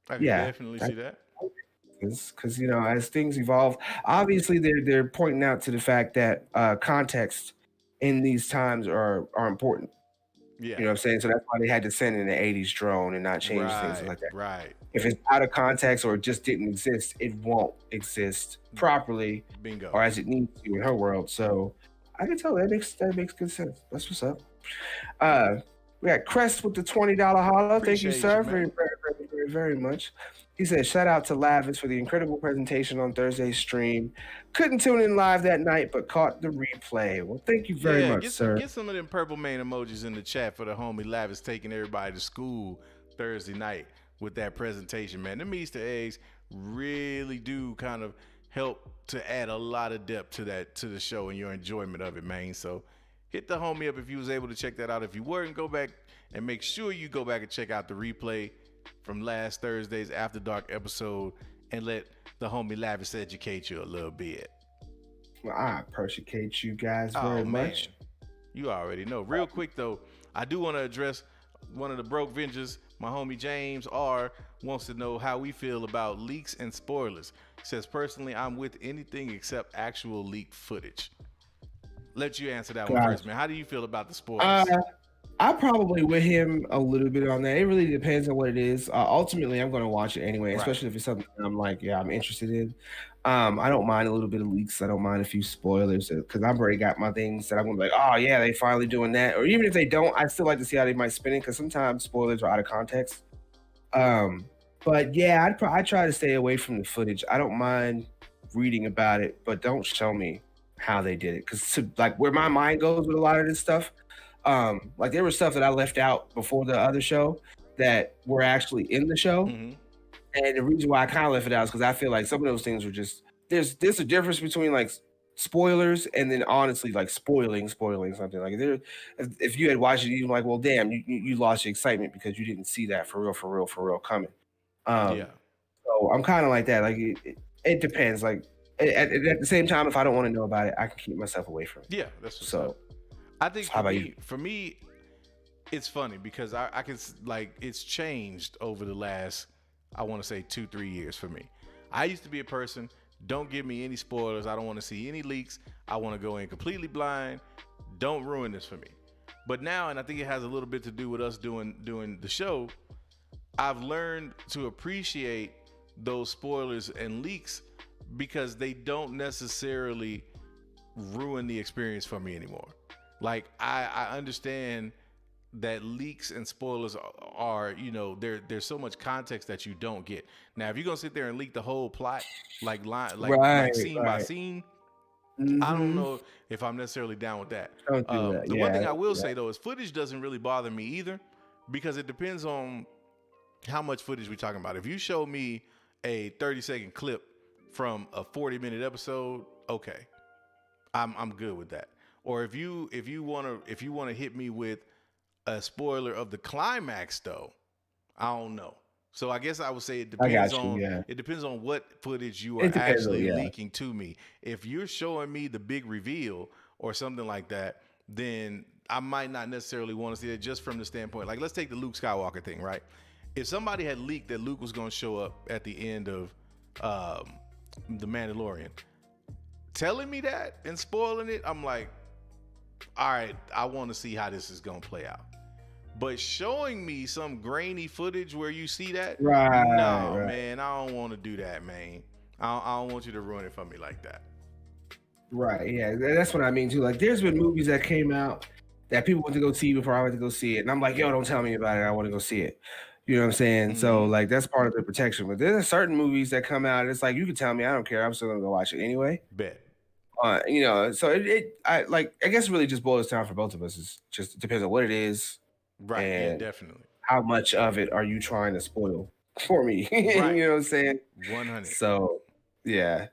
I can definitely see that. Because as things evolve, obviously they're pointing out to the fact that context in these times are important. Yeah. You know what I'm saying? So that's why they had to send in the 80s drone and not change things like that. Right. If it's out of context or it just didn't exist, it won't exist properly. Bingo. Or as it needs to in her world. So I can tell that makes good sense. That's what's up. We got Crest with the $20 holla. Thank you, sir, very, very, very, very much. He said, shout out to Lavis for the incredible presentation on Thursday's stream. Couldn't tune in live that night, but caught the replay. Well, thank you very much, sir. Get some of them purple man emojis in the chat for the homie Lavis taking everybody to school Thursday night with that presentation, man. Them Easter eggs really do kind of help to add a lot of depth to the show and your enjoyment of it, man. So hit the homie up if you was able to check that out. If you weren't, go back and make sure you go back and check out the replay from last Thursday's After Dark episode and let the homie Lavis educate you a little bit. Well, I appreciate you guys very much. You already know. Real quick though, I do want to address one of the broke vengers. My homie James R wants to know how we feel about leaks and spoilers. He says, personally, I'm with anything except actual leaked footage. Let you answer that one first, man. How do you feel about the spoilers? I'm probably with him a little bit on that. It really depends on what it is. Ultimately, I'm going to watch it anyway, especially if it's something I'm like, I'm interested in. I don't mind a little bit of leaks. I don't mind a few spoilers because I've already got my things that I'm going to be like, oh, yeah, they finally doing that. Or even if they don't, I still like to see how they might spin it because sometimes spoilers are out of context. But yeah, I try to stay away from the footage. I don't mind reading about it, but don't show me how they did it. Because like where my mind goes with a lot of this stuff, like there was stuff that I left out before the other show that were actually in the show. Mm-hmm. And the reason why I kind of left it out is because I feel like some of those things were just, there's a difference between like spoilers and then honestly like spoiling something. Like if you had watched it, you'd be like, well, damn, you lost your excitement because you didn't see that for real coming. So I'm kind of like that. Like it depends. Like at the same time, if I don't want to know about it, I can keep myself away from it. Yeah, that's what's so. Up. I think for me, it's funny because I can like it's changed over the last, I want to say 2-3 years for me. I used to be a person, don't give me any spoilers. I don't want to see any leaks. I want to go in completely blind. Don't ruin this for me. But now, and I think it has a little bit to do with us doing the show, I've learned to appreciate those spoilers and leaks because they don't necessarily ruin the experience for me anymore. Like I understand that leaks and spoilers are, you know, there's so much context that you don't get. Now, if you're gonna sit there and leak the whole plot, like scene by scene, I don't know if I'm necessarily down with that. Don't do that. The one thing I will say though is footage doesn't really bother me either, because it depends on how much footage we're talking about. If you show me a 30-second clip from a 40-minute episode, okay, I'm good with that. Or if you wanna hit me with a spoiler of the climax though, I don't know. So I guess I would say it depends on what footage you are actually leaking to me. If you're showing me the big reveal or something like that, then I might not necessarily want to see it, just from the standpoint. Like, let's take the Luke Skywalker thing, right? If somebody had leaked that Luke was going to show up at the end of The Mandalorian, telling me that and spoiling it, I'm like, all right, I want to see how this is going to play out. But showing me some grainy footage where you see that, man, I don't want to do that, man. I don't want you to ruin it for me like that. Right, yeah, that's what I mean too. Like, there's been movies that came out that people went to go see before I went to go see it, and I'm like, yo, don't tell me about it. I want to go see it. You know what I'm saying? So like, that's part of the protection. But there's certain movies that come out, and it's like, you can tell me, I don't care. I'm still gonna go watch it anyway. Bet. You know, so I guess it really just boils down for both of us. It's just, it depends on what it is. Right, and yeah, definitely. How much of it are you trying to spoil for me? Right. You know what I'm saying? 100. So, yeah,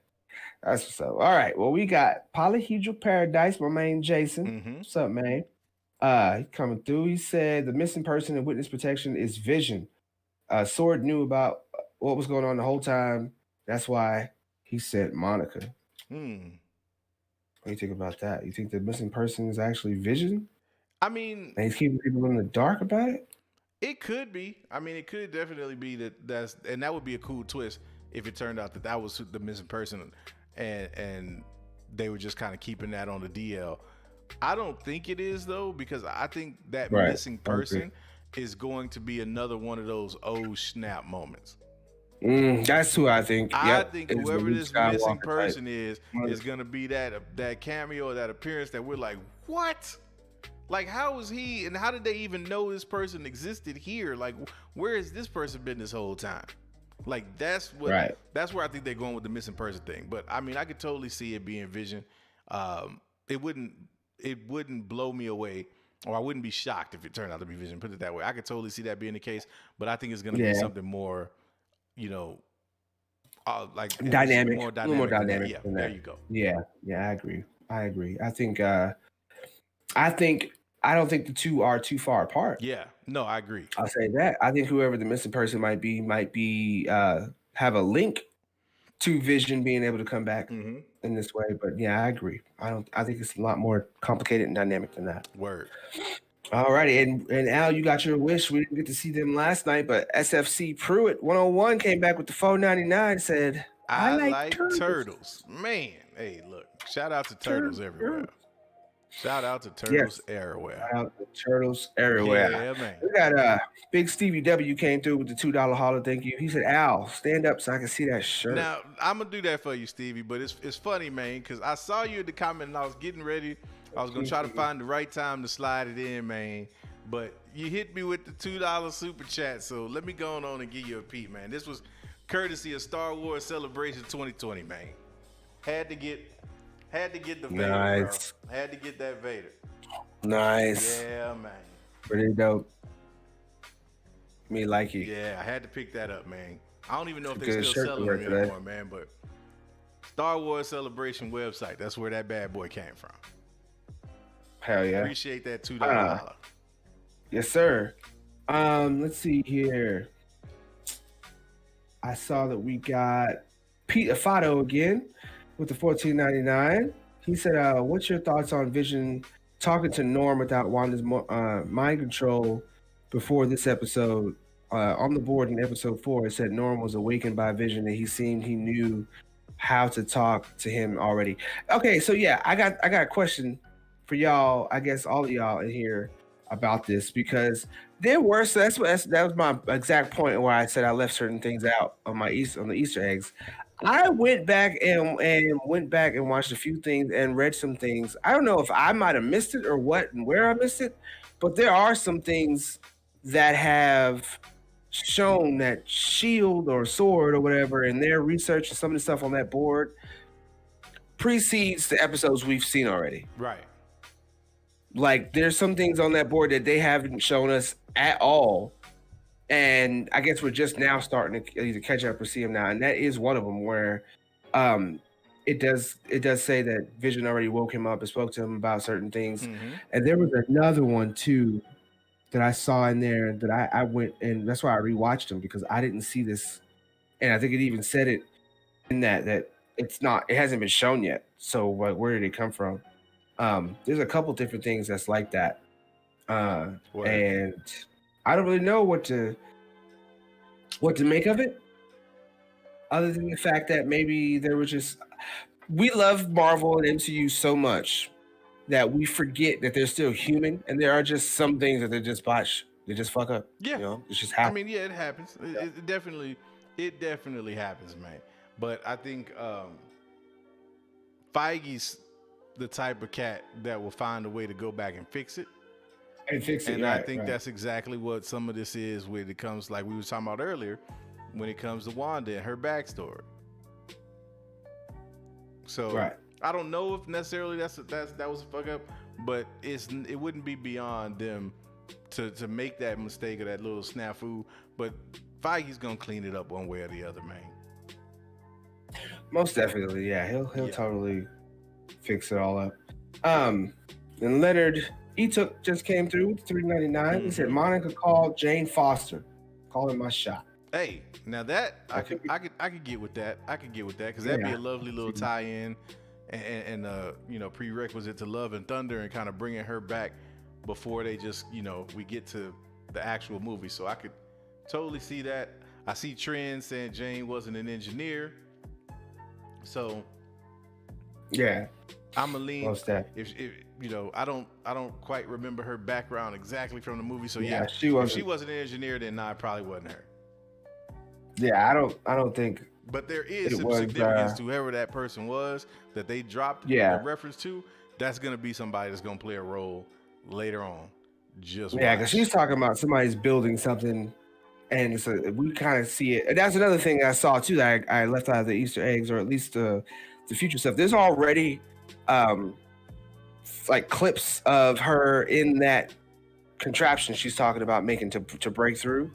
that's what's up. All right, well, we got Polyhedral Paradise, my man Jason. What's up, man? He coming through. He said the missing person in witness protection is Vision. Sword knew about what was going on the whole time. That's why he sent Monica. What do you think about that? You think the missing person is actually Vision? I mean, and he's keeping people in the dark about it? It could be. I mean, it could definitely be and that would be a cool twist if it turned out that was the missing person, and they were just kind of keeping that on the DL. I don't think it is though, because I think that missing person is going to be another one of those oh snap moments. That's who I think. I think whoever this missing person is going to be that cameo or that appearance that we're like, what? Like, how is he, and how did they even know this person existed here? Like, where has this person been this whole time? Like, that's where I think they're going with the missing person thing. But I mean, I could totally see it being Vision. It wouldn't blow me away, or I wouldn't be shocked if it turned out to be Vision. Put it that way. I could totally see that being the case. But I think it's going to be something more, you know, like dynamic, more dynamic. More dynamic. Yeah, there you go. Yeah, I agree. I don't think the two are too far apart. Yeah, no, I agree. I'll say that. I think whoever the missing person might be have a link to Vision being able to come back in this way. But yeah, I agree. I think it's a lot more complicated and dynamic than that. Word. All righty, and Al, you got your wish. We didn't get to see them last night, but SFC Pruitt 101 came back with the $4.99. Said, I like turtles. Man, hey, look, shout out to turtles everywhere. Shout out to Turtles everywhere. Shout out to Turtles everywhere. Yeah, man. We got Big Stevie W came through with the $2 holler. Thank you. He said, Al, stand up so I can see that shirt. Now, I'm going to do that for you, Stevie, but it's funny, man, because I saw you in the comment and I was getting ready. I was going to try to find the right time to slide it in, man. But you hit me with the $2 super chat, so let me go on and give you a peep, man. This was courtesy of Star Wars Celebration 2020, man. Had to get the Vader, nice. Bro. Had to get that Vader. Nice. Yeah, man. Pretty dope. Me like it. Yeah, I had to pick that up, man. I don't even know if they're still selling them anymore, man, but Star Wars Celebration website, that's where that bad boy came from. Hell yeah. Appreciate that $2. Yes, sir. Let's see here. I saw that we got Pete Afato again with the $14.99. He said, what's your thoughts on Vision talking to Norm without Wanda's mind control before this episode. On the board in episode 4, it said Norm was awakened by a vision that he seemed he knew how to talk to him already. Okay, so yeah, I got a question for y'all. I guess all of y'all in here about this, because there were, so that was my exact point where I said I left certain things out on the Easter eggs. I went back and watched a few things and read some things. I don't know if I might have missed it or what and where I missed it, but there are some things that have shown that shield or sword or whatever in their research and some of the stuff on that board precedes the episodes we've seen already. Right. Like, there's some things on that board that they haven't shown us at all. And I guess we're just now starting to either catch up or see them now. And that is one of them where it does say that Vision already woke him up and spoke to him about certain things. Mm-hmm. And there was another one too that I saw in there that I went, and that's why I rewatched them, because I didn't see this. And I think it even said it in that it hasn't been shown yet. So where did it come from? There's a couple different things that's like that. And I don't really know what to make of it, other than the fact that maybe there was just, we love Marvel and MCU so much that we forget that they're still human, and there are just some things that they just botch, they just fuck up. Yeah, you know, it just happens. I mean, yeah, it happens. Yeah. It definitely happens, man. But I think Feige's the type of cat that will find a way to go back and fix it. And I think that's exactly what some of this is when it comes, like we were talking about earlier, when it comes to Wanda and her backstory. So I don't know if necessarily that was a fuck up, but it wouldn't be beyond them to make that mistake or that little snafu. But Feige's gonna clean it up one way or the other, man. Most definitely, yeah. He'll totally fix it all up. And Leonard just came through with $3.99. Mm-hmm. He said Monica called Jane Foster, calling my shot. Hey, now that I could get with that. I could get with that, because that'd be a lovely little tie-in and prerequisite to Love and Thunder, and kind of bringing her back before they just we get to the actual movie. So I could totally see that. I see trends saying Jane wasn't an engineer, so yeah, I'm a lean. If I don't quite remember her background exactly from the movie. So yeah, if she wasn't an engineer, then I probably wasn't her. Yeah, I don't think. But there is some significance to whoever that person was that they dropped a reference to. That's gonna be somebody that's gonna play a role later on. Because she's talking about somebody's building something, and we kind of see it. And that's another thing I saw too that I left out of the Easter eggs, or at least the future stuff. There's already like clips of her in that contraption she's talking about making to break through.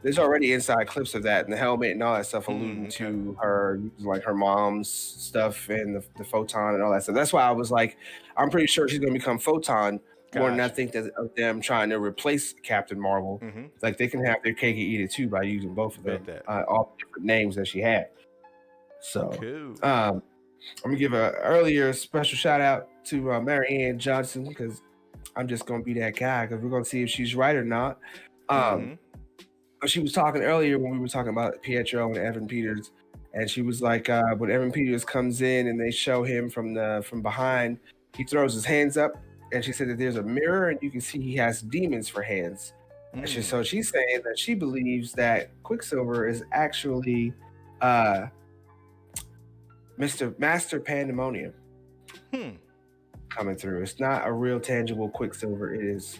There's already inside clips of that, and the helmet and all that stuff alluding to her, like her mom's stuff and the photon and all that stuff. That's why I was like, I'm pretty sure she's gonna become Photon. More than I think that of them trying to replace Captain Marvel. Mm-hmm. Like, they can have their cake and eat it too by using both of them, all the different names that she had. So, cool. I'm gonna give an earlier special shout out to Mary Ann Johnson, because I'm just gonna be that guy, because we're gonna see if she's right or not. She was talking earlier when we were talking about Pietro and Evan Peters, and she was like, when Evan Peters comes in and they show him from behind, he throws his hands up, and she said that there's a mirror and you can see he has demons for hands. And so she's saying that she believes that Quicksilver is actually Master Pandemonium coming through. It's not a real tangible Quicksilver. It is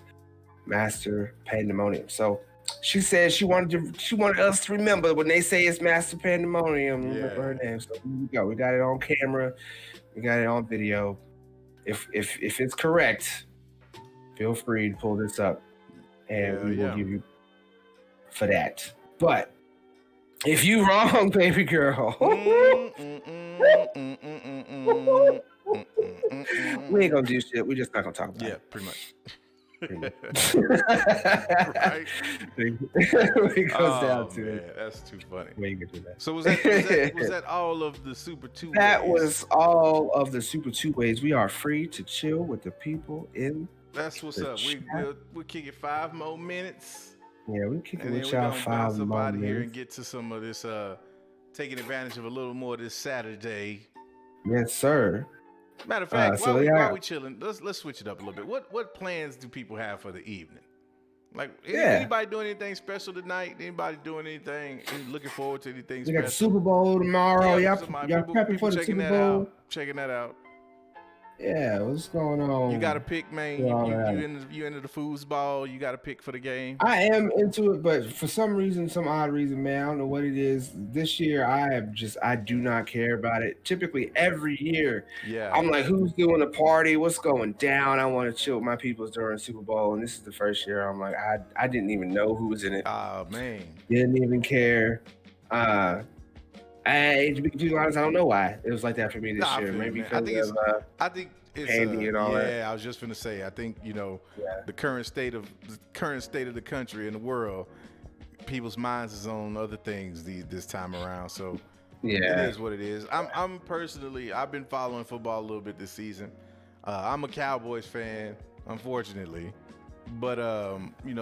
Master Pandemonium. So she said she wanted us to remember when they say it's Master Pandemonium, remember her name. So here we go. We got it on camera. We got it on video. If it's correct, feel free to pull this up, and we will give you for that. But if you wrong, baby girl, we ain't gonna do shit. We're just not gonna talk about it. Yeah, pretty much. Right? It goes down to man, it. that's too funny. When you get to that. So was that all of the Super Two That ways? was all of the Super Two ways. We are free to chill with the people in. That's what's up. We'll kick it 5 more minutes. Yeah, we kick it And then with we're y'all gonna 5 bounce up more out of here and minutes. get to some of this taking advantage of a little more this Saturday. Yes, sir. Matter of fact, so while we chilling, let's switch it up a little bit. What plans do people have for the evening? Like anybody doing anything special tonight? Anybody doing anything? Looking forward to anything We special? got the Super Bowl tomorrow. Y'all people prepping for the checking Super that Bowl? out. Checking that out. Yeah, what's going on? You got to pick, man. You into the foosball. You got to pick for the game. I am into it, but for some reason, some odd reason, man, I don't know what it is. This year, I do not care about it. Typically, every year, I'm like, who's doing a party? What's going down? I want to chill with my peoples during the Super Bowl, and this is the first year. I'm like, I didn't even know who was in it. Oh man, didn't even care. To be honest, I don't know why it was like that for me this year. Maybe because I think it's candy and all that. Yeah, I was just gonna say. I think the current state of the country and the world, people's minds is on other things this time around. So it is what it is. I'm personally, I've been following football a little bit this season. I'm a Cowboys fan, unfortunately. But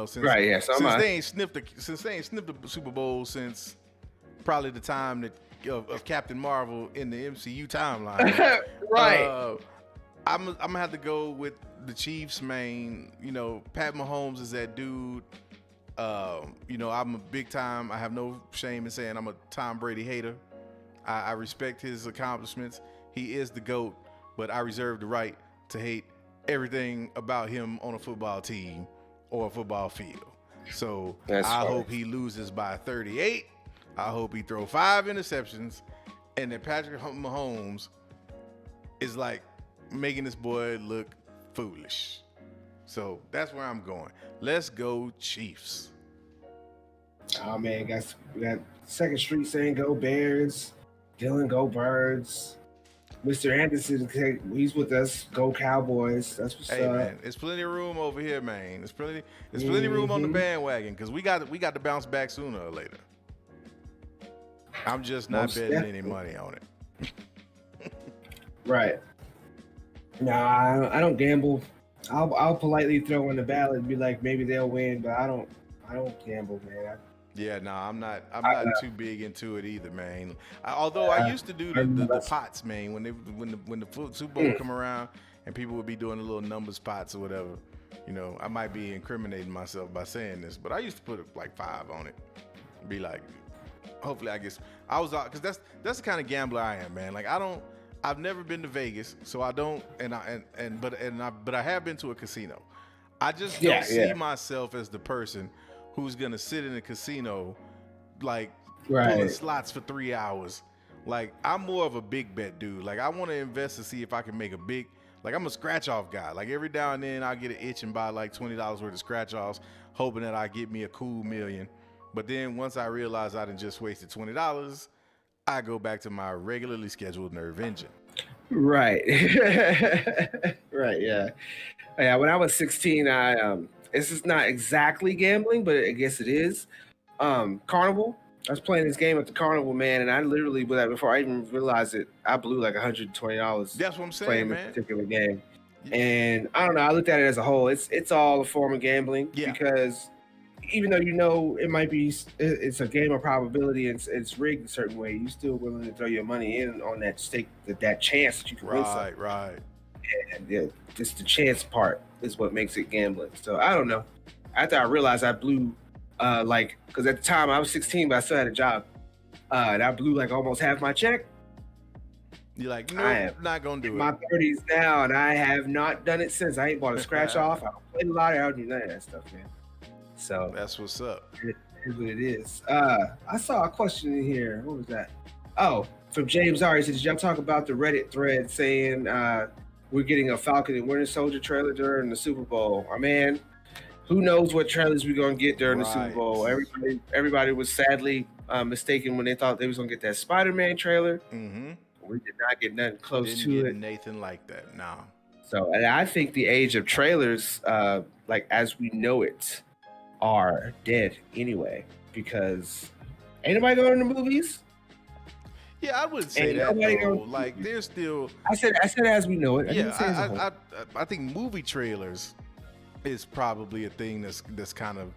since they ain't sniffed the Super Bowl since probably the time of Captain Marvel in the MCU timeline. Right. I'm gonna have to go with the Chiefs, man. Pat Mahomes is that dude. I'm a big time. I have no shame in saying I'm a Tom Brady hater. I respect his accomplishments. He is the GOAT, but I reserve the right to hate everything about him on a football team or a football field. So I hope he loses by 38. I hope he throw 5 interceptions, and then Patrick Mahomes is like making this boy look foolish. So that's where I'm going. Let's go Chiefs. Oh man, we got Second Street saying go Bears. Dylan, go Birds. Mr. Anderson, he's with us. Go Cowboys. That's what's up. Man, there's plenty of room over here, man. There's plenty of room on the bandwagon because we got to bounce back sooner or later. I'm just not betting any money on it. Right. No, I don't gamble. I'll politely throw in the ballot and be like, maybe they'll win, but I don't gamble, man. I'm not too big into it either, man. Although I used to do the pots, man, when the Super Bowl come around and people would be doing the little numbers pots or whatever. I might be incriminating myself by saying this, but I used to put like 5 on it. Be like, hopefully I guess I was out, because that's the kind of gambler I am, man. Like I've never been to Vegas, so I don't, but I have been to a casino. I just don't see myself as the person who's gonna sit in a casino, like pulling slots for 3 hours. Like I'm more of a big bet dude. Like I want to invest to see if I can make a big. Like I'm a scratch off guy. Like every now and then I get an itch and buy like $20 worth of scratch offs, hoping that I get me a cool million. But then once I realize I done just wasted $20, I go back to my regularly scheduled nerve engine. Right. Right. Yeah. Yeah. When I was 16, this is not exactly gambling, but I guess it is. Carnival. I was playing this game at the Carnival, man, and I literally, before I even realized it, I blew like $120. That's what I'm saying, playing man. This particular game. And I don't know. I looked at it as a whole. It's all a form of gambling because even though it might be, it's a game of probability and it's rigged a certain way, you're still willing to throw your money in on that stake, that chance that you can win something. Right. And just the chance part is what makes it gambling. So I don't know. After I realized I blew, because at the time I was 16, but I still had a job, and I blew like almost half my check. You're like, no, I'm not gonna do it. My 30s now, and I have not done it since. I ain't bought a scratch off. I don't play the lottery. I don't do none of that stuff, man. So that's what's up. It is what it is. I saw a question in here. What was that? Oh, from James R. He said, did y'all talk about the Reddit thread saying we're getting a Falcon and Winter Soldier trailer during the Super Bowl? Man, who knows what trailers we're gonna get during the Super Bowl? Everybody was sadly mistaken when they thought they was gonna get that Spider-Man trailer. Mm-hmm. We did not get nothing close to it. Nathan like that, no. So, and I think the age of trailers, like as we know it, are dead anyway, because ain't nobody going to the movies. Yeah, I wouldn't say that though. Like, there's still. I said as we know it. I think movie trailers is probably a thing that's kind of,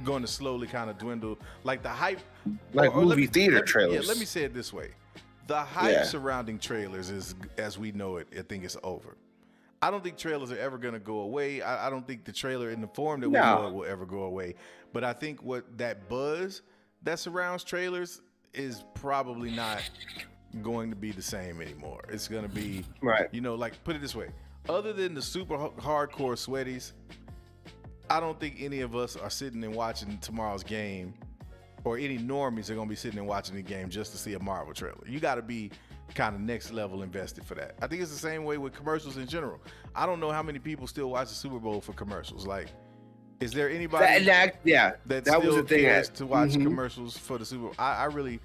going to slowly kind of dwindle. Like the hype, like movie theater trailers. Yeah, let me say it this way: the hype surrounding trailers is, as we know it, I think it's over. I don't think trailers are ever going to go away. I don't think the trailer in the form that we know it will ever go away. But I think that buzz that surrounds trailers is probably not going to be the same anymore. It's going to be, like, put it this way. Other than the super hardcore sweaties, I don't think any of us are sitting and watching tomorrow's game, or any normies are going to be sitting and watching the game just to see a Marvel trailer. You got to be kind of next level invested for that. I think it's the same way with commercials in general. I don't know how many people still watch the Super Bowl for commercials. Like, is there anybody that still was the thing cares to watch commercials for the Super Bowl? I really,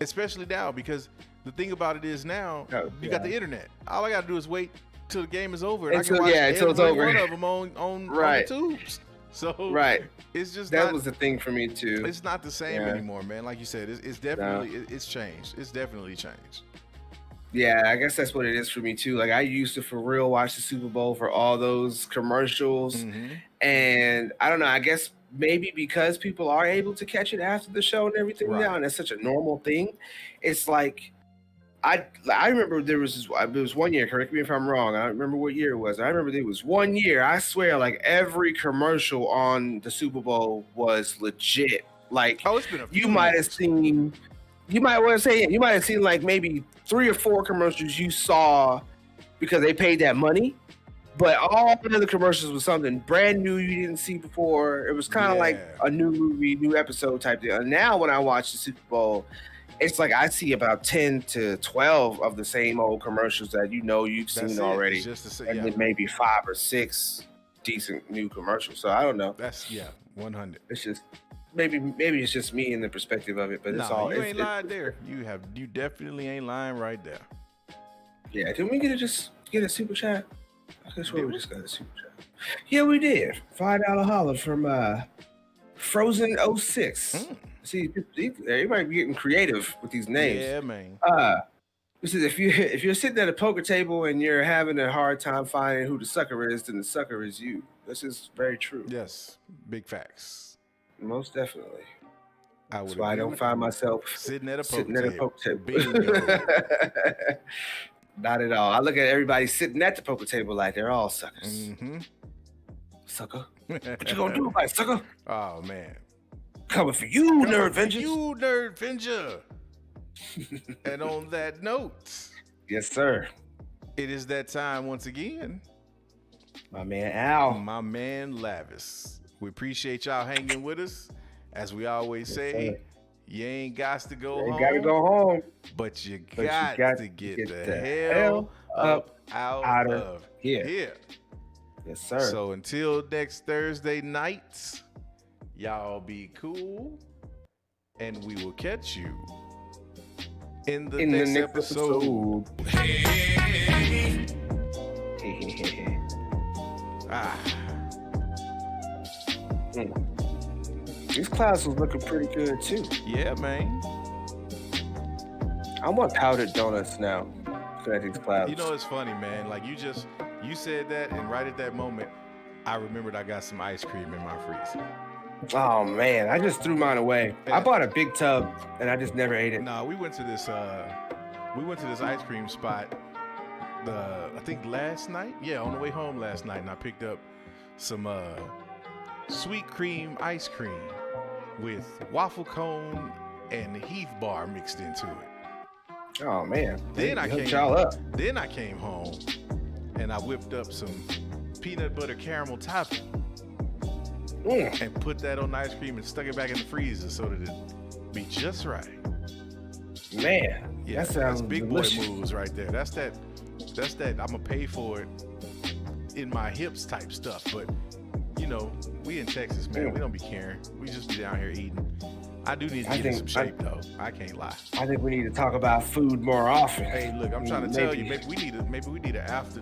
especially now, because the thing about it is now you got the internet. All I got to do is wait till the game is over, and I can watch every one of them on the tubes. So it's just that was the thing for me too. It's not the same anymore, man. Like you said, it's definitely it's changed. It's definitely changed. Yeah, I guess that's what it is for me too. Like, I used to for real watch the Super Bowl for all those commercials, and I don't know. I guess maybe because people are able to catch it after the show and everything now, and that's such a normal thing. It's like I remember there was 1 year. Correct me if I'm wrong. I don't remember what year it was. I remember there was 1 year. I swear, like every commercial on the Super Bowl was legit. Like, it's been a few you might have seen. You might want to say you might have seen like maybe 3 or 4 commercials you saw because they paid that money, but all the other commercials was something brand new you didn't see before. It was kind of like a new movie, new episode type deal. And now when I watch the Super Bowl, it's like I see about 10 to 12 of the same old commercials that you've seen already, and then maybe 5 or 6 decent new commercials. So I don't know. That's 100. It's just. Maybe it's just me in the perspective of it, but it's all. You ain't lying there. You definitely ain't lying right there. Yeah, didn't we get a super chat? I swear we just got a super chat. Yeah, we did. $5 holler from Frozen 06. See, everybody be getting creative with these names. Yeah, man. This is if you're sitting at a poker table and you're having a hard time finding who the sucker is, then the sucker is you. This is very true. Yes, big facts. Most definitely. That's why I don't find myself sitting at a poker table. Not at all. I look at everybody sitting at the poker table like they're all suckers. Sucker. What you gonna do about it, sucker? Oh, man. Coming for you, Nerd Vengeance. You, Nerd Venger. And on that note. Yes, sir. It is that time once again. My man Al. My man Lavis. We appreciate y'all hanging with us. As we always say, you ain't got to go home. You gotta go home. But you got to get the hell up out of here. Yes, sir. So until next Thursday night, y'all be cool. And we will catch you in the next episode. Hey. These clouds was looking pretty good too. Yeah, man. I want powdered donuts now. Looking at these clouds. You know, it's funny, man. Like you said that, and right at that moment, I remembered I got some ice cream in my freezer. Oh man, I just threw mine away. I bought a big tub, and I just never ate it. Nah, we went to this ice cream spot. I think last night. Yeah, on the way home last night, and I picked up some sweet cream ice cream with waffle cone and Heath bar mixed into it. Oh man! Then I came home and I whipped up some peanut butter caramel topping and put that on the ice cream and stuck it back in the freezer so that it'd be just right. Man, yeah, that sounds that's big delicious. Boy moves right there. That's that. I'm gonna pay for it in my hips type stuff, but. You know, we in Texas, man. We don't be caring. We just be down here eating. I do need to get in some shape though. I can't lie. I think we need to talk about food more often. Hey, look, I'm trying to tell you, maybe we need an after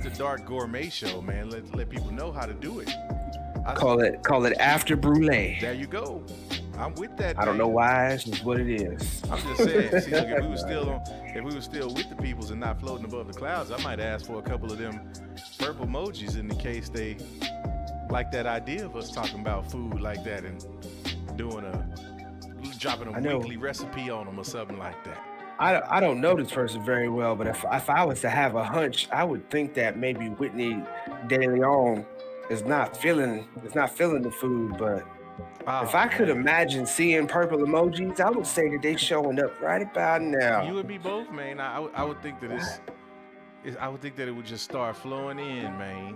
dark gourmet show, man. Let people know how to do it. Call it after brulee. There you go. I'm with that. I don't know why. It's just what it is. I'm just saying. See, look, if we were still with the peoples and not floating above the clouds, I might ask for a couple of them purple emojis in the case they like that idea of us talking about food like that and dropping a weekly recipe on them or something like that. I don't know this person very well, but if I was to have a hunch, I would think that maybe Whitney De Leon is not feeling the food, but if I could imagine seeing purple emojis, I would say that they showing up right about now. You and me both, man. I would think that I would think that it would just start flowing in, man.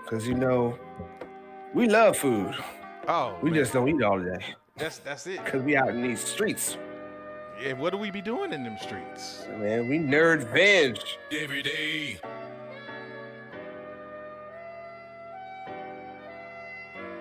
Because we love food. Oh, we just don't eat all day. That's it. Because we out in these streets. Yeah, what do we be doing in them streets? Man, we nerd veg every day.